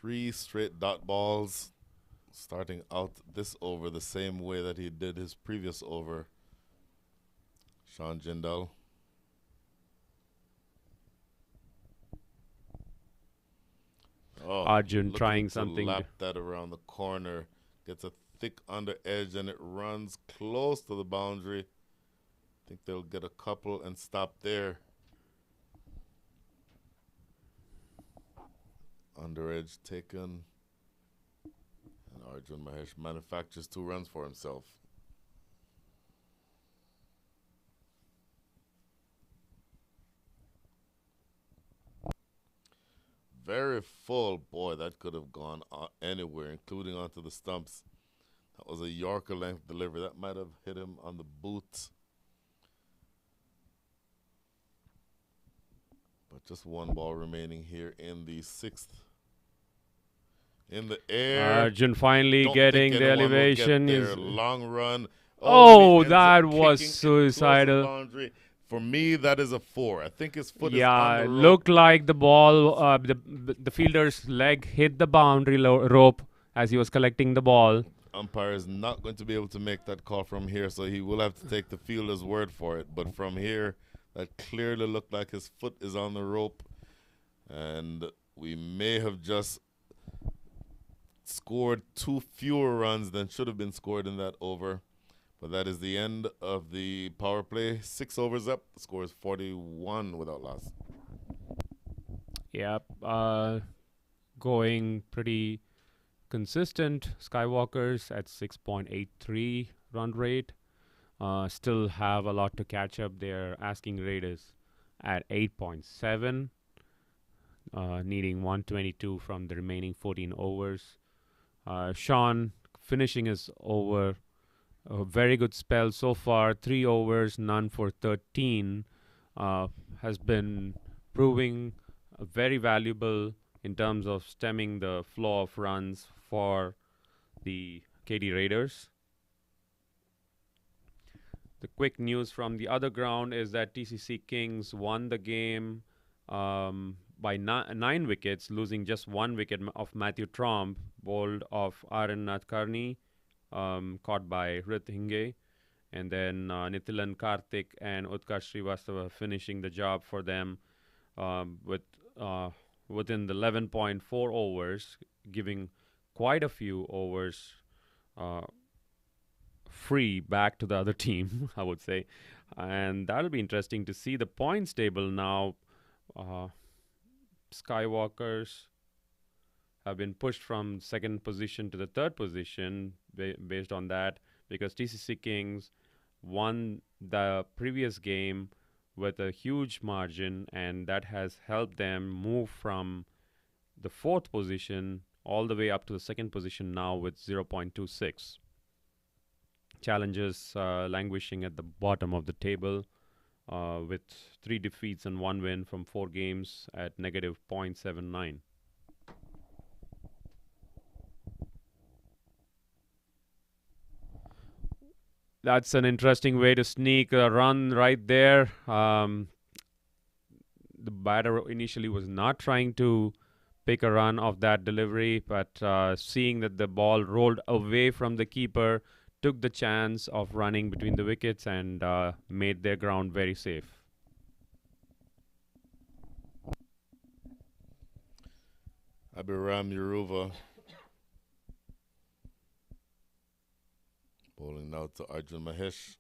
Three straight dot balls, starting out this over the same way that he did his previous over. Sean Jindal. Oh, Arjun trying something. Lap that around the corner, gets a thick under edge, and it runs close to the boundary. I think they'll get a couple and stop there. Under edge taken, and Arjun Mahesh manufactures 2 runs for himself. Very full. Boy, that could have gone anywhere, including onto the stumps. That was a Yorker length delivery. That might have hit him on the boot. But just 1 ball remaining here in the 6th. In the air. Arjun finally Don't getting think the anyone will get elevation. there. Is Long run. Oh, he ends that up was kicking it close to the suicidal. boundary. For me, that is a 4. I think his foot is Yeah, on the rope. looked like the ball, the fielder's leg hit the boundary rope as he was collecting the ball. Umpire is not going to be able to make that call from here, so he will have to take the fielder's word for it. But from here, that clearly looked like his foot is on the rope, and we may have just scored 2 fewer runs than should have been scored in that over. But that is the end of the power play. 6 overs up. The score is 41 without loss. Yep. Going pretty consistent. Skywalkers at 6.83 run rate. Still have a lot to catch up. Their asking rate is at 8.7. Needing 122 from the remaining 14 overs. Sean finishing his over. A very good spell so far. 3 overs, none for 13. Has been proving very valuable in terms of stemming the flow of runs for the Katy Raiders. The quick news from the other ground is that TCC Kings won the game by 9 wickets, losing just 1 wicket of Matthew Tromp, bowled of Aaron Nadkarni, caught by Rit Hinge, and then Nithilan Karthik and Utkarsh Srivastava finishing the job for them within the 11.4 overs, giving quite a few overs free back to the other team, I would say. And that'll be interesting to see the points table now. Skywalkers have been pushed from second position to the third position based on that, because TCC Kings won the previous game with a huge margin, and that has helped them move from the fourth position all the way up to the second position now with 0.26. Challengers languishing at the bottom of the table with 3 defeats and 1 win from 4 games at negative 0.79. That's an interesting way to sneak a run right there. The batter initially was not trying to pick a run off that delivery, but seeing that the ball rolled away from the keeper, took the chance of running between the wickets and made their ground very safe. Abhiram Yeruva bowling now to Arjun Mahesh.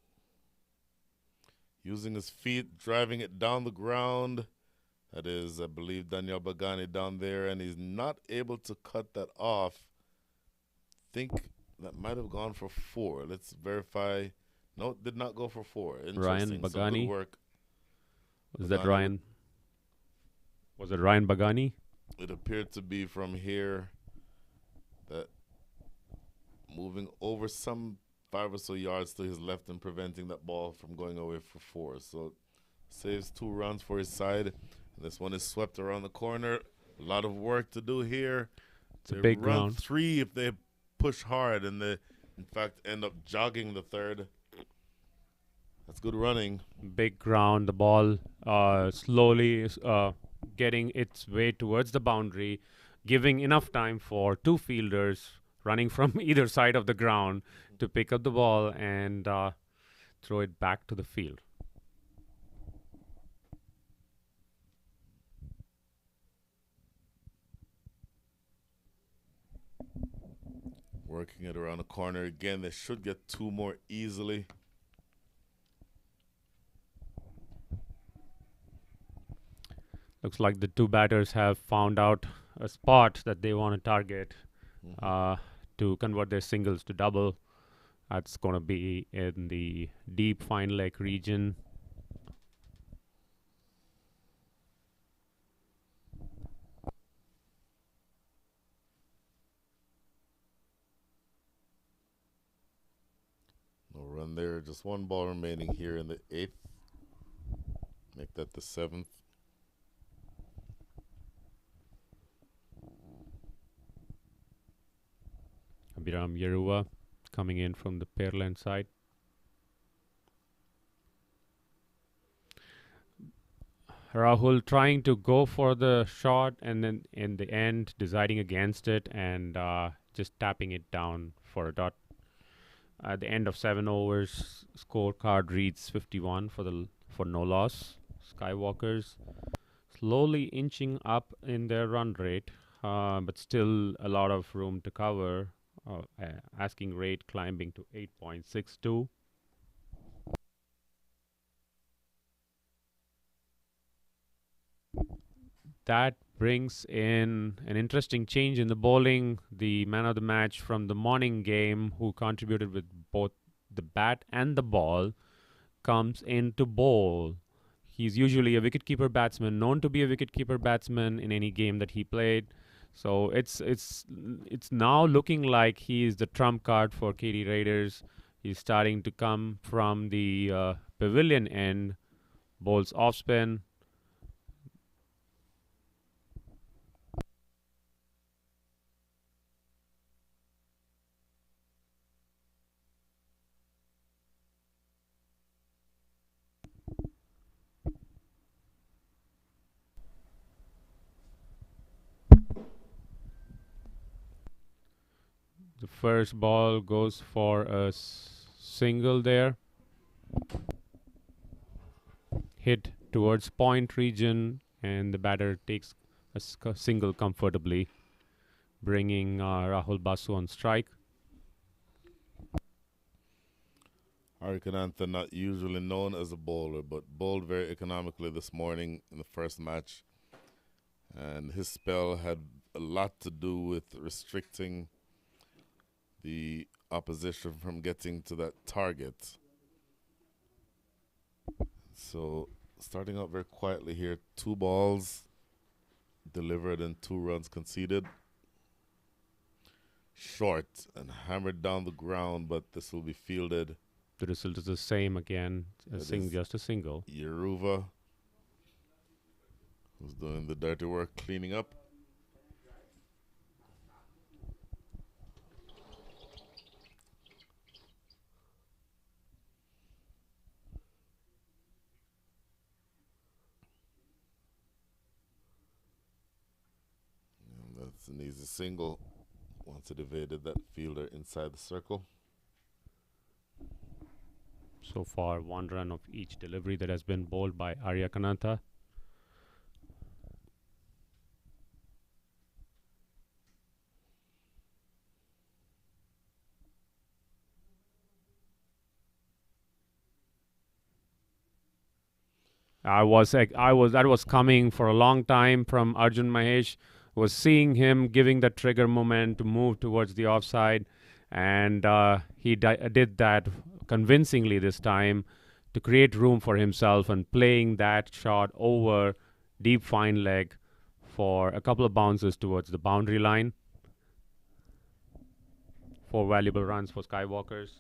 Using his feet, driving it down the ground. That is, I believe, Daniel Bagani down there, and he's not able to cut that off. Think that might have gone for 4. Let's verify. No, it did not go for 4. Ryan Some Bagani. good work. Was that Ryan? Was it Ryan Bagani? It appeared to be from here, that moving over some 5 or so yards to his left and preventing that ball from going away for 4. So saves 2 runs for his side. And this one is swept around the corner. A lot of work to do here. It's a They big run ground. 3 if they push hard, and they, in fact, end up jogging the third. That's good running. Big ground. The ball slowly getting its way towards the boundary, giving enough time for 2 fielders running from either side of the ground to pick up the ball and throw it back to the field. Working it around the corner again. They should get 2 more easily. Looks like the 2 batters have found out a spot that they want to target to convert their singles to double. That's going to be in the deep fine leg region. No run there. Just 1 ball remaining here in the 8th. Make that the 7th. Abhiram Yeruva coming in from the Pearland side. Rahul trying to go for the shot and then in the end deciding against it and just tapping it down for a dot. At the end of 7 overs, scorecard reads 51 for no loss. Skywalkers slowly inching up in their run rate. but still a lot of room to cover. Asking rate climbing to 8.62. That brings in an interesting change in the bowling. The man of the match from the morning game, who contributed with both the bat and the ball, comes in to bowl. He's usually a wicketkeeper batsman, known to be a wicketkeeper batsman in any game that he played. So it's now looking like he is the trump card for Katy Raiders. He's starting to come from the pavilion end, bowls off spin. The first ball goes for a single there. Hit towards point region, and the batter takes a single comfortably, bringing Rahul Basu on strike. Arikanantha, not usually known as a bowler, but bowled very economically this morning in the first match. And his spell had a lot to do with restricting the opposition from getting to that target. So, starting out very quietly here, 2 balls delivered and 2 runs conceded. Short and hammered down the ground, but this will be fielded. The result is the same again, just a single. Yeruva, who's doing the dirty work, cleaning up. And that's an easy single once it evaded that fielder inside the circle. So far, 1 run of each delivery that has been bowled by Arikanantha. That was coming for a long time from Arjun Mahesh. Was seeing him giving the trigger moment to move towards the offside, and he did that convincingly this time to create room for himself and playing that shot over deep fine leg for a couple of bounces towards the boundary line. 4 valuable runs for Skywalkers.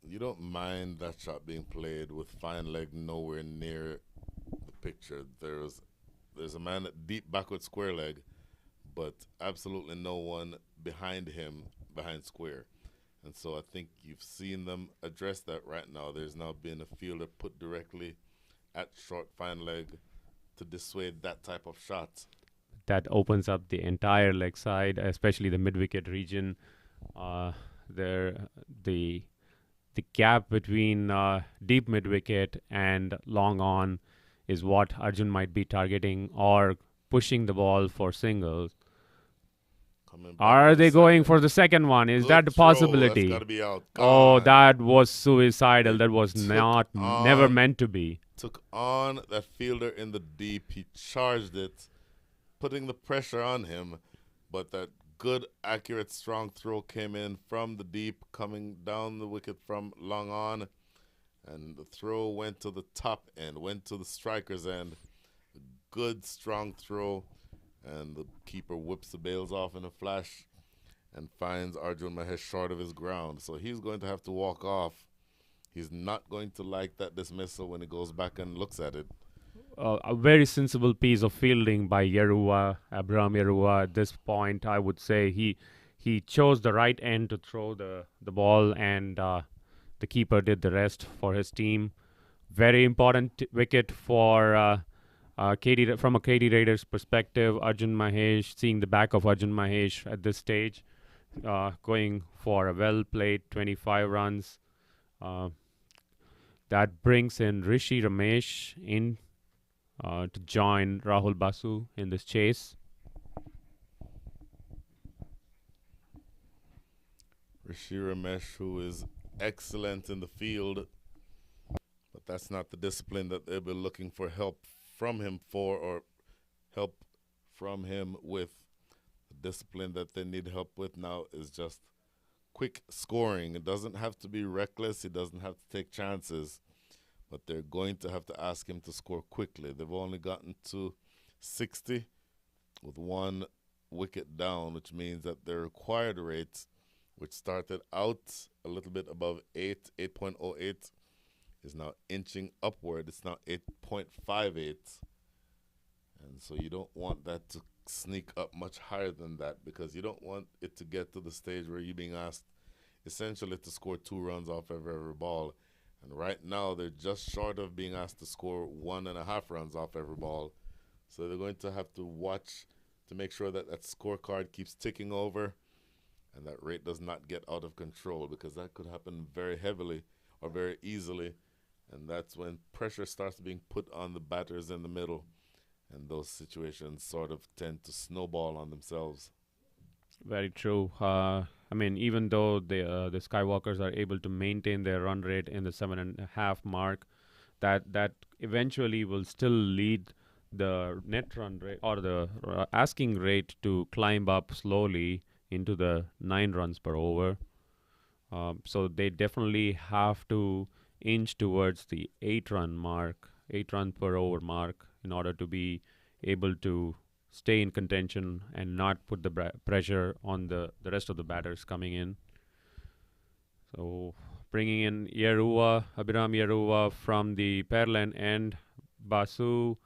You don't mind that shot being played with fine leg nowhere near the picture. There's a man at deep backward square leg, but absolutely no one behind him, behind square. And so I think you've seen them address that right now. There's now been a fielder put directly at short fine leg to dissuade that type of shot. That opens up the entire leg side, especially the mid-wicket region. The gap between deep mid-wicket and long on is what Arjun might be targeting or pushing the ball for singles. Are they going for the second one? Is that the possibility? That's gotta be out. Oh, that was suicidal. That was never meant to be. Took on that fielder in the deep. He charged it, putting the pressure on him, but that good, accurate, strong throw came in from the deep, coming down the wicket from long on, and the throw went to the top end, went to the striker's end. Good, strong throw, and the keeper whips the bails off in a flash and finds Arjun Mahesh short of his ground. So he's going to have to walk off. He's not going to like that dismissal when he goes back and looks at it. A very sensible piece of fielding by Abraham Yerua. At this point, I would say he chose the right end to throw the ball, and the keeper did the rest for his team. Very important wicket for Katy, from a Katy Raiders perspective. Arjun Mahesh, seeing the back of Arjun Mahesh at this stage, going for a well-played 25 runs. That brings in Rishi Ramesh in to join Rahul Basu in this chase. Rishi Ramesh, who is excellent in the field, but that's not the discipline that they've been looking for help from him for, or help from him with. The discipline that they need help with now is just quick scoring. It doesn't have to be reckless, he doesn't have to take chances, but they're going to have to ask him to score quickly. They've only gotten to 60 with one wicket down, which means that their required rate, which started out a little bit above 8.08, is now inching upward. It's now 8.58. And so you don't want that to sneak up much higher than that, because you don't want it to get to the stage where you're being asked essentially to score 2 runs off every ball. And right now they're just short of being asked to score 1.5 runs off every ball. So they're going to have to watch to make sure that that scorecard keeps ticking over and that rate does not get out of control, because that could happen very heavily or very easily. And that's when pressure starts being put on the batters in the middle. And those situations sort of tend to snowball on themselves. Very true. I mean, even though the Skywalkers are able to maintain their run rate in the 7.5 mark, that eventually will still lead the net run rate or the asking rate to climb up slowly into the 9 runs per over. So they definitely have to inch towards the 8 run per over mark, in order to be able to stay in contention and not put the pressure on the rest of the batters coming in. So bringing in Abhiram Yerua from the Pearland end, Basu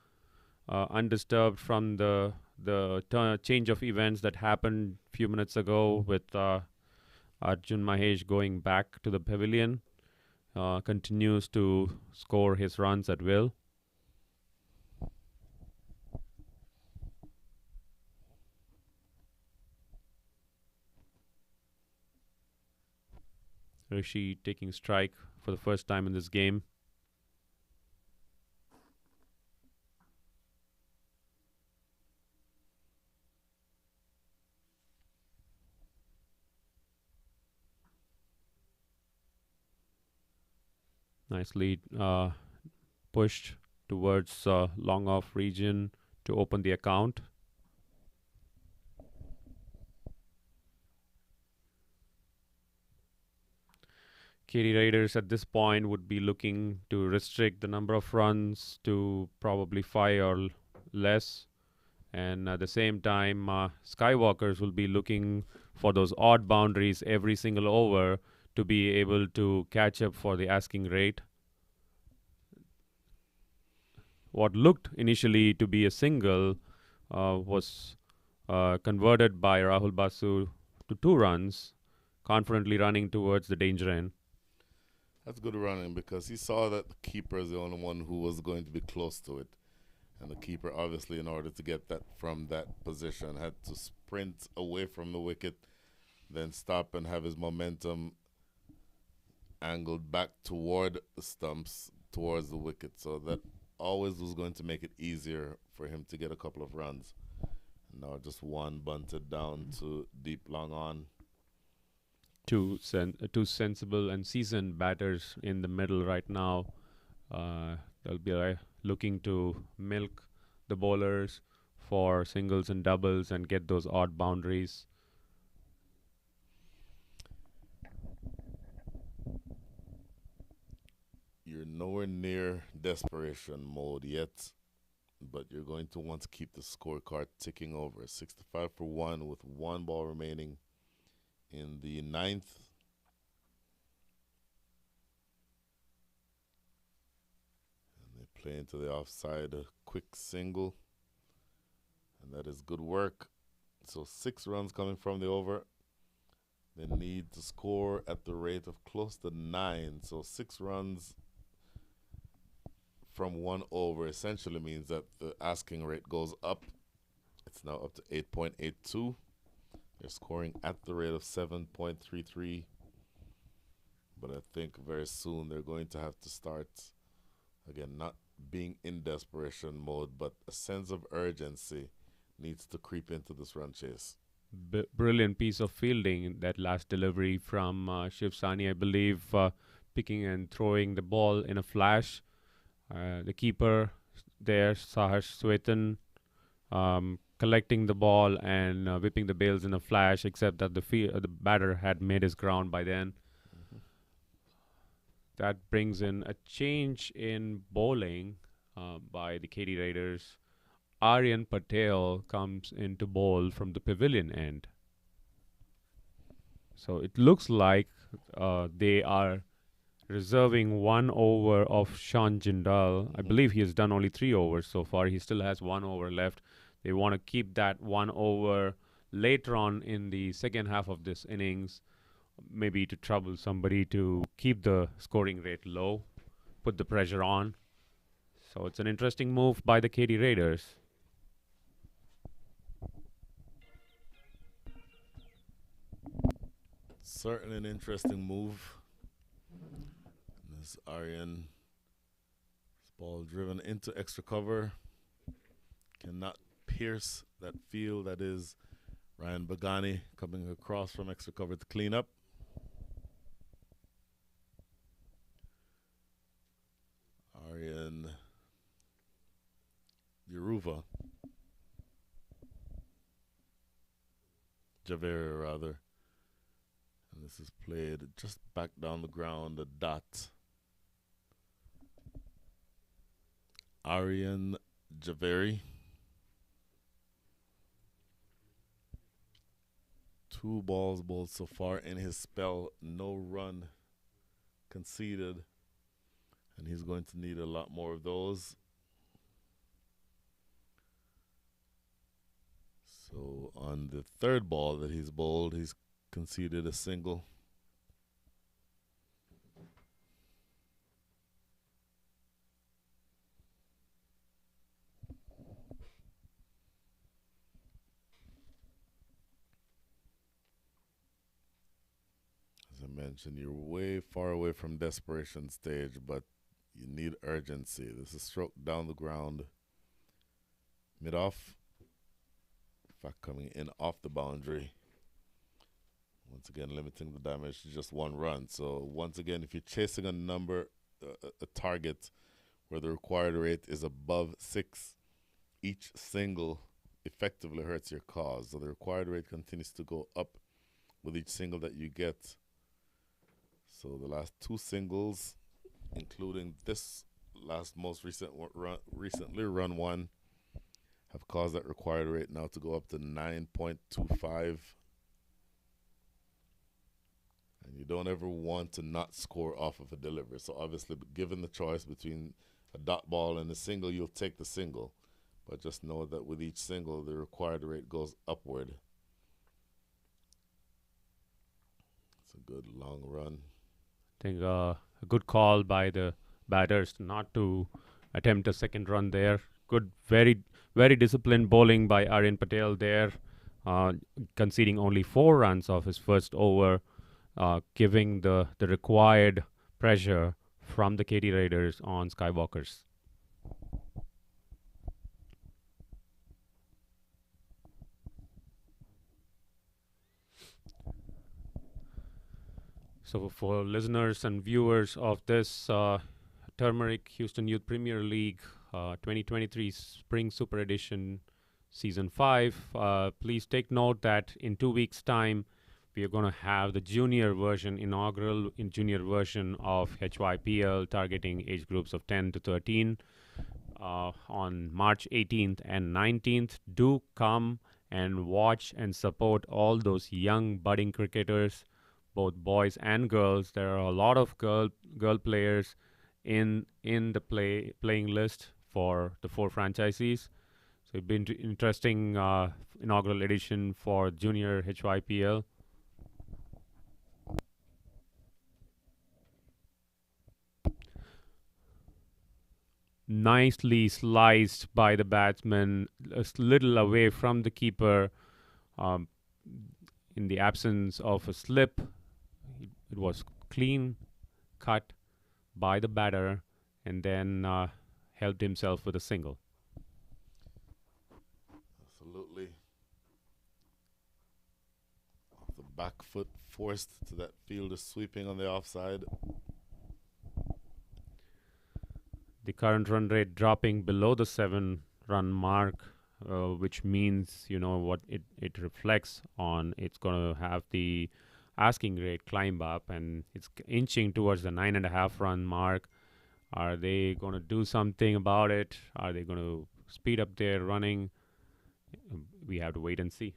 undisturbed from the change of events that happened a few minutes ago with Arjun Mahesh going back to the pavilion, continues to score his runs at will. Rishi taking strike for the first time in this game. Nicely pushed towards long off region to open the account. Katy Raiders at this point would be looking to restrict the number of runs to probably 5 or less. And at the same time, Skywalkers will be looking for those odd boundaries every single over to be able to catch up for the asking rate. What looked initially to be a single was converted by Rahul Basu to 2 runs, confidently running towards the danger end. That's good running, because he saw that the keeper is the only one who was going to be close to it. And the keeper, obviously, in order to get that from that position, had to sprint away from the wicket, then stop and have his momentum angled back toward the stumps, towards the wicket. So that always was going to make it easier for him to get a couple of runs. And now just one bunted down to deep long on. Two sensible and seasoned batters in the middle right now. They'll be looking to milk the bowlers for singles and doubles and get those odd boundaries. You're nowhere near desperation mode yet, but you're going to want to keep the scorecard ticking over. 65 for 1 with 1 ball remaining in the 9th. And they play into the offside, a quick single. And that is good work. So 6 runs coming from the over. They need to score at the rate of close to 9. So 6 runs from 1 over essentially means that the asking rate goes up. It's now up to 8.82. They're scoring at the rate of 7.33. But I think very soon they're going to have to start, again, not being in desperation mode, but a sense of urgency needs to creep into this run chase. brilliant piece of fielding in that last delivery from Shiv Sani, I believe, picking and throwing the ball in a flash. The keeper there, Saharsh Swetan, collecting the ball and whipping the bails in a flash, except that the batter had made his ground by then. That brings in a change in bowling by the Katy Raiders. Aryan Patel comes into bowl from the pavilion end. So it looks like they are reserving 1 over of Sean Jindal. I believe he has done only 3 overs so far. He still has 1 over left. They want to keep that 1 over later on in the second half of this innings, maybe to trouble somebody to keep the scoring rate low, put the pressure on. So it's an interesting move by the Katy Raiders. Certainly an interesting move. This Aryan ball driven into extra cover. Cannot pierce that field. That is Ryan Bagani coming across from extra cover to clean up. Aryan Yeruva. Javeri rather. And this is played just back down the ground, a dot. Aryan Javeri. 2 balls bowled so far in his spell, no run conceded. And he's going to need a lot more of those. So on the 3rd ball that he's bowled, he's conceded a single. As I mentioned, you're way far away from desperation stage, but you need urgency. This is stroke down the ground, mid-off. In fact, coming in off the boundary. Once again, limiting the damage to just 1 run. So once again, if you're chasing a number, a target where the required rate is above 6, each single effectively hurts your cause. So the required rate continues to go up with each single that you get. So the last 2 singles, including this last most recent recently run one, have caused that required rate now to go up to 9.25. And you don't ever want to not score off of a delivery. So obviously, given the choice between a dot ball and a single, you'll take the single. But just know that with each single, the required rate goes upward. It's a good long run. I think a good call by the batters not to attempt a second run there. Good, very, very disciplined bowling by Aryan Patel there, conceding only 4 runs off his first over, giving the required pressure from the Katy Raiders on Skywalkers. So for listeners and viewers of this Turmeric Houston Youth Premier League 2023 Spring Super Edition Season 5, please take note that in 2 weeks' time, we are going to have the inaugural junior version of HYPL targeting age groups of 10 to 13 on March 18th and 19th. Do come and watch and support all those young budding cricketers, both boys and girls. There are a lot of girl players in the playing list for the 4 franchisees. So it's been interesting inaugural edition for junior HYPL. Nicely sliced by the batsman, a little away from the keeper. In the absence of a slip, it was clean cut by the batter and then helped himself with a single. Absolutely. back foot forced to that fielder sweeping on the offside. The current run rate dropping below the 7-run mark, which means, what it reflects on. It's going to have the asking rate climb up, and it's inching towards the 9.5-run mark. Are they going to do something about it? Are they going to speed up their running? We have to wait and see.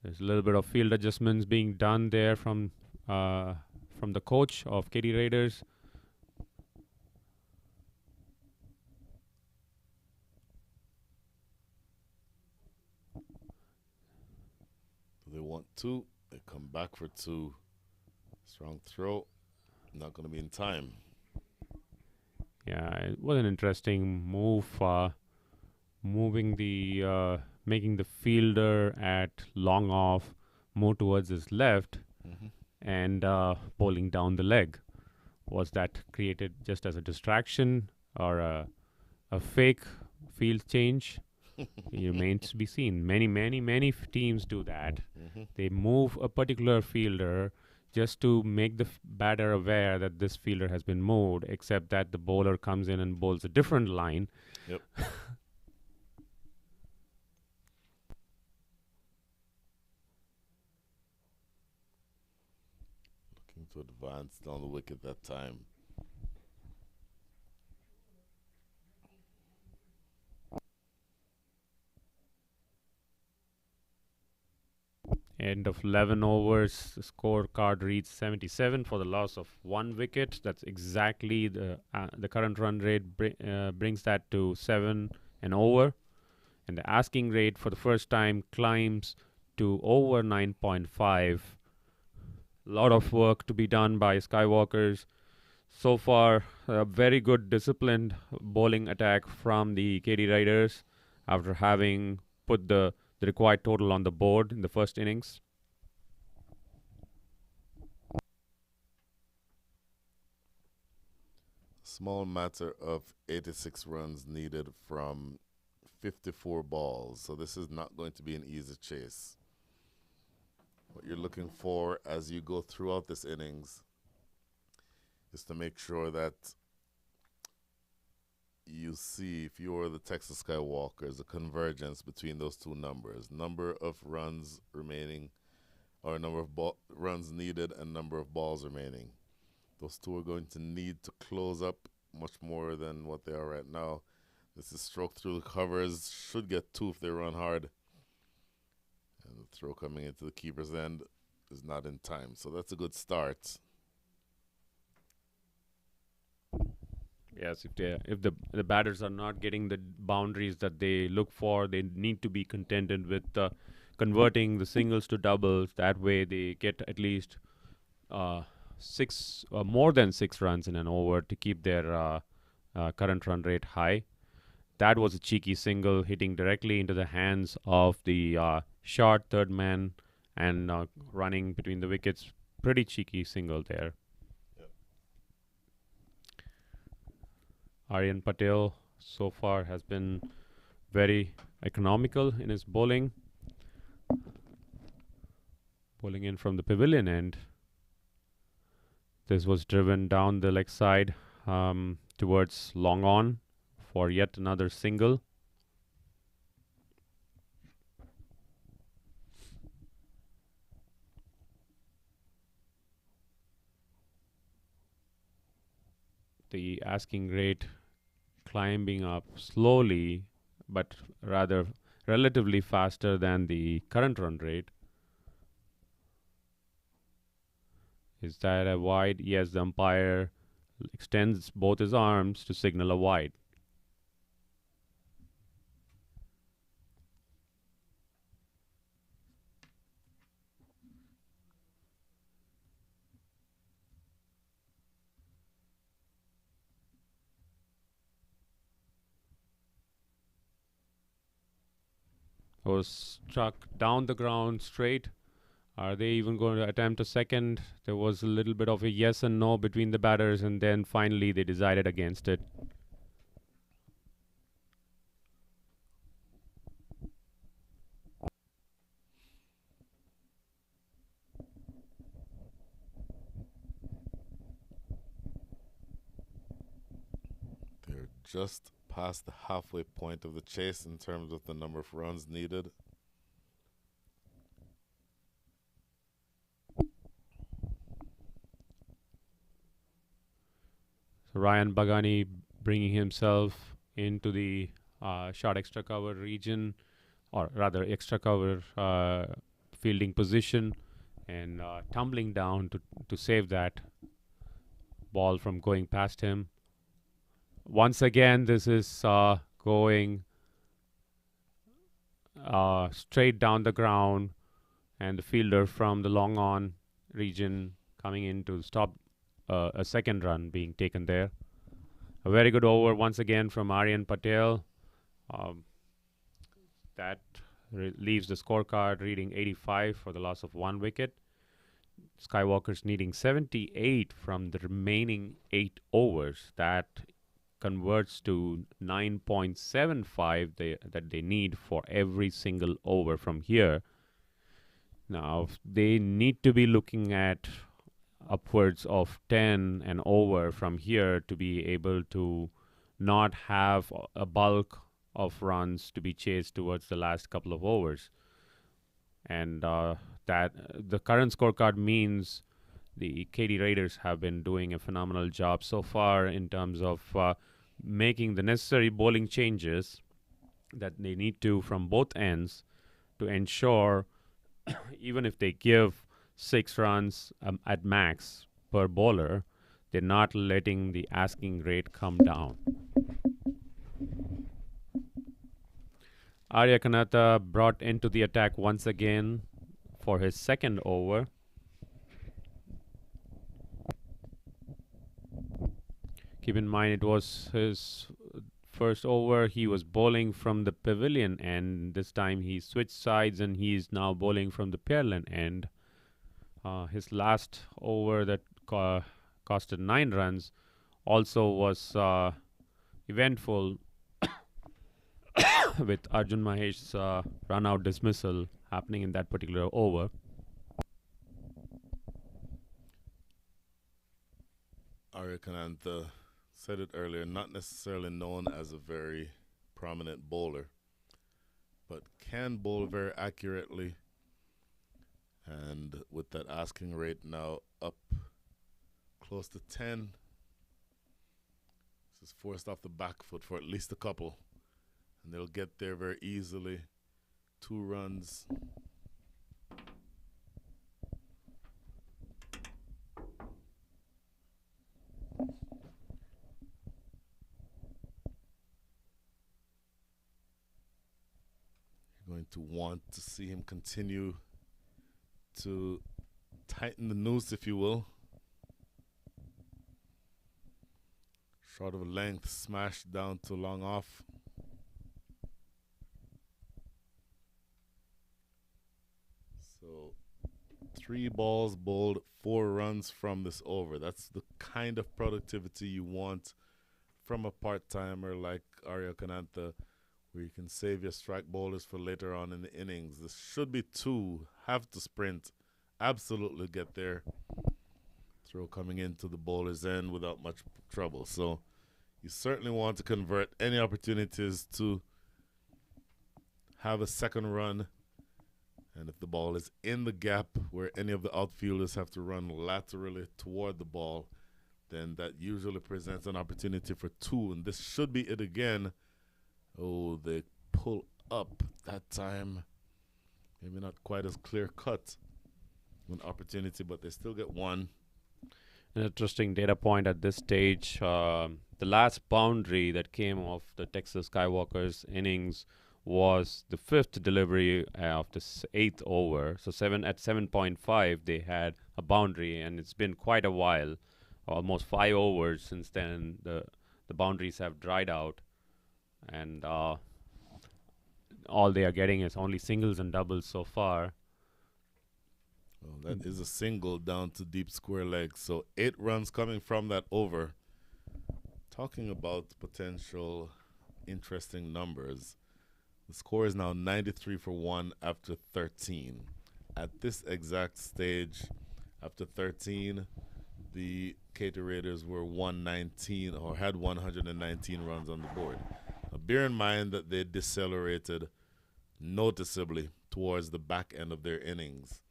There's a little bit of field adjustments being done there from the coach of Katy Raiders. They want 2. They come back for 2. Strong throw. Not going to be in time. Yeah, it was an interesting move, making the fielder at long off move towards his left and bowling down the leg. Was that created just as a distraction or a fake field change? It remains to be seen. Many teams do that. They move a particular fielder just to make the batter aware that this fielder has been moved, except that the bowler comes in and bowls a different line. Yep. Looking to advance down the wicket that time. End of 11 overs, the scorecard reads 77 for the loss of 1 wicket. That's exactly the current run rate brings that to 7 an over. And the asking rate for the first time climbs to over 9.5. A lot of work to be done by Skywalkers. So far, a very good disciplined bowling attack from the Katy Raiders after having put the required total on the board in the first innings. Small matter of 86 runs needed from 54 balls. So this is not going to be an easy chase. What you're looking for as you go throughout this innings is to make sure that you see, if you are the Texas Skywalkers, a convergence between those two numbers. Number of runs remaining, or number of runs needed, and number of balls remaining. Those two are going to need to close up much more than what they are right now. This is stroke through the covers. Should get 2 if they run hard. And the throw coming into the keeper's end is not in time. So that's a good start. Yes, if the batters are not getting the boundaries that they look for, they need to be contented with converting the singles to doubles. That way, they get at least more than 6 runs in an over to keep their current run rate high. That was a cheeky single hitting directly into the hands of the short third man and running between the wickets. Pretty cheeky single there. Aryan Patel so far has been very economical in his bowling. Bowling in from the pavilion end. This was driven down the leg side towards long on for yet another single. The asking rate climbing up slowly, but rather relatively faster than the current run rate. Is that a wide? Yes, the umpire extends both his arms to signal a wide. was struck down the ground straight. Are they even going to attempt a second? There was a little bit of a yes and no between the batters, and then finally they decided against it. They're just past the halfway point of the chase in terms of the number of runs needed. So Ryan Bagani bringing himself into the short extra cover region, or rather extra cover fielding position, and tumbling down to save that ball from going past him. Once again, this is going straight down the ground, and the fielder from the long on region coming in to stop a second run being taken there. A very good over once again from Aryan Patel. That leaves the scorecard reading 85 for the loss of 1 wicket. Skywalkers needing 78 from the remaining 8 overs. That converts to 9.75 that they need for every single over from here. Now, they need to be looking at upwards of 10 and over from here to be able to not have a bulk of runs to be chased towards the last couple of overs. And that the current scorecard means the Katy Raiders have been doing a phenomenal job so far in terms of making the necessary bowling changes that they need to from both ends to ensure even if they give 6 runs at max per bowler, they're not letting the asking rate come down. Arya Kanata brought into the attack once again for his second over. Keep in mind it was his first over. He was bowling from the pavilion end. This time he switched sides and he's now bowling from the Pearland end. His last over that costed 9 runs also was eventful with Arjun Mahesh's run-out dismissal happening in that particular over. Arya Kananta said it earlier, not necessarily known as a very prominent bowler, but can bowl very accurately. And with that asking rate now up close to 10, this is forced off the back foot for at least a couple. And they'll get there very easily. 2 runs. You're going to want to see him continue to tighten the noose, if you will. Short of length, smashed down to long off. So 3 balls bowled, 4 runs from this over. That's the kind of productivity you want from a part-timer like Arya Kananta, where you can save your strike bowlers for later on in the innings. This should be 2, have to sprint, absolutely get there. Throw coming into the bowler's end without much trouble. So you certainly want to convert any opportunities to have a second run. And if the ball is in the gap where any of the outfielders have to run laterally toward the ball, then that usually presents an opportunity for 2. And this should be it again. Oh, they pull up that time. Maybe not quite as clear cut an opportunity, but they still get 1. An interesting data point at this stage. The last boundary that came off the Texas Skywalkers innings was the 5th delivery of the 8th over. So at 7.5, they had a boundary, and it's been quite a while, almost 5 overs since then. The boundaries have dried out, and all they are getting is only singles and doubles so far. Well, that is a single down to deep square leg. So 8 runs coming from that over. Talking about potential interesting numbers, the score is now 93 for 1 after 13. At this exact stage, after 13, the Katy Raiders were 119 or had 119 runs on the board. Now, bear in mind that they decelerated noticeably towards the back end of their innings.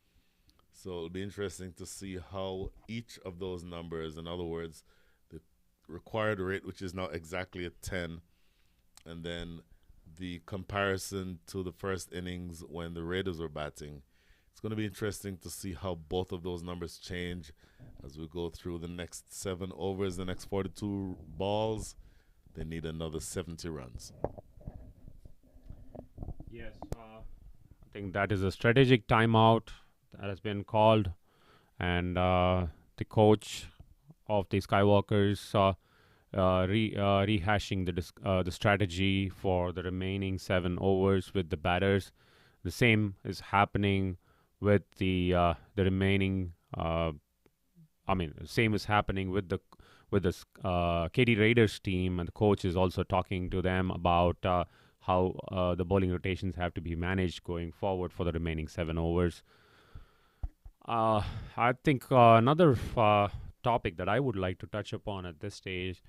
So it'll be interesting to see how each of those numbers, in other words, the required rate, which is now exactly at 10, and then the comparison to the first innings when the Raiders were batting. It's going to be interesting to see how both of those numbers change as we go through the next 7 overs, the next 42 balls. They need another 70 runs. Yes, I think that is a strategic timeout that has been called, and the coach of the Skywalkers rehashing the strategy for the remaining 7 overs with the batters. The same is happening with the remaining. Same is happening with the Katy Raiders team, and the coach is also talking to them about how the bowling rotations have to be managed going forward for the remaining 7 overs. I think another topic that I would like to touch upon at this stage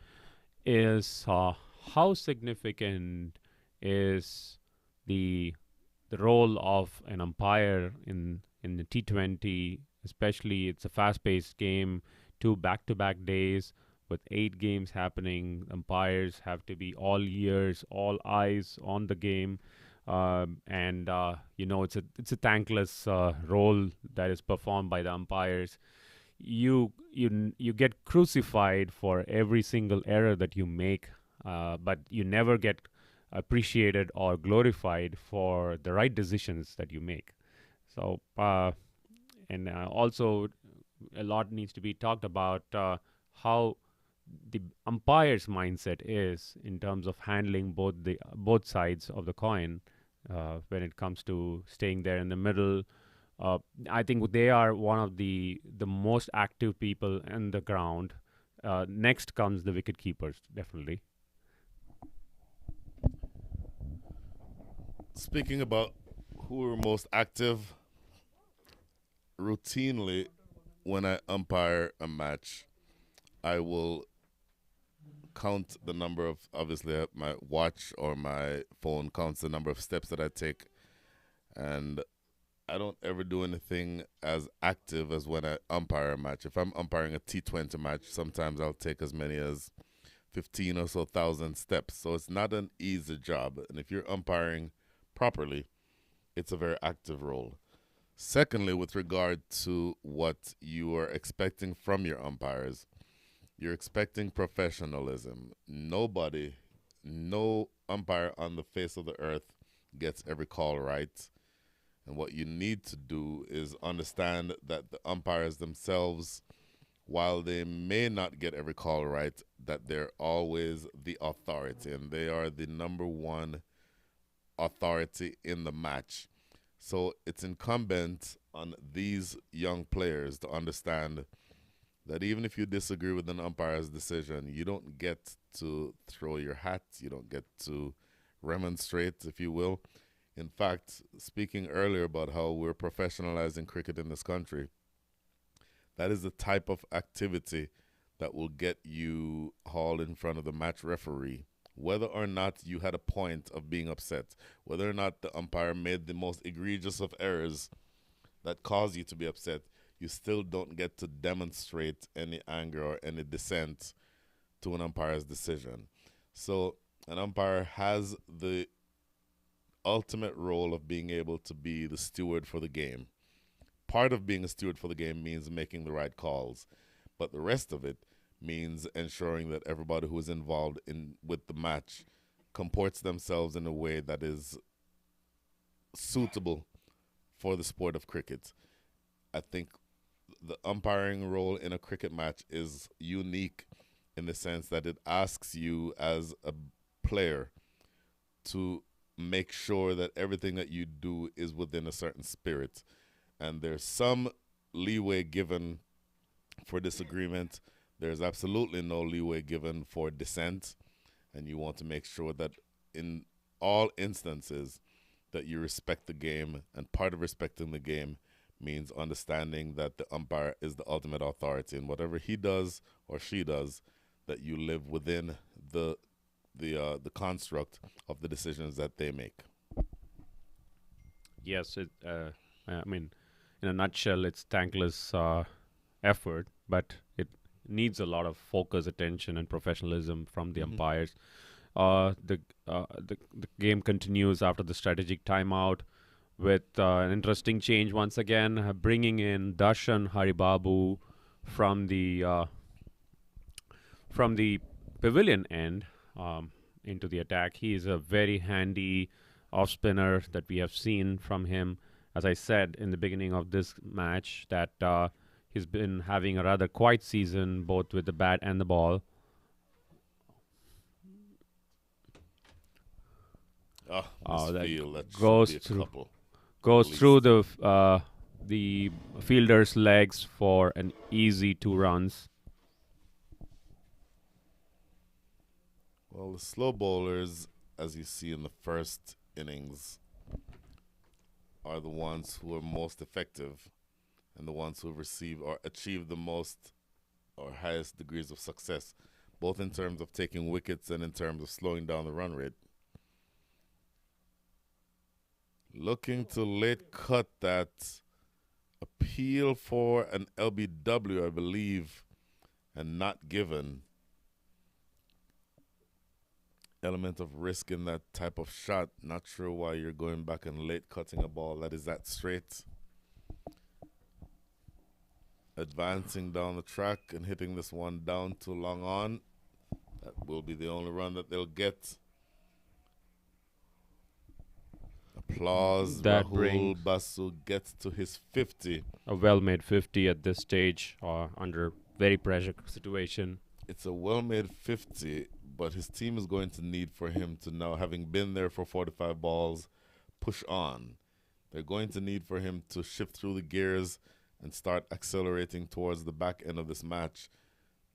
is how significant is the role of an umpire in the T20, especially it's a fast-paced game, 2 back-to-back days with 8 games happening. Umpires have to be all ears, all eyes on the game. It's a thankless role that is performed by the umpires. You get crucified for every single error that you make, but you never get appreciated or glorified for the right decisions that you make. So, also a lot needs to be talked about how the umpire's mindset is in terms of handling both sides of the coin. When it comes to staying there in the middle, I think they are one of the most active people in the ground. Next comes the wicket keepers, definitely. Speaking about who are most active, routinely when I umpire a match, I will count the number of, obviously my watch or my phone counts the number of steps that I take, and I don't ever do anything as active as when I umpire a match. If I'm umpiring a T20 match, sometimes I'll take as many as 15 or so thousand steps. So it's not an easy job, and if you're umpiring properly, it's a very active role. Secondly, with regard to what you are expecting from your umpires, you're expecting professionalism. No umpire on the face of the earth gets every call right. And what you need to do is understand that the umpires themselves, while they may not get every call right, that they're always the authority, and they are the number one authority in the match. So it's incumbent on these young players to understand that even if you disagree with an umpire's decision, you don't get to throw your hat, you don't get to remonstrate, if you will. In fact, speaking earlier about how we're professionalizing cricket in this country, that is the type of activity that will get you hauled in front of the match referee. Whether or not you had a point of being upset, whether or not the umpire made the most egregious of errors that caused you to be upset, you still don't get to demonstrate any anger or any dissent to an umpire's decision. So an umpire has the ultimate role of being able to be the steward for the game. Part of being a steward for the game means making the right calls, but the rest of it means ensuring that everybody who is involved with the match comports themselves in a way that is suitable for the sport of cricket. I think the umpiring role in a cricket match is unique in the sense that it asks you as a player to make sure that everything that you do is within a certain spirit. And there's some leeway given for disagreement. There's absolutely no leeway given for dissent. And you want to make sure that in all instances that you respect the game. And part of respecting the game means understanding that the umpire is the ultimate authority. And whatever he does or she does, that you live within the construct of the decisions that they make. Yes, I mean, in a nutshell, it's thankless effort, but it needs a lot of focus, attention, and professionalism from the umpires. The game continues after the strategic timeout with an interesting change once again, bringing in Darshan Haribabu from the pavilion end into the attack. He is a very handy off spinner that we have seen from him. As I said in the beginning of this match, that he's been having a rather quiet season, both with the bat and the ball. That feel that goes should be a through couple. goes At through the fielder's legs for an easy 2 runs. Well, the slow bowlers, as you see in the first innings, are the ones who are most effective and the ones who receive or achieve the most or highest degrees of success, both in terms of taking wickets and in terms of slowing down the run rate. Looking to late cut that appeal for an LBW, I believe, and not given. Element of risk in that type of shot. Not sure why you're going back and late cutting a ball that is that straight. Advancing down the track and hitting this one down too long on. That will be the only run that they'll get. Applause. That Rahul brings Basu gets to his 50. a well-made 50 at this stage, under very pressure situation. It's a well-made 50, but his team is going to need for him to now, having been there for 45 balls, push on. They're going to need for him to shift through the gears and start accelerating towards the back end of this match.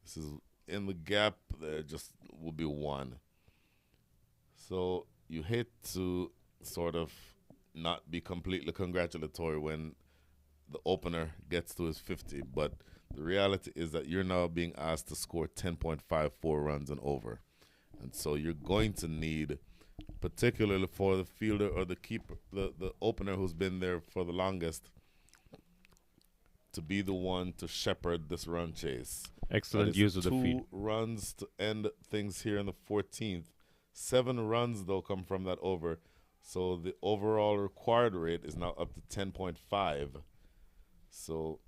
This is in the gap. There just will be one. So you hate to sort of not be completely congratulatory when the opener gets to his 50, but the reality is that you're now being asked to score 10.54 runs and over. And so you're going to need, particularly for the fielder or the keeper, the opener who's been there for the longest, to be the one to shepherd this run chase. Excellent use of the field. 2 runs to end things here in the 14th. 7 runs, though, come from that over. So the overall required rate is now up to 10.5. So,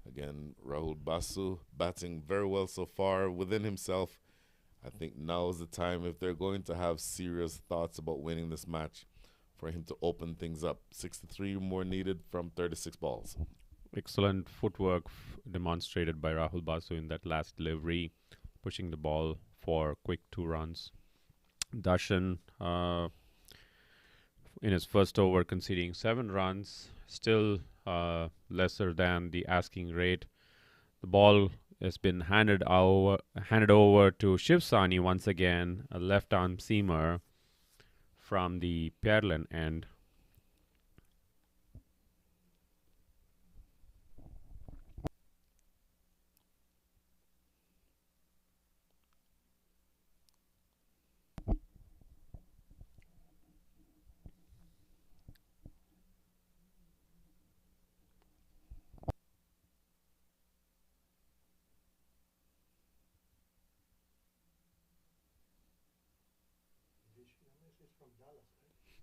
again, Rahul Basu batting very well so far within himself. I think now is the time, if they're going to have serious thoughts about winning this match, for him to open things up. 63 more needed from 36 balls. Excellent footwork demonstrated by Rahul Basu in that last delivery, pushing the ball for quick 2 runs. Darshan, in his first over, conceding 7 runs, still lesser than the asking rate. The ball has been handed over to Shiv Sani once again, a left-arm seamer from the Pearland end.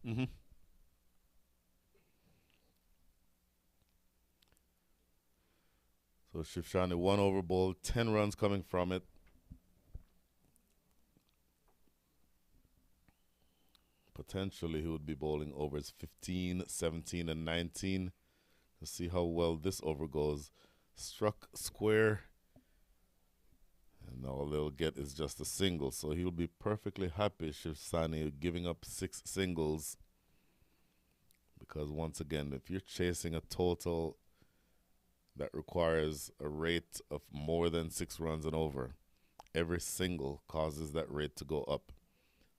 Mm-hmm. So Shivshani 1 over ball, 10 runs coming from it. Potentially he would be bowling overs 15, 17, and 19. Let's see how well this over goes. Struck square. And all they'll get is just a single. So he'll be perfectly happy, Shivsani, giving up 6 singles. Because once again, if you're chasing a total that requires a rate of more than 6 runs and over, every single causes that rate to go up.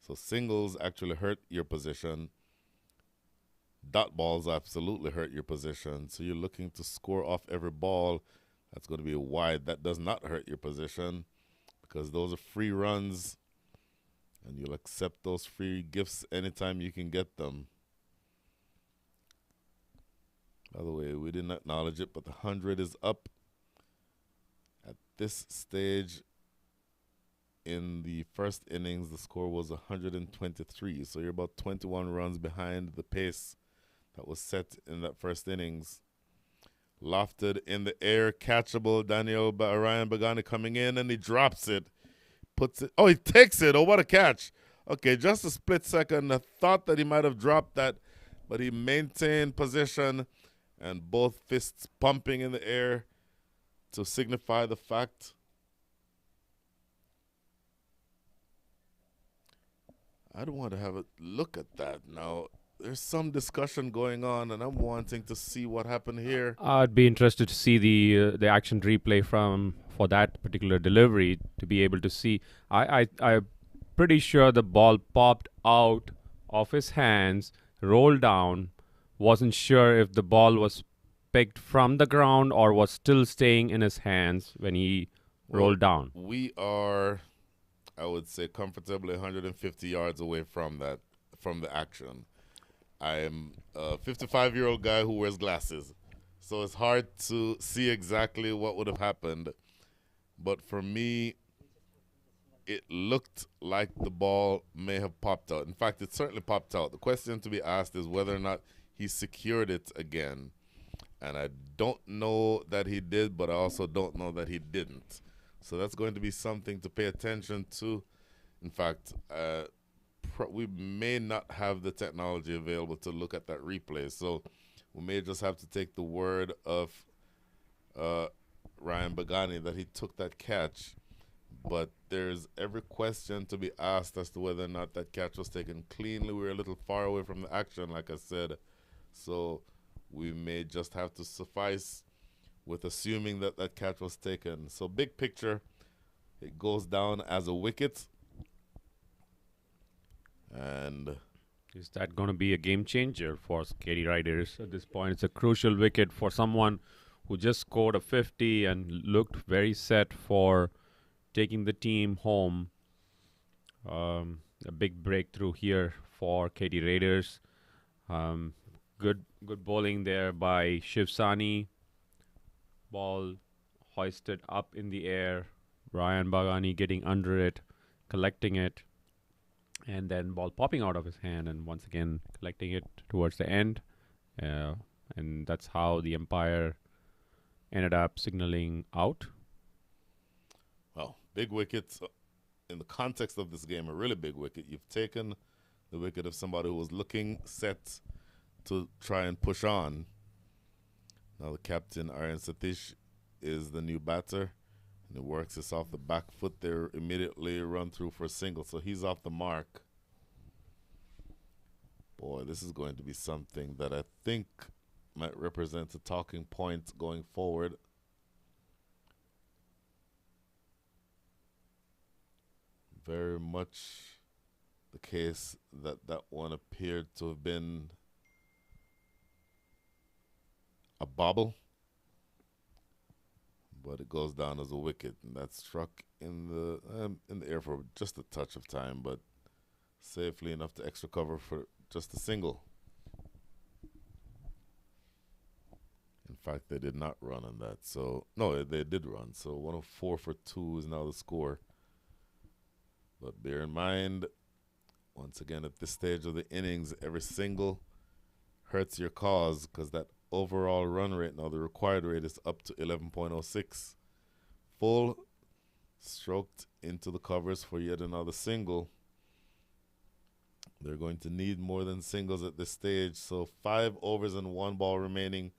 So singles actually hurt your position. Dot balls absolutely hurt your position. So you're looking to score off every ball. That's going to be a wide. That does not hurt your position because those are free runs and you'll accept those free gifts anytime you can get them. By the way, we didn't acknowledge it, but the 100 is up. At this stage in the first innings, the score was 123. So you're about 21 runs behind the pace that was set in that first innings. Lofted in the air, catchable. Ryan Bagani coming in, and he drops it. Puts it. Oh, he takes it. Oh, what a catch. Okay, just a split second. I thought that he might have dropped that, but he maintained position and both fists pumping in the air to signify the fact. I don't want to have a look at that now. There's some discussion going on, and I'm wanting to see what happened here. I'd be interested to see the action replay for that particular delivery to be able to see. I'm pretty sure the ball popped out of his hands, rolled down. Wasn't sure if the ball was picked from the ground or was still staying in his hands when he rolled down. We are, I would say, comfortably 150 yards away from the action. I'm a 55-year-old guy who wears glasses, so it's hard to see exactly what would have happened. But for me, it looked like the ball may have popped out. In fact, it certainly popped out. The question to be asked is whether or not he secured it again. And I don't know that he did, but I also don't know that he didn't. So that's going to be something to pay attention to. In fact, we may not have the technology available to look at that replay. So we may just have to take the word of Ryan Bagani that he took that catch. But there's every question to be asked as to whether or not that catch was taken cleanly. We were a little far away from the action, like I said. So we may just have to suffice with assuming that that catch was taken. So big picture, it goes down as a wicket. And is that going to be a game changer for Katy Riders at this point? It's a crucial wicket for someone who just scored a 50 and looked very set for taking the team home. A big breakthrough here for Katy Raiders. Good bowling there by Shivsani. Ball hoisted up in the air. Ryan Bagani getting under it, collecting it, and then ball popping out of his hand and once again collecting it towards the end. And that's how the umpire ended up signaling out. Well, big wickets in the context of this game, a really big wicket. You've taken the wicket of somebody who was looking set to try and push on. Now the captain, Aryan Satish, is the new batter. And he works this off the back foot there, immediately run through for a single. So he's off the mark. Boy, this is going to be something that I think might represent a talking point going forward. Very much the case that that one appeared to have been a bobble, but it goes down as a wicket, and that struck in the air for just a touch of time, but safely enough to extra cover for just a single. In fact, they did not run on that. So no, they did run. So 104 for 2 is now the score. But bear in mind, once again, at this stage of the innings, every single hurts your cause because that overall run rate now, the required rate is up to 11.06. Full stroked into the covers for yet another single. They're going to need more than singles at this stage. So 5 overs and 1 ball remaining,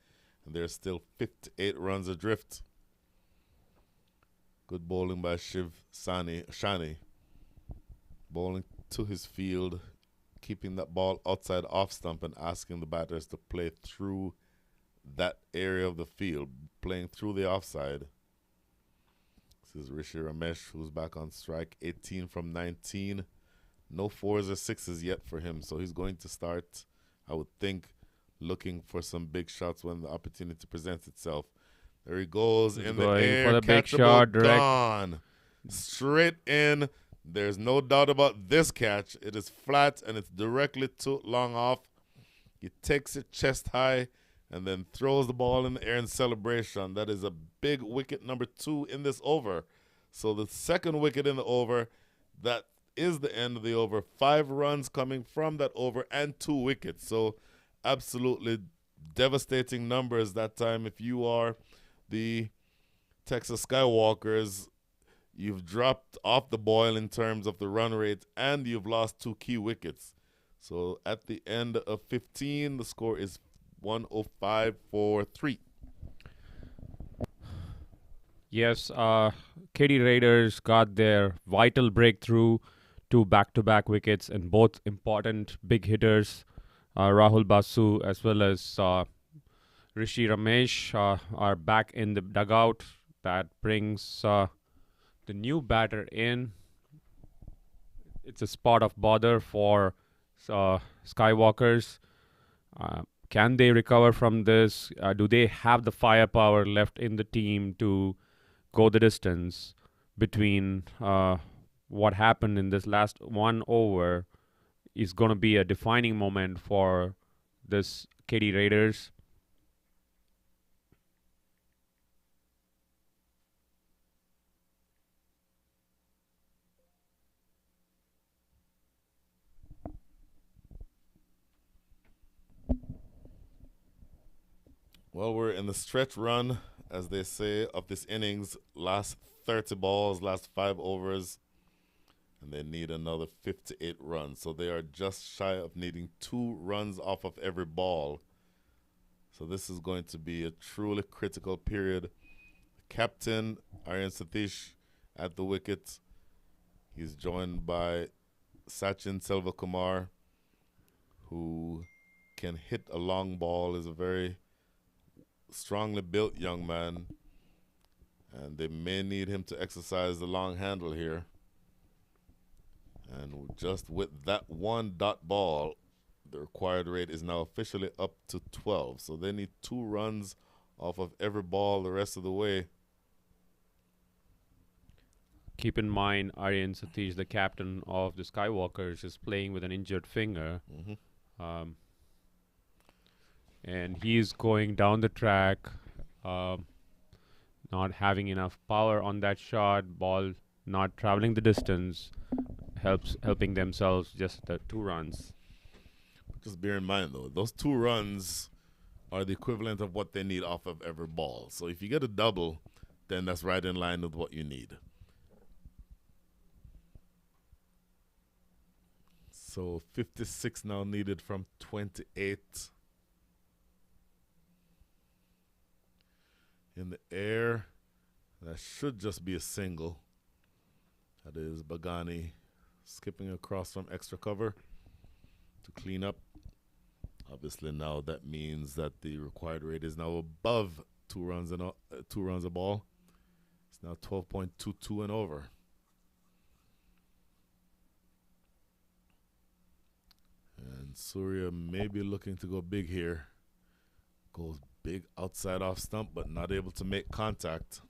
and there's still 58 runs adrift. Good bowling by Shani. Bowling to his field, keeping that ball outside off stump and asking the batters to play through that area of the field, playing through the offside. This is Rishi Ramesh, who's back on strike, 18 from 19. No fours or sixes yet for him, so he's going to start, I would think, looking for some big shots when the opportunity presents itself. There he goes He's in the going air, for the big catchable, shot, direct. gone. Straight in. There's no doubt about this catch. It is flat and it's directly to long off. He takes it chest high and then throws the ball in the air in celebration. That is a big wicket number 2 in this over. So the second wicket in the over, that is the end of the over. 5 runs coming from that over and 2 wickets. So absolutely devastating numbers that time. If you are the Texas Skywalkers, you've dropped off the boil in terms of the run rate and you've lost 2 key wickets. So at the end of 15, the score is 105 for 3. Yes, Katy Raiders got their vital breakthrough, 2 back-to-back wickets, and both important big hitters, Rahul Basu as well as Rishi Ramesh are back in the dugout. That brings the new batter in. It's a spot of bother for Skywalkers. Can they recover from this? Do they have the firepower left in the team to go the distance between what happened in this last one over is going to be a defining moment for this Katy Raiders. Well, we're in the stretch run, as they say, of this innings. Last 30 balls, last 5 overs, and they need another 58 runs. So they are just shy of needing 2 runs off of every ball. So this is going to be a truly critical period. Captain Aryan Satish at the wicket. He's joined by Sachin Selvakumar, who can hit a long ball, is a very strongly built young man, and they may need him to exercise the long handle here. And just with that one dot ball, the required rate is now officially up to 12. So they need 2 runs off of every ball the rest of the way. Keep in mind, Aryan Satish, the captain of the Skywalkers, is playing with an injured finger. And he's going down the track, not having enough power on that shot, ball not traveling the distance, helping themselves just the 2 runs. Just bear in mind, though, those 2 runs are the equivalent of what they need off of every ball. So if you get a double, then that's right in line with what you need. So 56 now needed from 28. In the air, that should just be a single. That is Bagani skipping across from extra cover to clean up. Obviously now that means that the required rate is now above 2 runs and 2 runs a ball. It's now 12.22 and over. And Surya may be looking to go big here. Goes big outside off stump, but not able to make contact.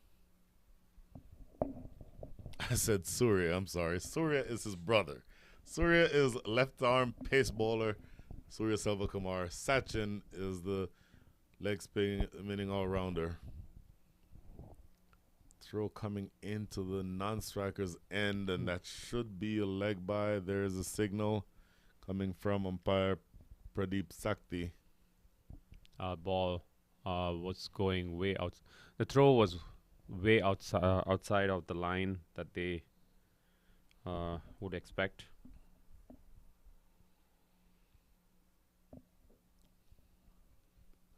I said Surya, I'm sorry. Surya is his brother. Surya is left arm pace bowler. Surya Selvakumar. Sachin is the leg spinning all-rounder. Throw coming into the non-striker's end, and that should be a leg by. There is a signal coming from umpire Pradeep Sakti. Ball was going way out. The throw was way outside of the line that they would expect.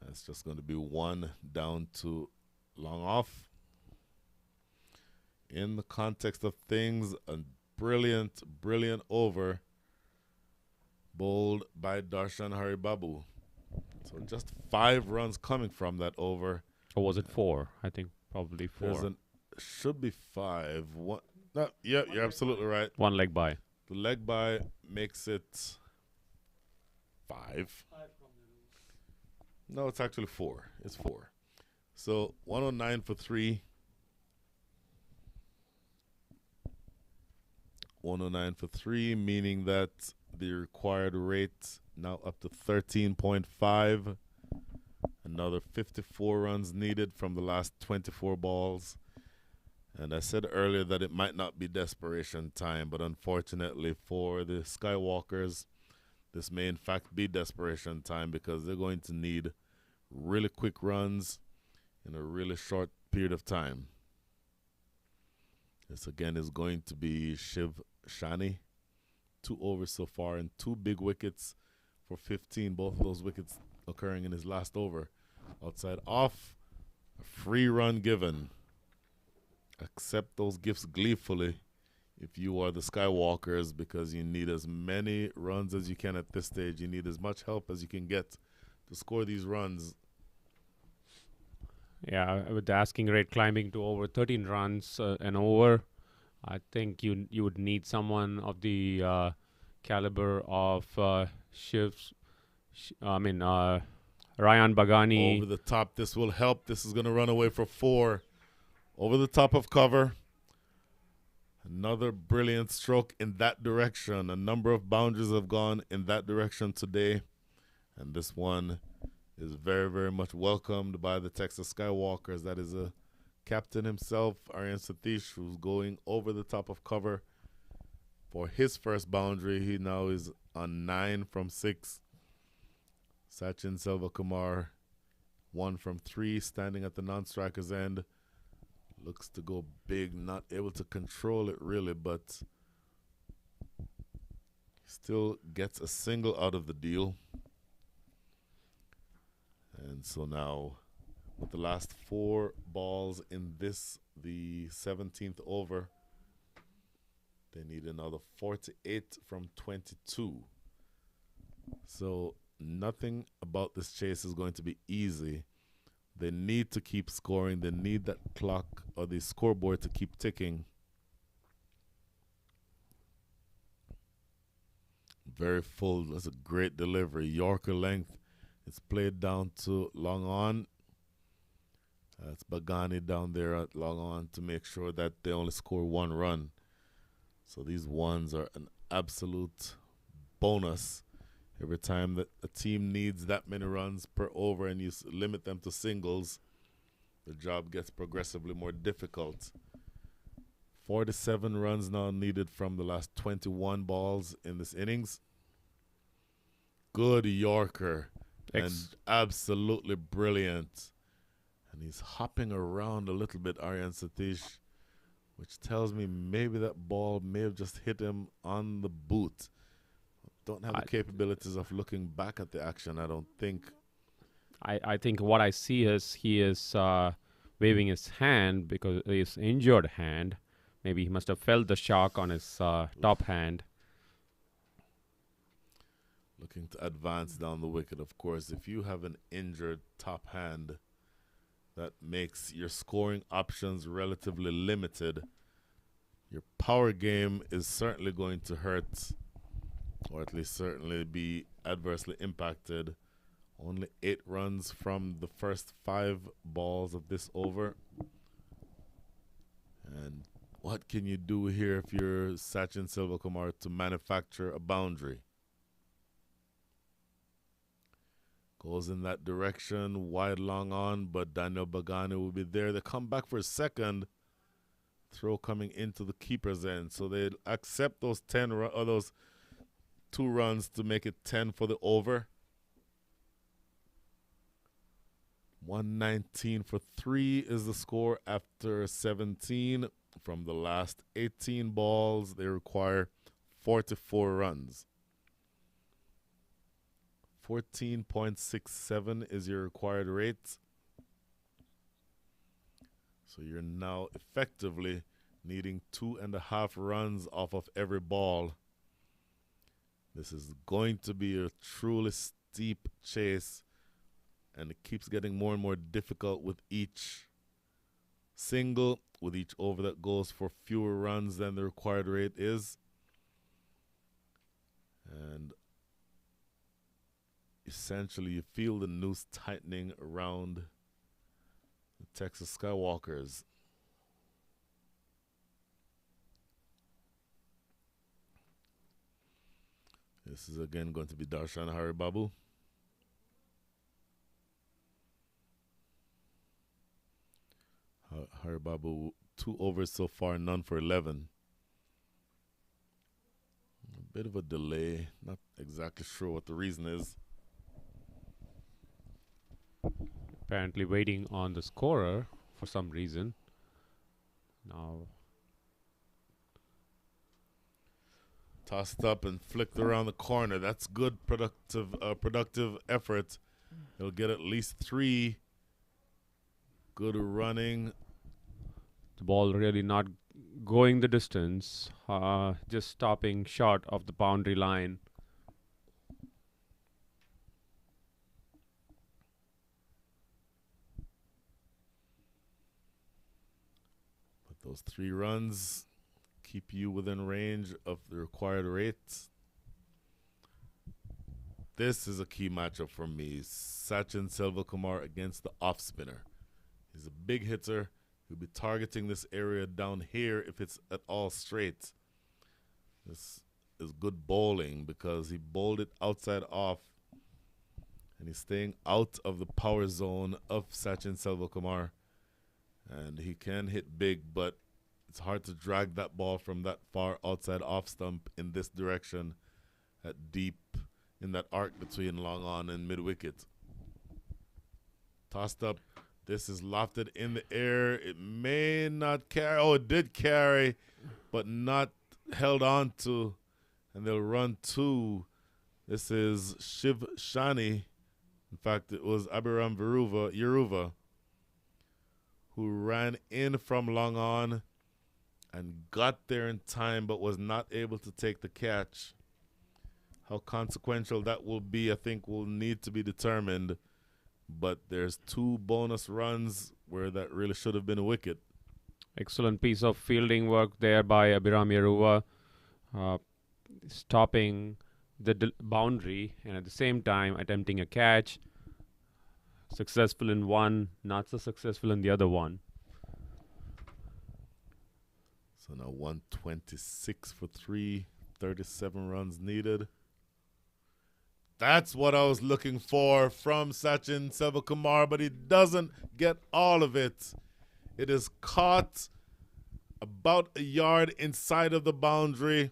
That's just going to be 1 down to long off. In the context of things, a brilliant, brilliant over bowled by Darshan Haribabu. So just 5 runs coming from that over. Or was it 4? I think probably 4. Should be 5. One, no, yeah, you're absolutely right. 1 leg by. The leg by makes it 5. No, it's actually 4. It's 4. So 109 for 3. 109 for 3, meaning that the required rate now up to 13.5. Another 54 runs needed from the last 24 balls. And I said earlier that it might not be desperation time, but unfortunately for the Skywalkers, this may in fact be desperation time because they're going to need really quick runs in a really short period of time. This again is going to be Shiv Shani. 2 overs so far and 2 big wickets for 15. Both of those wickets occurring in his last over. Outside off, a free run given. Accept those gifts gleefully if you are the Skywalkers because you need as many runs as you can at this stage. You need as much help as you can get to score these runs. Yeah, with the asking rate climbing to over 13 runs an over, I think you would need someone of the caliber of Ryan Bagani. Over the top, this will help. This is going to run away for 4. Over the top of cover. Another brilliant stroke in that direction. A number of boundaries have gone in that direction today. And this one is very, very much welcomed by the Texas Skywalkers. That is a captain himself, Aryan Satish, who's going over the top of cover for his first boundary. He now is on 9 from 6. Sachin Selvakumar, 1 from 3, standing at the non-striker's end. Looks to go big, not able to control it really, but still gets a single out of the deal. And so now, with the last 4 balls in this, the 17th over, they need another 48 from 22. So nothing about this chase is going to be easy. They need to keep scoring. They need that clock or the scoreboard to keep ticking. Very full. That's a great delivery. Yorker length. It's played down to long on. That's Bagani down there at long on to make sure that they only score 1 run. So these ones are an absolute bonus. Every time that a team needs that many runs per over and you limit them to singles, the job gets progressively more difficult. 47 runs now needed from the last 21 balls in this innings. Good Yorker. And absolutely brilliant. And he's hopping around a little bit, Aryan Satish, which tells me maybe that ball may have just hit him on the boot. Don't have the capabilities of looking back at the action, I don't think. I think what I see is he is waving his hand because his injured hand. Maybe he must have felt the shock on his top hand. Looking to advance down the wicket, of course. If you have an injured top hand, that makes your scoring options relatively limited. Your power game is certainly going to hurt, or at least certainly be adversely impacted. Only 8 runs from the first 5 balls of this over. And what can you do here if you're Sachin Selvakumar to manufacture a boundary? Goes in that direction, wide long on, but Daniel Bagani will be there. They come back for a second. Throw coming into the keeper's end. So they accept those 10 or those 2 runs to make it 10 for the over. 119 for 3 is the score after 17. From the last 18 balls, they require 44 runs. 14.67 is your required rate. So you're now effectively needing 2.5 runs off of every ball. This is going to be a truly steep chase, and it keeps getting more and more difficult with each single, with each over that goes for fewer runs than the required rate is. And essentially, you feel the noose tightening around the Texas Skywalkers. This is again going to be Darshan Haribabu. Haribabu, 2 overs so far, none for 11. A bit of a delay. Not exactly sure what the reason is. Apparently waiting on the scorer for some reason. Now tossed up and flicked around the corner. That's good productive effort. He'll get at least 3. Good running. the ball really not going the distance, just stopping short of the boundary line. But those 3 runs keep you within range of the required rate. This is a key matchup for me. Sachin Selvakumar against the off spinner. He's a big hitter. He'll be targeting this area down here if it's at all straight. This is good bowling because he bowled it outside off, and he's staying out of the power zone of Sachin Selvakumar. And he can hit big, but it's hard to drag that ball from that far outside off stump in this direction at deep in that arc between long on and mid wicket. Tossed up. This is lofted in the air. It may not carry. Oh, it did carry, but not held on to. And they'll run 2. This is Shiv Shani. In fact, it was Abiram Yeruva who ran in from long on and got there in time, but was not able to take the catch. How consequential that will be, I think, will need to be determined. But there's 2 bonus runs where that really should have been a wicket. Excellent piece of fielding work there by Abiram Yeruva, stopping the boundary and at the same time attempting a catch. Successful in one, not so successful in the other one. So now 126 for 3, 37 runs needed. That's what I was looking for from Sachin Selvakumar, but he doesn't get all of it. It is caught about a yard inside of the boundary,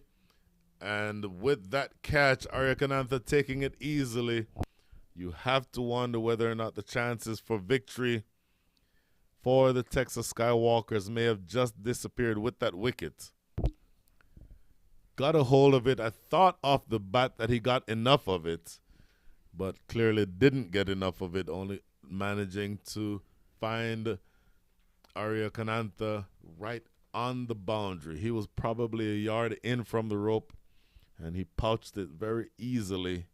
and with that catch, Aryakanantha taking it easily, you have to wonder whether or not the chances for victory for the Texas Skywalkers may have just disappeared with that wicket. Got a hold of it. I thought off the bat that he got enough of it, but clearly didn't get enough of it, only managing to find Aryakanantha right on the boundary. He was probably a yard in from the rope, and he pouched it very easily.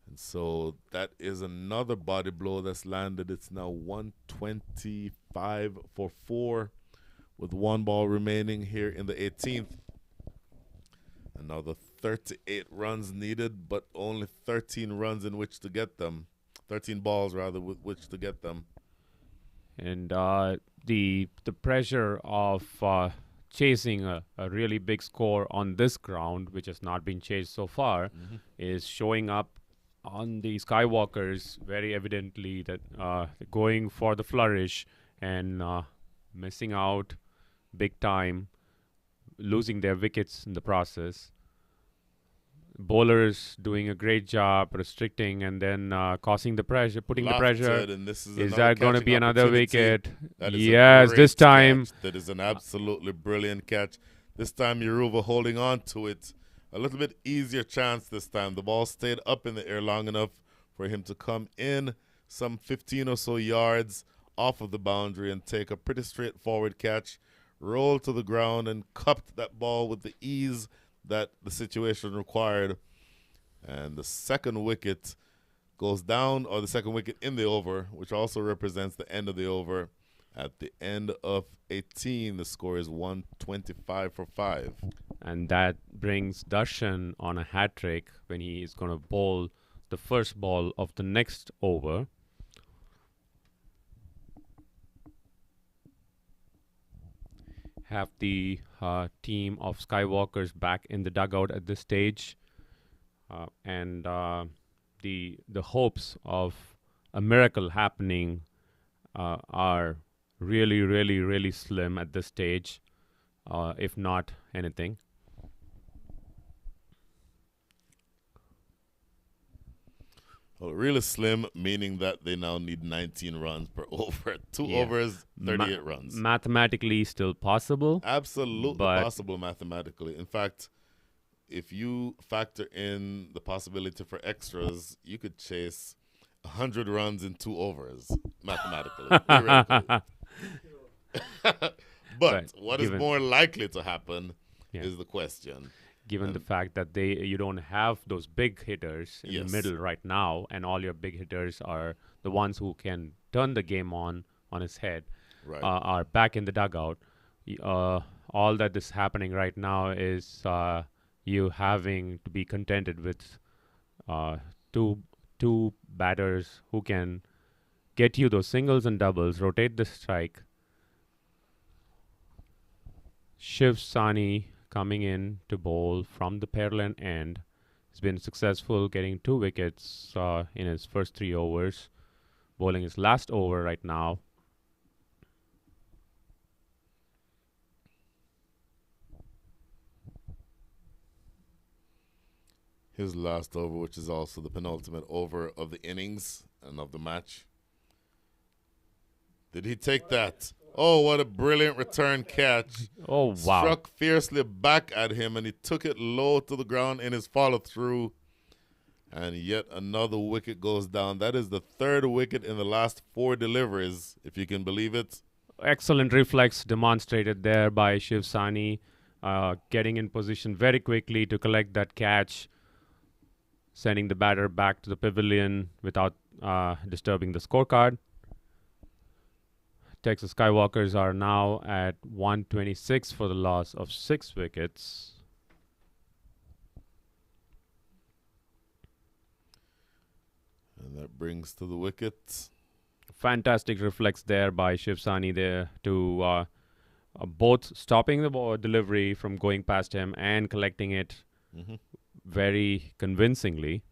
And so that is another body blow that's landed. It's now 125 for 4 with 1 ball remaining here in the 18th. And now the 38 runs needed, but only 13 runs in which to get them. 13 balls, rather, with which to get them. And the pressure of chasing a really big score on this ground, which has not been chased so far, is showing up on the Skywalkers very evidently, that going for the flourish and missing out big time, losing their wickets in the process. Bowlers doing a great job restricting and then causing the pressure, putting the pressure. And this is that going to be another wicket? That is Yes, this time. Catch. That is an absolutely brilliant catch. This time Yeruva holding on to it. A little bit easier chance this time. The ball stayed up in the air long enough for him to come in some 15 or so yards off of the boundary and take a pretty straightforward catch rolled to the ground and cupped that ball with the ease that the situation required. And the second wicket goes down, or the second wicket in the over, which also represents the end of the over. At the end of 18, the score is 125 for 5. And that brings Darshan on a hat trick when he is going to bowl the first ball of the next over. Have the team of Skywalkers back in the dugout at this stage, and the hopes of a miracle happening are really slim at this stage, if not anything. Well, really slim, meaning that they now need 19 runs per over. Two overs, 38 runs. Mathematically still possible. Absolutely but possible mathematically. In fact, if you factor in the possibility for extras, you could chase 100 runs in 2 overs mathematically. Theoretically. But what is more likely to happen is the question. Given the fact that you don't have those big hitters in the middle right now, and all your big hitters are the ones who can turn the game on its head, are back in the dugout. All that is happening right now is you having to be contented with two batters who can get you those singles and doubles, rotate the strike. Shiv Sani coming in to bowl from the Pearland end. He's been successful getting 2 wickets in his first 3 overs. Bowling his last over right now. His last over, which is also the penultimate over of the innings and of the match. Did he take that? Oh, what a brilliant return catch. Oh, wow. Struck fiercely back at him, and he took it low to the ground in his follow-through. And yet another wicket goes down. That is the 3rd wicket in the last 4 deliveries, if you can believe it. Excellent reflex demonstrated there by Shiv Sani, getting in position very quickly to collect that catch, sending the batter back to the pavilion without disturbing the scorecard. Texas Skywalkers are now at 126 for the loss of 6 wickets. And that brings to the wickets. Fantastic reflex there by Shiv Sani there to both stopping the ball delivery from going past him and collecting it very convincingly.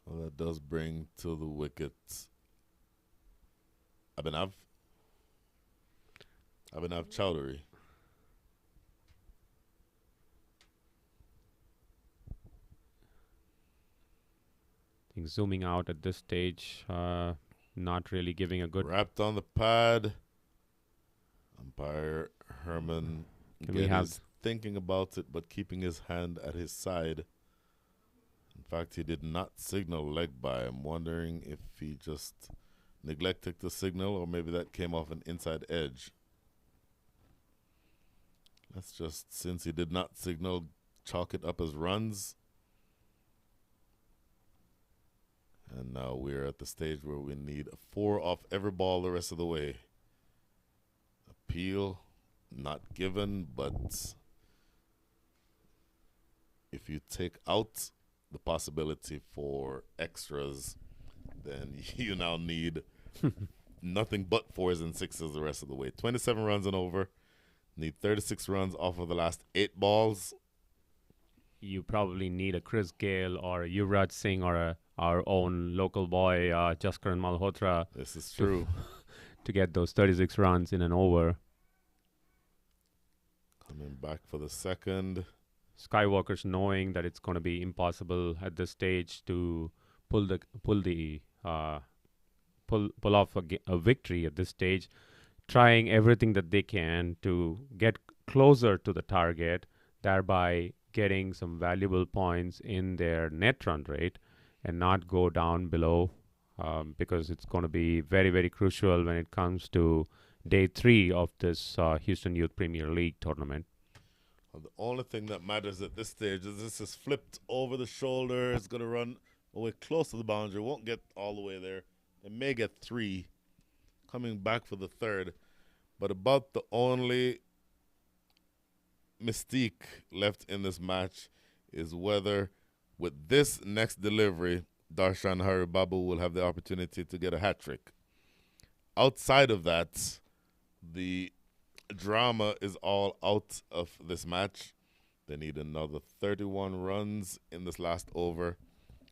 Well, that does bring to the wickets Abhinav Chowdhury. I think zooming out at this stage, not really giving a good... Wrapped on the pad. Umpire Herman is thinking about it, but keeping his hand at his side. In fact, he did not signal leg by. I'm wondering if he just neglected the signal, or maybe that came off an inside edge. Let's just, since he did not signal, chalk it up as runs. And now we're at the stage where we need a 4 off every ball the rest of the way. Appeal, not given, but if you take out the possibility for extras, then you now need nothing but 4s and 6s the rest of the way. 27 runs and over. Need 36 runs off of the last 8 balls. You probably need a Chris Gale or a Yuvraj Singh or our own local boy, Jaskaran Malhotra. This is true. To get those 36 runs in an over. Coming back for the second. Skywalkers knowing that it's going to be impossible at this stage to pull off a victory at this stage, trying everything that they can to get closer to the target, thereby getting some valuable points in their net run rate and not go down below because it's going to be very, very crucial when it comes to day 3 of this Houston Youth Premier League tournament. Well, the only thing that matters at this stage is this is flipped over the shoulder. It's going to run away close to the boundary. Won't get all the way there. It may get 3, coming back for the 3rd. But about the only mystique left in this match is whether with this next delivery, Darshan Haribabu will have the opportunity to get a hat trick. Outside of that, the drama is all out of this match. They need another 31 runs in this last over.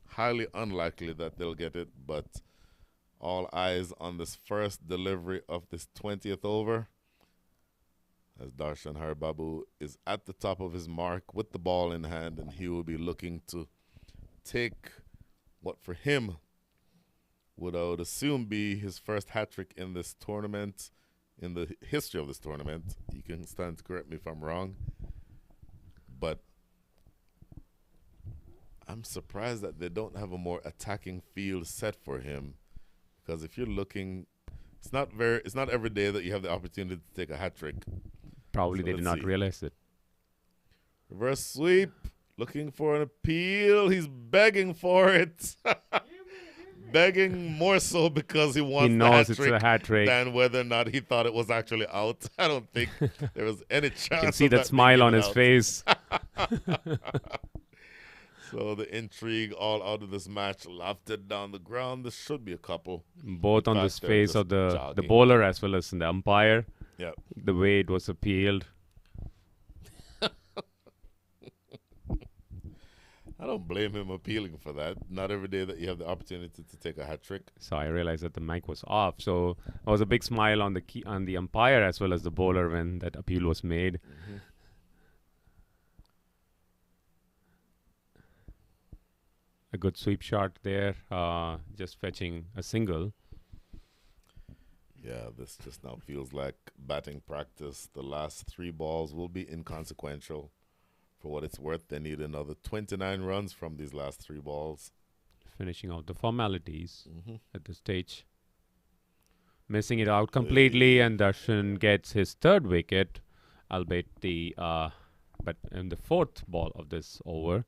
Highly unlikely that they'll get it, but all eyes on this first delivery of this 20th over, as Darshan Haribabu is at the top of his mark with the ball in hand, and he will be looking to take what for him would, I would assume, be his first hat trick in this tournament, in the history of this tournament. You can stand to correct me if I'm wrong, but I'm surprised that they don't have a more attacking field set for him, because if you're looking, it's not every day that you have the opportunity to take a hat trick. Probably So they did let's not see. realize it. Reverse sweep, looking for an appeal. He's begging for it. Begging more so because he wants He the hat knows it's a trick hat trick. than whether or not he thought it was actually out. I don't think there was any chance. You can see of that being smile on given his out. face. So the intrigue all out of this match, lofted down the ground. This should be a couple. Both on the fact, they're face just of the jogging. bowler as well as in the umpire. Yep. The way it was appealed. I don't blame him appealing for that. Not every day that you have the opportunity to take a hat trick. So I realized that the mic was off. So there was a big smile on the umpire as well as the bowler when that appeal was made. Mm-hmm. A good sweep shot there, just fetching a single. Yeah, this just now feels like batting practice. The last 3 balls will be inconsequential. For what it's worth, they need another 29 runs from these last 3 balls. Finishing out the formalities Mm-hmm. at this stage. Missing it out completely, and Darshan gets his 3rd wicket, albeit but in the 4th ball of this over.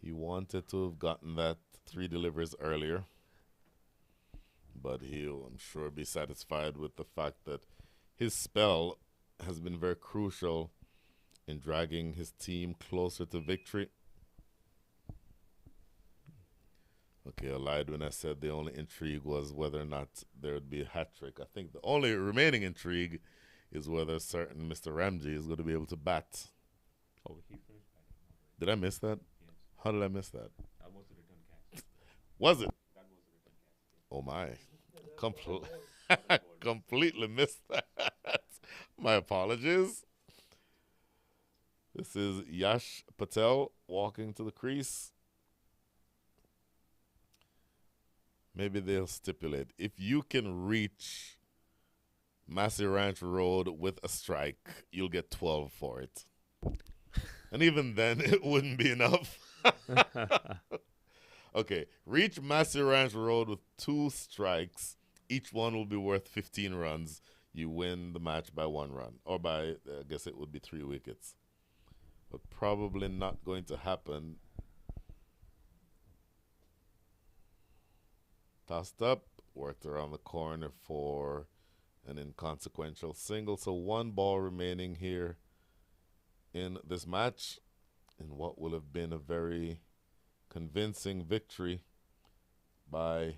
He wanted to have gotten that 3 deliveries earlier, but he'll, I'm sure, be satisfied with the fact that his spell has been very crucial in dragging his team closer to victory. Okay, I lied when I said the only intrigue was whether or not there would be a hat trick. I think the only remaining intrigue is whether certain Mr. Ramji is going to be able to bat. Oh, Did I miss that? Yes. How did I miss that? That was the return catch. Was it? That was the return catch. Oh my. Completely missed that. My apologies. This is Yash Patel walking to the crease. Maybe they'll stipulate, if you can reach Massey Ranch Road with a strike, you'll get 12 for it. And even then, it wouldn't be enough. Okay, reach Massey Ranch Road with 2 strikes. Each one will be worth 15 runs. You win the match by 1 run. Or by, I guess it would be 3 wickets. But probably not going to happen. Tossed up, worked around the corner for an inconsequential single. So 1 ball remaining here in this match, in what will have been a very convincing victory by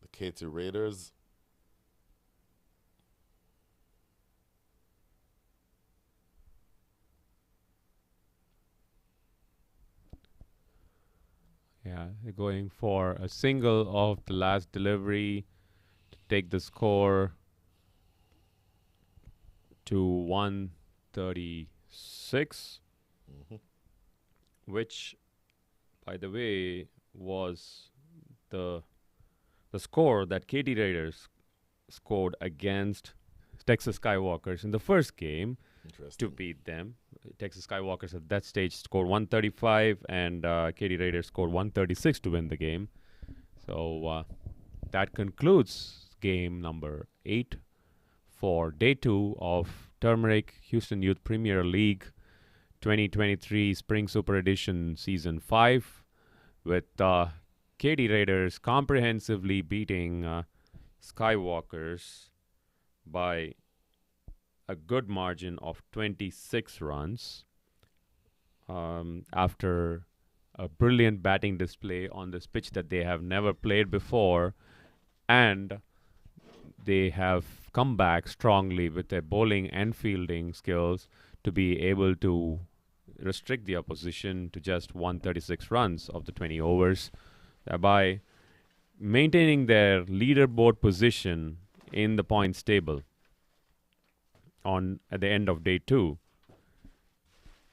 the Katy Raiders. Yeah, they're going for a single of the last delivery to take the score to 136, which, by the way, was the score that Katy Raiders scored against Texas Skywalkers in the first game to Interesting. beat them. Texas Skywalkers at that stage scored 135, and Katy Raiders scored 136 to win the game. So that concludes game number 8 for day 2 of Turmeric Houston Youth Premier League 2023 Spring Super Edition Season 5, with Katy Raiders comprehensively beating Skywalkers by a good margin of 26 runs after a brilliant batting display on this pitch that they have never played before, and they have come back strongly with their bowling and fielding skills to be able to restrict the opposition to just 136 runs of the 20 overs, thereby maintaining their leaderboard position in the points table at the end of day 2.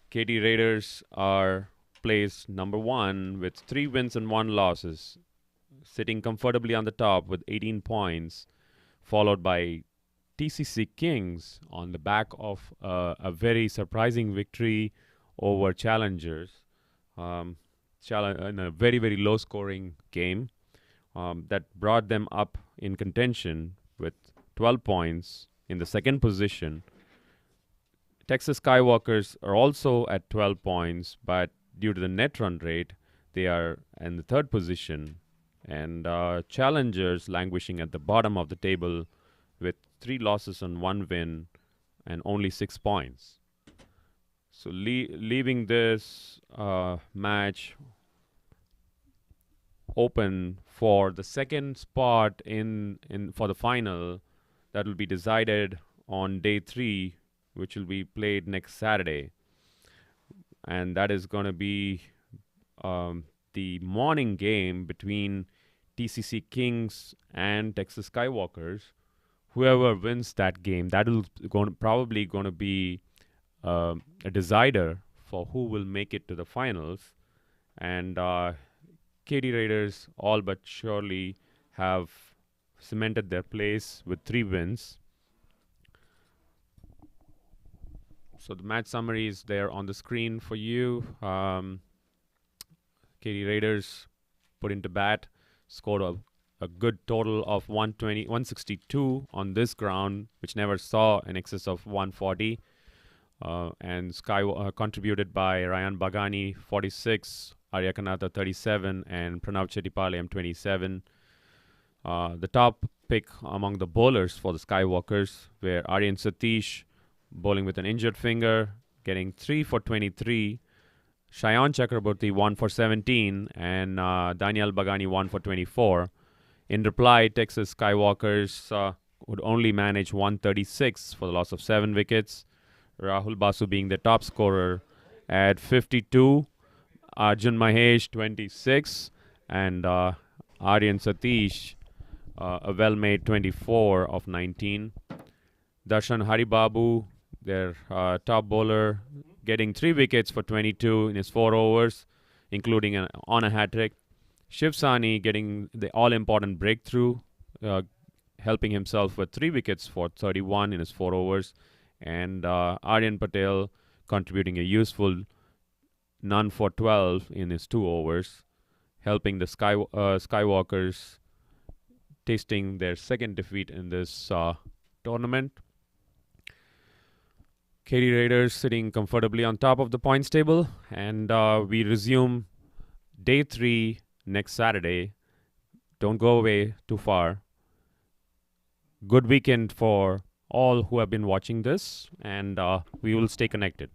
Katy Raiders are placed number 1 with 3 wins and 1 losses, sitting comfortably on the top with 18 points, followed by TCC Kings on the back of a very surprising victory over Challengers in a very, very low-scoring game that brought them up in contention with 12 points in the second position. Texas Skywalkers are also at 12 points, but due to the net run rate, they are in the third position. And Challengers languishing at the bottom of the table with 3 losses and 1 win and only 6 points. So leaving this match open for the second spot in for the final that will be decided on day 3, which will be played next Saturday. And that is going to be the morning game between TCC Kings and Texas Skywalkers. Whoever wins that game, that will probably going to be a decider for who will make it to the finals. And Katy Raiders all but surely have cemented their place with 3 wins. So the match summary is there on the screen for you. Katy Raiders put into bat, scored a good total of 162 on this ground, which never saw an excess of 140. And contributed by Ryan Bagani, 46, Arya Kanata, 37, and Pranav Chettipalayam, 27. The top pick among the bowlers for the Skywalkers were Aryan Satish, bowling with an injured finger, getting 3 for 23. Shayan Chakraborty 1 for 17, and Daniel Bagani 1 for 24. In reply, Texas Skywalkers would only manage 136 for the loss of 7 wickets. Rahul Basu being the top scorer at 52. Arjun Mahesh 26, and Aryan Satish a well-made 24 of 19. Darshan Haribabu, their top bowler, getting 3 wickets for 22 in his 4 overs, including on a hat-trick. Shiv Sani getting the all-important breakthrough, helping himself with 3 wickets for 31 in his 4 overs. And Aryan Patel contributing a useful none for 12 in his 2 overs, helping the Skywalkers tasting their second defeat in this tournament. Katy Raiders sitting comfortably on top of the points table, and we resume day 3 next Saturday. Don't go away too far. Good weekend for all who have been watching this, and we will stay connected.